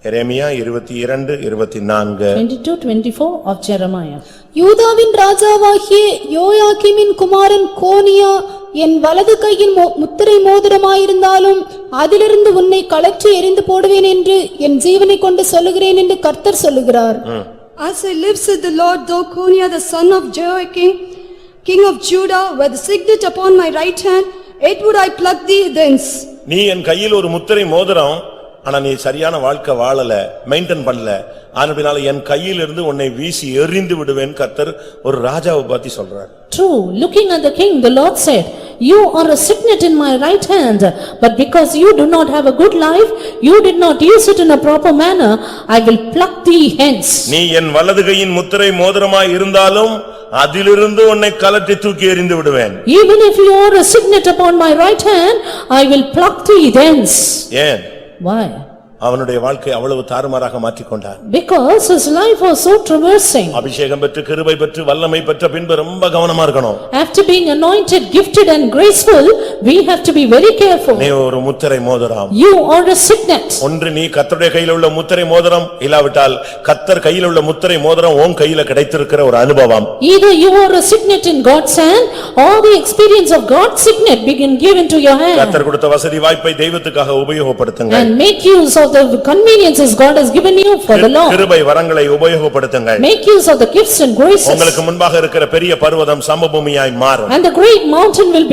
எரேமியா 22:24. 22-24 of Jeremiah. யூதாவின் ராஜாவாகிய யோயாக்கீமின் குமாரன் கோனியா என் வலது கையின் முத்திரை மோதிரமாயிருந்தாலும் அதிலிருந்து உன்னை கழற்றி எறிந்து போடுவேன் என்று என் ஜீவனை கொண்டு சொல்லுகிறேன் என்று கர்த்தர் சொல்லுகிறார். As I live, said the Lord, though Coniah the son of Jehoiakim, king of Judah, were the signet upon my right hand, yet would I pluck thee thence. நீ என் கையில் ஒரு முத்திரை மோதிரம், ஆனா நீ சரியான வாழ்க்கை வாழல, மெயின்டைன் பண்ணல. ஆனபினால என் கையில் இருந்து உன்னை வீசி எறிந்து விடுவேன் கர்த்தர் ஒரு ராஜாவை பத்தி சொல்றார். True, looking at the king, the Lord said, you are a signet in my right hand, but because you do not have a good life, you did not use it in a proper manner, I will pluck thee hence. நீ என் வலது கையின் முத்திரை மோதிரமாய் இருந்தாலும் அதிலிருந்து உன்னை கலட்டி தூக்கி எறிந்து விடுவேன். Even if you are a signet upon my right hand, I will pluck thee thence. ஏன்? Why? அவனுடைய வாழ்க்கை அவ்வளவு தாறுமாறாக மாற்றிக்கொண்டான். Because his life was so traversing. அபிஷேகம் பெற்று கிருபை பெற்று வல்லமை பெற்ற பின்பு ரொம்ப கவனமா இருக்கணும். After being anointed, gifted and graceful, we have to be very careful. நீ ஒரு முத்திரை மோதிரம். You are a signet. ஒன்று நீ கர்த்தருடைய கையில் உள்ள முத்திரை மோதிரம், இல்லாவிட்டால் கர்த்தர் கையில் உள்ள முத்திரை மோதிரம் உன் கையில கிடைத்திருக்கிற ஒரு அனுபவம். Either you are a signet in God's hand or the experience of God's signet begin given to your hand. கர்த்தர் கொடுத்த வசதி வாய்ப்பை தெய்வத்துக்காக உபயோகப்படுத்துங்க. And make use of the conveniences God has given you for the Lord. கிருபை வரங்களை உபயோகப்படுத்துங்கள். Make use of the gifts and graces. உங்களுக்கு முன்பாக இருக்கிற பெரிய பர்வதம் சமபூமியாய் மாறும். And the great mountain will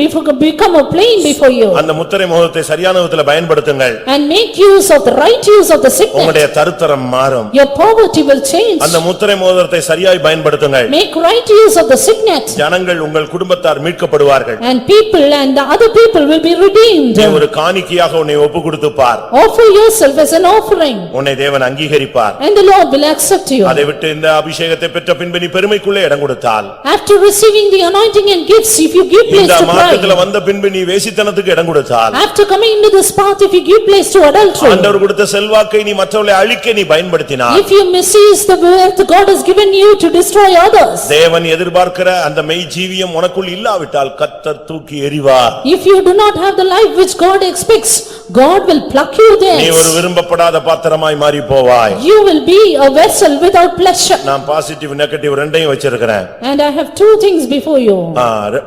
become a plain before you. அந்த முத்திரை மோதிரத்தை சரியான விதத்தில் பயன்படுத்துங்கள். And make use of the right use of the signet. உங்களுடைய தரித்திரம் மாறும். Your poverty will change. அந்த முத்திரை மோதிரத்தை சரியாய் பயன்படுத்துங்கள். Make right use of the signet. ஜனங்கள் உங்கள் குடும்பத்தார் மீட்கப்படுவார்கள். And people and the other people will be redeemed. நீ ஒரு காணிக்கையாக உன்னை ஒப்புக்கொடுத்து பார். Offer yourself as an offering. உன்னை தேவன் அங்கீகரிப்பார். And the Lord will accept you. அதை விட்டு இந்த அபிஷேகத்தை பெற்ற பின்பு நீ பெருமைக்குள்ளே இடம் கொடுத்தால், After receiving the anointing and gifts, if you give place இந்த to மார்க்கத்துல pride. வந்த பின்பு நீ வேசித்தனத்துக்கு இடம் கொடுத்தால், After coming into this path, if you give place to adultery. ஆண்டவர் கொடுத்த செல்வாக்கை நீ மற்றவர்களை அழிக்க நீ பயன்படுத்தினால், If you misuse the wealth God has given you to destroy others. தேவன் எதிர்பார்க்கிற அந்த மெய் ஜீவியம் உனக்குள் இல்லாவிட்டால் கர்த்தர் தூக்கி எறிவார். If you do not have the life which God expects, God will pluck you நீ ஒரு thence. விரும்பப்படாத பாத்திரமாய் மாறி போவாய். You will be a vessel without pleasure. நான் பாசிட்டிவ் நெகட்டிவ் ரெண்டையும் வச்சிருக்கிறேன். And I have two things before you.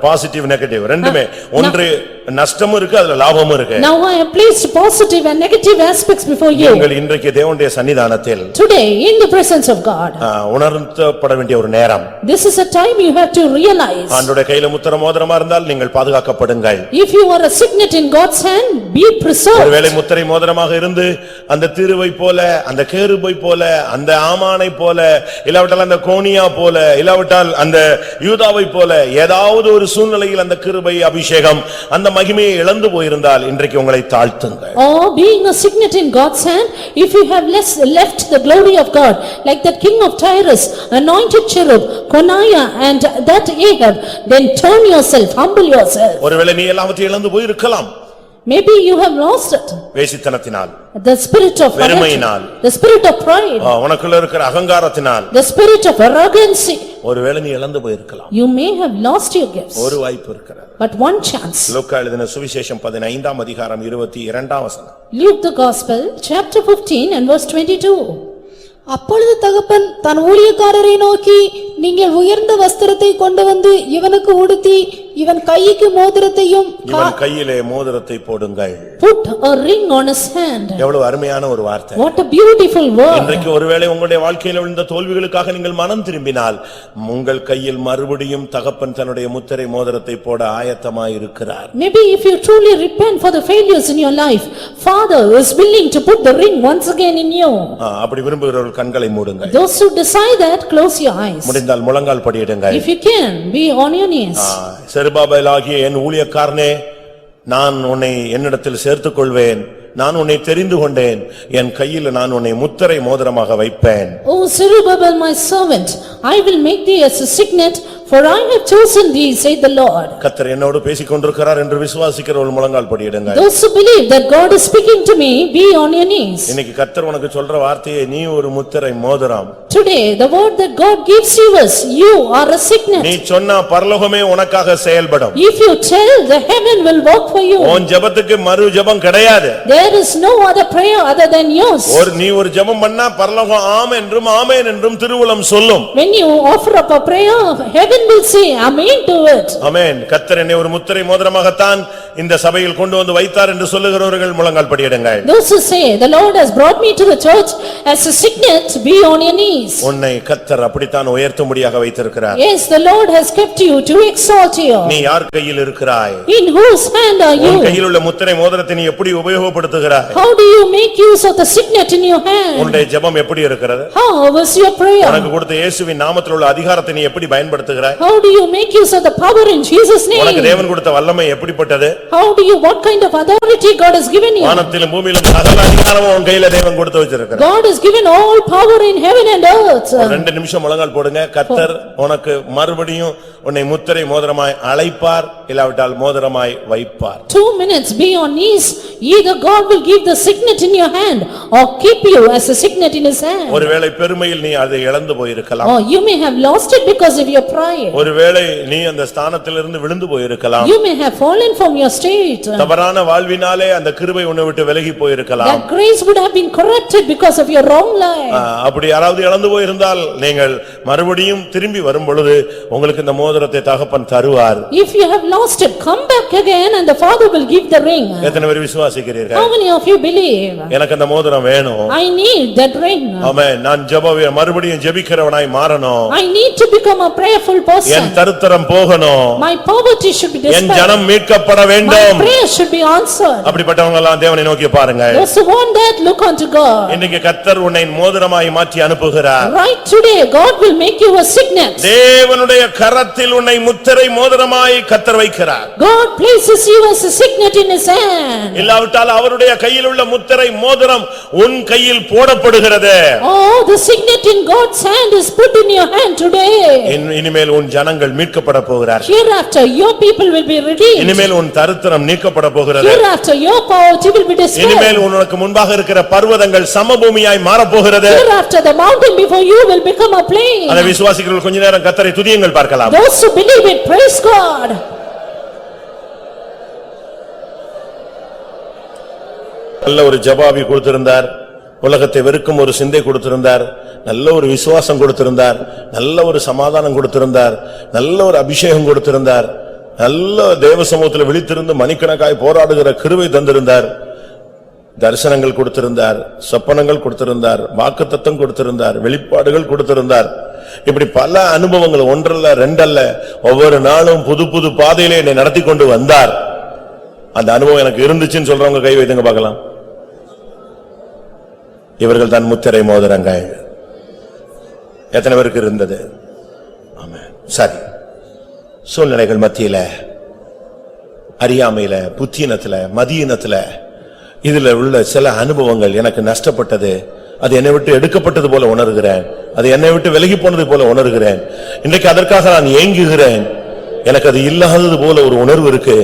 Positive negative ரெண்டுமே, ஒன்று நஷ்டமும் இருக்கு அதுல லாபமும் இருக்கு. Now I have placed positive and negative aspects before you. நீங்கள் இன்றைக்கு தேவனுடைய சன்னிதானத்தில் Today, in the presence of God, உணர்த்தப்பட வேண்டிய ஒரு நேரம். this is a time you have to realize. ஆண்டவருடைய கையில முத்திரை மோதிரமா இருந்தால் நீங்கள் பாதுகாக்கப்படுங்கள். If you are a signet in God's hand, be preserved. ஒருவேளை முத்திரை மோதிரமாக இருந்து அந்த திருவை போல, அந்த கேருபை போல, அந்த ஆமானை போல, இல்லாவிட்டால் அந்த கோனியா போல, இல்லாவிட்டால் அந்த யூதாவை போல ஏதாவது ஒரு சூழ்நிலையில் அந்த கிருபை அபிஷேகம் அந்த மகிமையை இழந்து போயிருந்தால் இன்றைக்கு உங்களை தாழ்த்துங்கள். Or being a signet in God's hand, if you have left the glory of God, like the king of Tyrus, anointed cherub, Coniah and that Ahab, then turn yourself, humble yourself. ஒருவேளை நீ எல்லாவற்றையும் இழந்து போயிருக்கலாம். Maybe you have lost it. வேசித்தனத்தினால், The spirit of வெறுமையினால், the spirit of pride, உனக்குள்ள இருக்கிற அகங்காரத்தினால் the spirit of arrogancy. ஒருவேளை நீ இழந்து போயிருக்கலாம். You may have lost your gifts, ஒரு வாய்ப்பு இருக்கிறது. but one chance. லூக்கா எழுதின சுவிசேஷம் 15ஆம் அதிகாரம் 22ஆம் வசனம். Luke the Gospel, chapter 15 and verse 22. அப்பொழுது தகப்பன் தன் ஊழியக்காரரை நோக்கி, நீங்கள் உயர்ந்த வஸ்திரத்தை கொண்டு வந்து இவனுக்கு உடுத்தி இவன் கைக்கு மோதிரத்தையும் இவன் கையிலே மோதிரத்தை போடுங்கள். Put a ring on his hand. எவ்வளவு அருமையான ஒரு வார்த்தை. What a beautiful word. இன்றைக்கு ஒருவேளை உங்களுடைய வாழ்க்கையில் விழுந்த தோல்விகளுக்காக நீங்கள் மனம் திரும்பினால் உங்கள் கையில் மறுபடியும் தகப்பன் தன்னுடைய முத்திரை மோதிரத்தை போட ஆயத்தமாய் இருக்கிறார். Maybe if you truly repent for the failures in your life, Father is willing to put the ring once again in you. அப்படி விரும்புகிறவர்கள் கண்களை மூடுங்கள். Those who decide that, close your eyes. முடிந்தால் முழங்கால் படியிடுங்கள். If you can, be on your knees. செருபாபேலாகிய என் ஊழியக்காரனே, நான் உன்னை என்னிடத்தில் சேர்த்துக் கொள்வேன். நான் உன்னை தெரிந்து கொண்டேன். என் கையில் நான் உன்னை முத்திரை மோதிரமாக வைப்பேன். O Zerubbabel, my servant, I will make thee as a signet, for I have chosen thee, saith the Lord. கர்த்தர் என்னோடு பேசிக் கொண்டிருக்கிறார் என்று விசுவாசிக்கிறவர்கள் முழங்கால் படியிடுங்கள். Those who believe that God is speaking to me, be on your knees. இன்னைக்கு கர்த்தர் உனக்கு சொல்ற வார்த்தையை, நீ ஒரு முத்திரை மோதிரம். Today, the word that God gives you is, you are a signet. நீ சொன்னா பரலோகமே உனக்காக செயல்படும். If you tell, the heaven will work for you. உன் ஜெபத்துக்கு மறு ஜெபம் கிடையாது. There is no other prayer other than yours. நீ ஒரு ஜெபம் பண்ணா பரலோகம் ஆமென் என்றும் ஆமென் என்றும் திருவுளம் சொல்லும். When you offer up a prayer, heaven will say amen to it. ஆமென். கர்த்தர் என்னை ஒரு முத்திரை மோதிரமாகத்தான் இந்த சபையில் கொண்டு வந்து வைத்தார் என்று சொல்லுகிறவர்கள் முழங்கால் படியிடுங்கள். Those who say, the Lord has brought me to the church as a signet, be on your knees. உன்னை கர்த்தர் அப்படித்தான் உயர்த்தும்படியாக வைத்திருக்கிறார். Yes, the Lord has kept you to exalt you. நீ யார் கையில் இருக்கிறாய்? In whose hand are உன் you? கையில் உள்ள முத்திரை மோதிரத்தை நீ எப்படி உபயோகப்படுத்துகிறாய்? How do you make use of the signet in your hand? உன்னுடைய ஜெபம் எப்படி இருக்கிறது? How was your prayer? உனக்கு கொடுத்த இயேசுவின் நாமத்தில் உள்ள அதிகாரத்தை நீ எப்படி பயன்படுத்துகிறாய்? How do you make use of the power in Jesus' உனக்கு name? தேவன் கொடுத்த வல்லமை எப்படிப்பட்டது? How do you, what kind of authority God has given you? வானத்திலும் பூமியிலும் சகல அதிகாரமும் உன் கையில தேவன் கொடுத்து வச்சிருக்கிறார். God has given all power in heaven and earth. 2 நிமிஷம் முழங்கால் போடுங்க. கர்த்தர் உனக்கு மறுபடியும் உன்னை முத்திரை மோதிரமாய் அழைப்பார், இல்லாவிட்டால் மோதிரமாய் வைப்பார். 2 minutes, be on knees. Either God will give the signet in your hand or keep you as a signet in his hand. ஒருவேளை பெருமையில் நீ அதை இழந்து போயிருக்கலாம். Or you may have lost it because of your pride. life. ஒருவேளை நீ அந்த ஸ்தானத்திலிருந்து விழுந்து போயிருக்கலாம். You may have fallen from your state. தவறான வாழ்வினாலே அந்த கிருபை உன்னை விட்டு விலகி போயிருக்கலாம். That grace would have been corrupted because of your wrong life. அப்படி யாராவது இழந்து போயிருந்தால் நீங்கள் மறுபடியும் திரும்பி வரும் பொழுது உங்களுக்கு இந்த மோதிரத்தை தகப்பன் தருவார். If you have lost it, come back again and the Father will give the ring. எத்தனை பேர் விசுவாசிக்கிறீர்கள்? How many of you believe? எனக்கு அந்த மோதிரம் வேணும். I need that ring. ஆமென். நான் மறுபடியும் ஜெபிக்கிறவனாய் மாறணும். I need to become a prayerful person. என் தரித்திரம் போகணும். My poverty should be dispelled. என் ஜனம் மீட்கப்பட வேண்டும். My prayer should be answered. அப்படிப்பட்டவங்க எல்லாம் தேவனை நோக்கி பாருங்க. Those who want that, look unto God. இன்னைக்கு கர்த்தர் உன்னை மோதிரமாய் மாற்றி அனுப்புகிறார். Right today, God will make you a signet. தேவனுடைய கரத்தில் உன்னை முத்திரை மோதிரமாய் கர்த்தர் வைக்கிறார். God places you as a signet in his hand. இல்லாவிட்டால் அவருடைய கையில் உள்ள முத்திரை மோதிரம் உன் கையில் போடப்படுகிறது. Oh, the signet in God's hand is put in your hand today. இனிமேல் உன் ஜனங்கள் மீட்கப்பட போகிறார்கள். Hereafter your people will be redeemed. இனிமேல் உன் தரித்திரம் நீக்கப்பட போகிறது. Hereafter your poverty will be dispelled. இனிமேல் உனக்கு முன்பாக இருக்கிற பர்வதங்கள் சமபூமியாய் மாறப் போகிறது. Hereafter the mountain before you will become a plain. அந்த விசுவாசிகள் கொஞ்ச நேரம் கர்த்தரை துதியுங்கள் பார்க்கலாம். Those who believe it, praise God. நல்ல ஒரு ஜபாவி கொடுத்திருந்தார். உலகத்தை வெறுக்கும் ஒரு சிந்தை கொடுத்திருந்தார். நல்ல ஒரு விசுவாசம் கொடுத்திருந்தார். நல்ல ஒரு சமாதானம் கொடுத்திருந்தார். நல்ல ஒரு அபிஷேகம் கொடுத்திருந்தார். நல்ல தேவ சமூகத்தில் விழித்திருந்து மணிக்கணக்காய் போராடுகிற கிருபை தந்திருந்தார். தரிசனங்கள் கொடுத்திருந்தார். சொப்பனங்கள் கொடுத்திருந்தார். வாக்குத்தத்தம் கொடுத்திருந்தார். வெளிப்பாடுகள் கொடுத்திருந்தார். இப்படி பல அனுபவங்கள் ஒன்றல்ல ரெண்டல்ல ஒவ்வொரு நாளும் புது புது பாதையிலே என்னை நடத்தி கொண்டு வந்தார். அந்த அனுபவம் எனக்கு இருந்துச்சுன்னு சொல்றவங்க கை வைத்துங்க பார்க்கலாம். இவர்கள் தான் முத்திரை மோதிரங்கள். எத்தனை பேருக்கு இருந்தது? ஆமென். சரி, சூழ்நிலைகள் மத்தியில, அறியாமையில, புத்தியினத்துல, மதியினத்துல இதுல உள்ள சில அனுபவங்கள் எனக்கு நஷ்டப்பட்டது. அது என்னை விட்டு எடுக்கப்பட்டது போல உணர்கிறேன். அது என்னை விட்டு விலகி போனது போல உணர்கிறேன். இன்றைக்கு அதற்காக நான் ஏங்குகிறேன். எனக்கு அது இல்லாதது போல ஒரு உணர்வு இருக்கு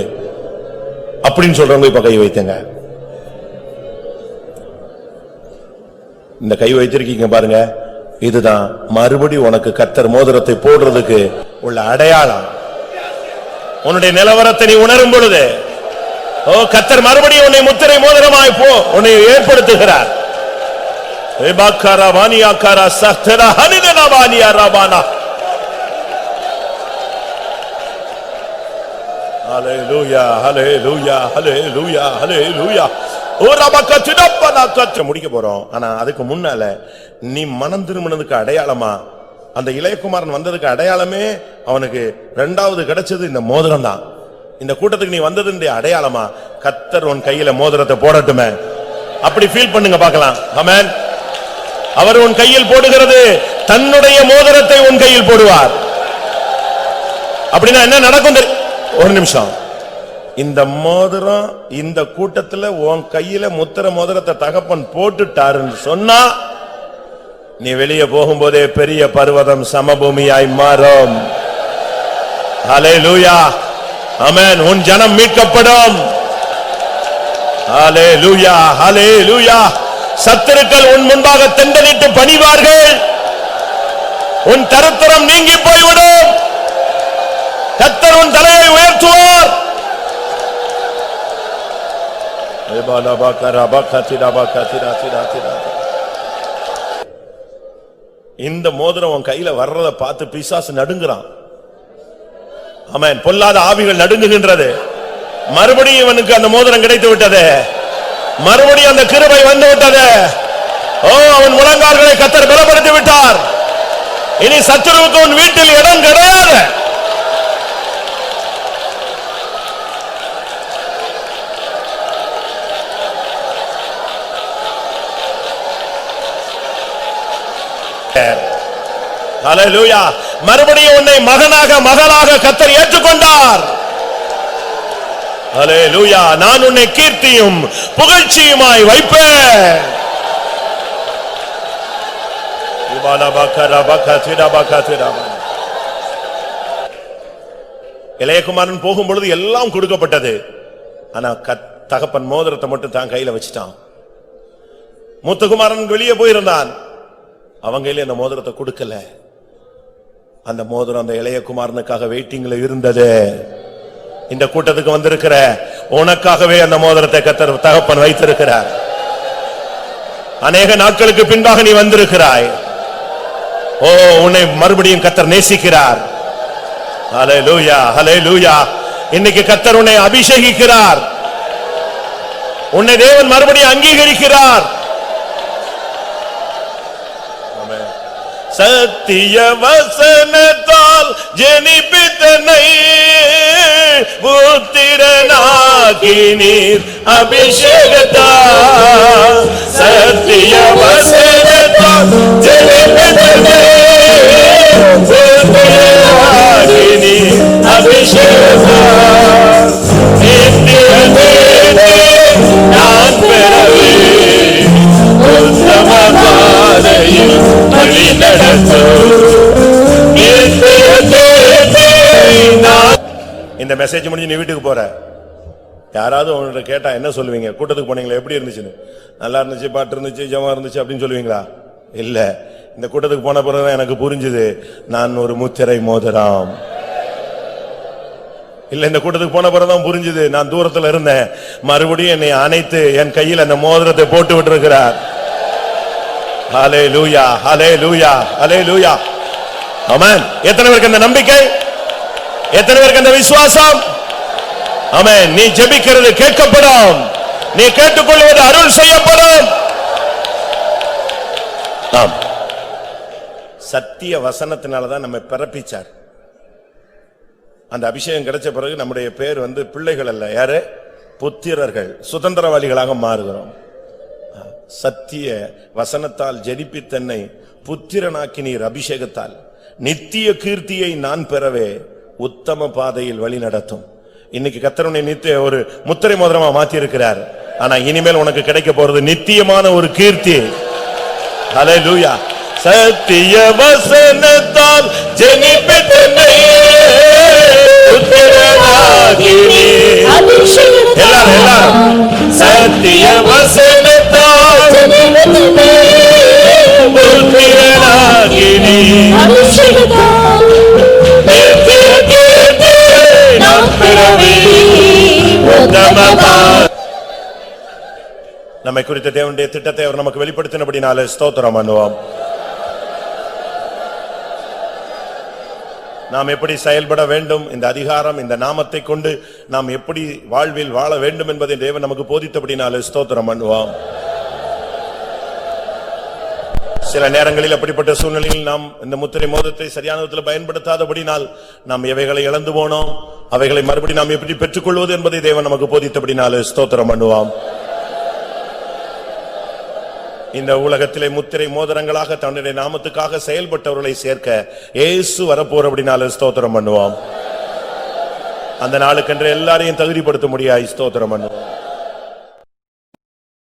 அப்படின்னு சொல்றவங்க இப்ப கை வைத்தங்க. இந்த கை வைத்திருக்கீங்க பாருங்க. இதுதான் மறுபடி உனக்கு கர்த்தர் மோதிரத்தை போடுறதுக்கு உள்ள அடையாளம். உன்னுடைய நிலவரத்தை நீ உணரும் பொழுது ஓ கர்த்தர் மறுபடியும் உன்னை முத்திரை மோதிரமாய் போ உன்னை ஏற்படுத்துகிறார். ஹல்லேலூயா ஹல்லேலூயா ஹல்லேலூயா ஹல்லேலூயா. முடிக்க போறோம். ஆனா அதுக்கு முன்னால நீ மனம் திரும்பினதுக்கு அடையாளமா அந்த இளையகுமாரன் வந்ததுக்கு அடையாளமே அவனுக்கு இரண்டாவது கிடைச்சது இந்த மோதிரம் தான். இந்த கூட்டத்துக்கு நீ வந்ததுடைய அடையாளமா கர்த்தர் உன் கையில மோதிரத்தை போடட்டுமே. அப்படி ஃபீல் பண்ணுங்க பார்க்கலாம். ஆமென். அவர் உன் கையில் போடுகிறது தன்னுடைய மோதிரத்தை உன் கையில் போடுவார். அப்படின்னா என்ன நடக்கும்? ஒரு நிமிஷம். இந்த மோதிரம் இந்த கூட்டத்துல உன் கையில முத்திர மோதிரத்தை தகப்பன் போட்டுட்டாருன்னு சொன்னா நீ வெளியே போகும்போதே பெரிய பர்வதம் சமபூமியாய் மாறும். ஹல்லேலூயா. ஆமென். உன் ஜனம் மீட்கப்படும். ஹல்லேலூயா ஹல்லேலூயா. சத்துருக்கள் உன் முன்பாக தெண்டனிட்டு பணிவார்கள். உன் தரித்திரம் நீங்கி போய்விடும். கர்த்தர் உன் தலையை உயர்த்துவார். இந்த மோதிரம் உன் கையில வர்றத பார்த்து பிசாசு நடுங்குறான். ஆமென். பொல்லாத ஆவிகள் நடுங்குகின்றது. மறுபடியும் இவனுக்கு அந்த மோதிரம் கிடைத்து விட்டது. மறுபடியும் அந்த கிருபை வந்து விட்டது. ஓ அவன் முழங்கால்களை கர்த்தர் பலப்படுத்தி விட்டார். இனி சத்துருவுக்கு உன் வீட்டில் இடம் கிடையாது. ஹல்லேலூயா. மறுபடியும் உன்னை மகனாக மகளாக கர்த்தர் ஏற்றுக்கொண்டார். ஹல்லேலூயா. நான் உன்னை கீர்த்தியும் புகழ்ச்சியுமாய் வைப்பேன். இளையகுமாரன் போகும் பொழுது எல்லாம் கொடுக்கப்பட்டது. ஆனா தகப்பன் மோதிரத்தை மட்டும் தான் கையில வச்சுட்டான். மூத்த குமாரன் வெளியே போயிருந்தான். அவங்க அந்த மோதிரத்தை கொடுக்கல. அந்த மோதிரம் அந்த இளைய குமாரனுக்காக வெயிட்டிங்ல இருந்தது. இந்த கூட்டத்துக்கு வந்திருக்கிற உனக்காகவே அந்த மோதிரத்தை கர்த்தர் தகப்பன் வைத்திருக்கிறார். அநேக நாட்களுக்கு பின்பாக நீ வந்திருக்கிறாய். ஓ, உன்னை மறுபடியும் கர்த்தர் நேசிக்கிறார். ஹல்லேலூயா, ஹல்லேலூயா. இன்னைக்கு கர்த்தர் உன்னை அபிஷேகிக்கிறார். உன்னை தேவன் மறுபடியும் அங்கீகரிக்கிறார். சத்திய வசனத்தால் ஜெனிப்பித்தனை புத்திரனாக்கி நீர் அபிஷேகத்தால். சத்திய வசனத்தால் ஜெனிப்பித்தனை புத்திரனாக்கி நீர் அபிஷேகத்தால். நித்திய தேவனே நான் பெறவே உத்தம பாதையில் வழி நடத்தும். இந்த மெசேஜ் முடிஞ்சு நீ வீட்டுக்கு போற, யாராவது உங்கள்ட்ட கேட்டா என்ன சொல்லுவீங்க? கூட்டத்துக்கு போனீங்களா, எப்படி இருந்துச்சுன்னு? நல்லா இருந்துச்சு, பாட்டு இருந்துச்சு, ஜெபம் இருந்துச்சு அப்படின்னு சொல்லுவீங்களா? இல்ல, இந்த கூட்டத்துக்கு போன பிறகுதான் எனக்கு புரிஞ்சுது நான் ஒரு முத்திரை மோதிரம். இல்ல, இந்த கூட்டத்துக்கு போன பிறகுதான் புரிஞ்சுது நான் தூரத்துல இருந்தேன், மறுபடியும் என்னை அணைத்து என் கையில் அந்த மோதிரத்தை போட்டு விட்டிருக்கிறார். ஹல்லேலூயா, ஹல்லேலூயா, ஹல்லேலூயா. ஆமென். எத்தனை பேருக்கு அந்த நம்பிக்கை? எத்தனை பேருக்கு அந்த விசுவாசம்? ஆமென். நீ ஜெபிக்கிறது கேட்கப்படும், நீ கேட்டுக்கொள்வது அருள் செய்யப்படும். ஆம், சத்திய வசனத்தினாலதான் நம்ம பிறப்பிச்சார். அந்த அபிஷேகம் கிடைச்ச பிறகு நம்முடைய பேர் பிள்ளைகள் அல்ல, யாரு? புத்திரர்கள், சுதந்திரவாளிகளாக மாறுகிறோம். சத்திய வசனத்தால் ஜெனிப்பித்தன்னை புத்திரனாக்கி நீர் அபிஷேகத்தால் நித்திய கீர்த்தியை நான் பெறவே உத்தம பாதையில் வழி நடத்தும். இன்னைக்கு கர்த்தருடைய நித்திய ஒரு முத்திரை மோதிரமா மாத்தி இருக்கிறார். ஆனா இனிமேல் உனக்கு கிடைக்க போறது நித்தியமான ஒரு கீர்த்தி. ஹல்லேலூயா. சத்திய வசனத்தால் ஜெனிப்பித்தன்னை புத்திரனாக்கி நீர் அபிஷேகத்தால். எல்லாரும் சத்திய வசனத்தால் ஜெனிப்பித்தன்னை புத்திரனாக்கி நீர் அபிஷேகத்தால். நித்திய கீர்த்தி நான் பெறவே உத்தம பாதை. நம்மை குறித்த தேவனுடைய திட்டத்தை அவர் நமக்கு வெளிப்படுத்தினபடினாலே ஸ்தோத்திரம் பண்ணுவோம். நாம் எப்படி செயல்பட வேண்டும், இந்த அதிகாரம், இந்த நாமத்தை கொண்டு நாம் எப்படி வாழ்வில் வாழ வேண்டும் என்பதை தேவன் நமக்கு போதித்தபடினாலே ஸ்தோத்திரம் பண்ணுவோம். சில நேரங்களில் அப்படிப்பட்ட சூழ்நிலையில் நாம் இந்த முத்திரை மோதிரத்தை சரியான விதத்தில் பயன்படுத்தாதபடினால் நாம் எவைகளை இழந்து போனோம், அவைகளை மறுபடி நாம் எப்படி பெற்றுக்கொள்வது என்பதை தேவன் நமக்கு போதித்தபடினாலே ஸ்தோத்திரம் பண்ணுவோம். இந்த உலகத்திலே முத்திரை மோதிரங்களாக தன்னுடைய நாமத்துக்காக செயல்பட்டவர்களை சேர்க்க இயேசு வரப்போறபடினாலே ஸ்தோத்திரம் பண்ணுவோம். அந்த நாளுக்கென்று எல்லாரையும் தகுதிப்படுத்த முடியாது. ஸ்தோத்திரம் பண்ணுவோம்.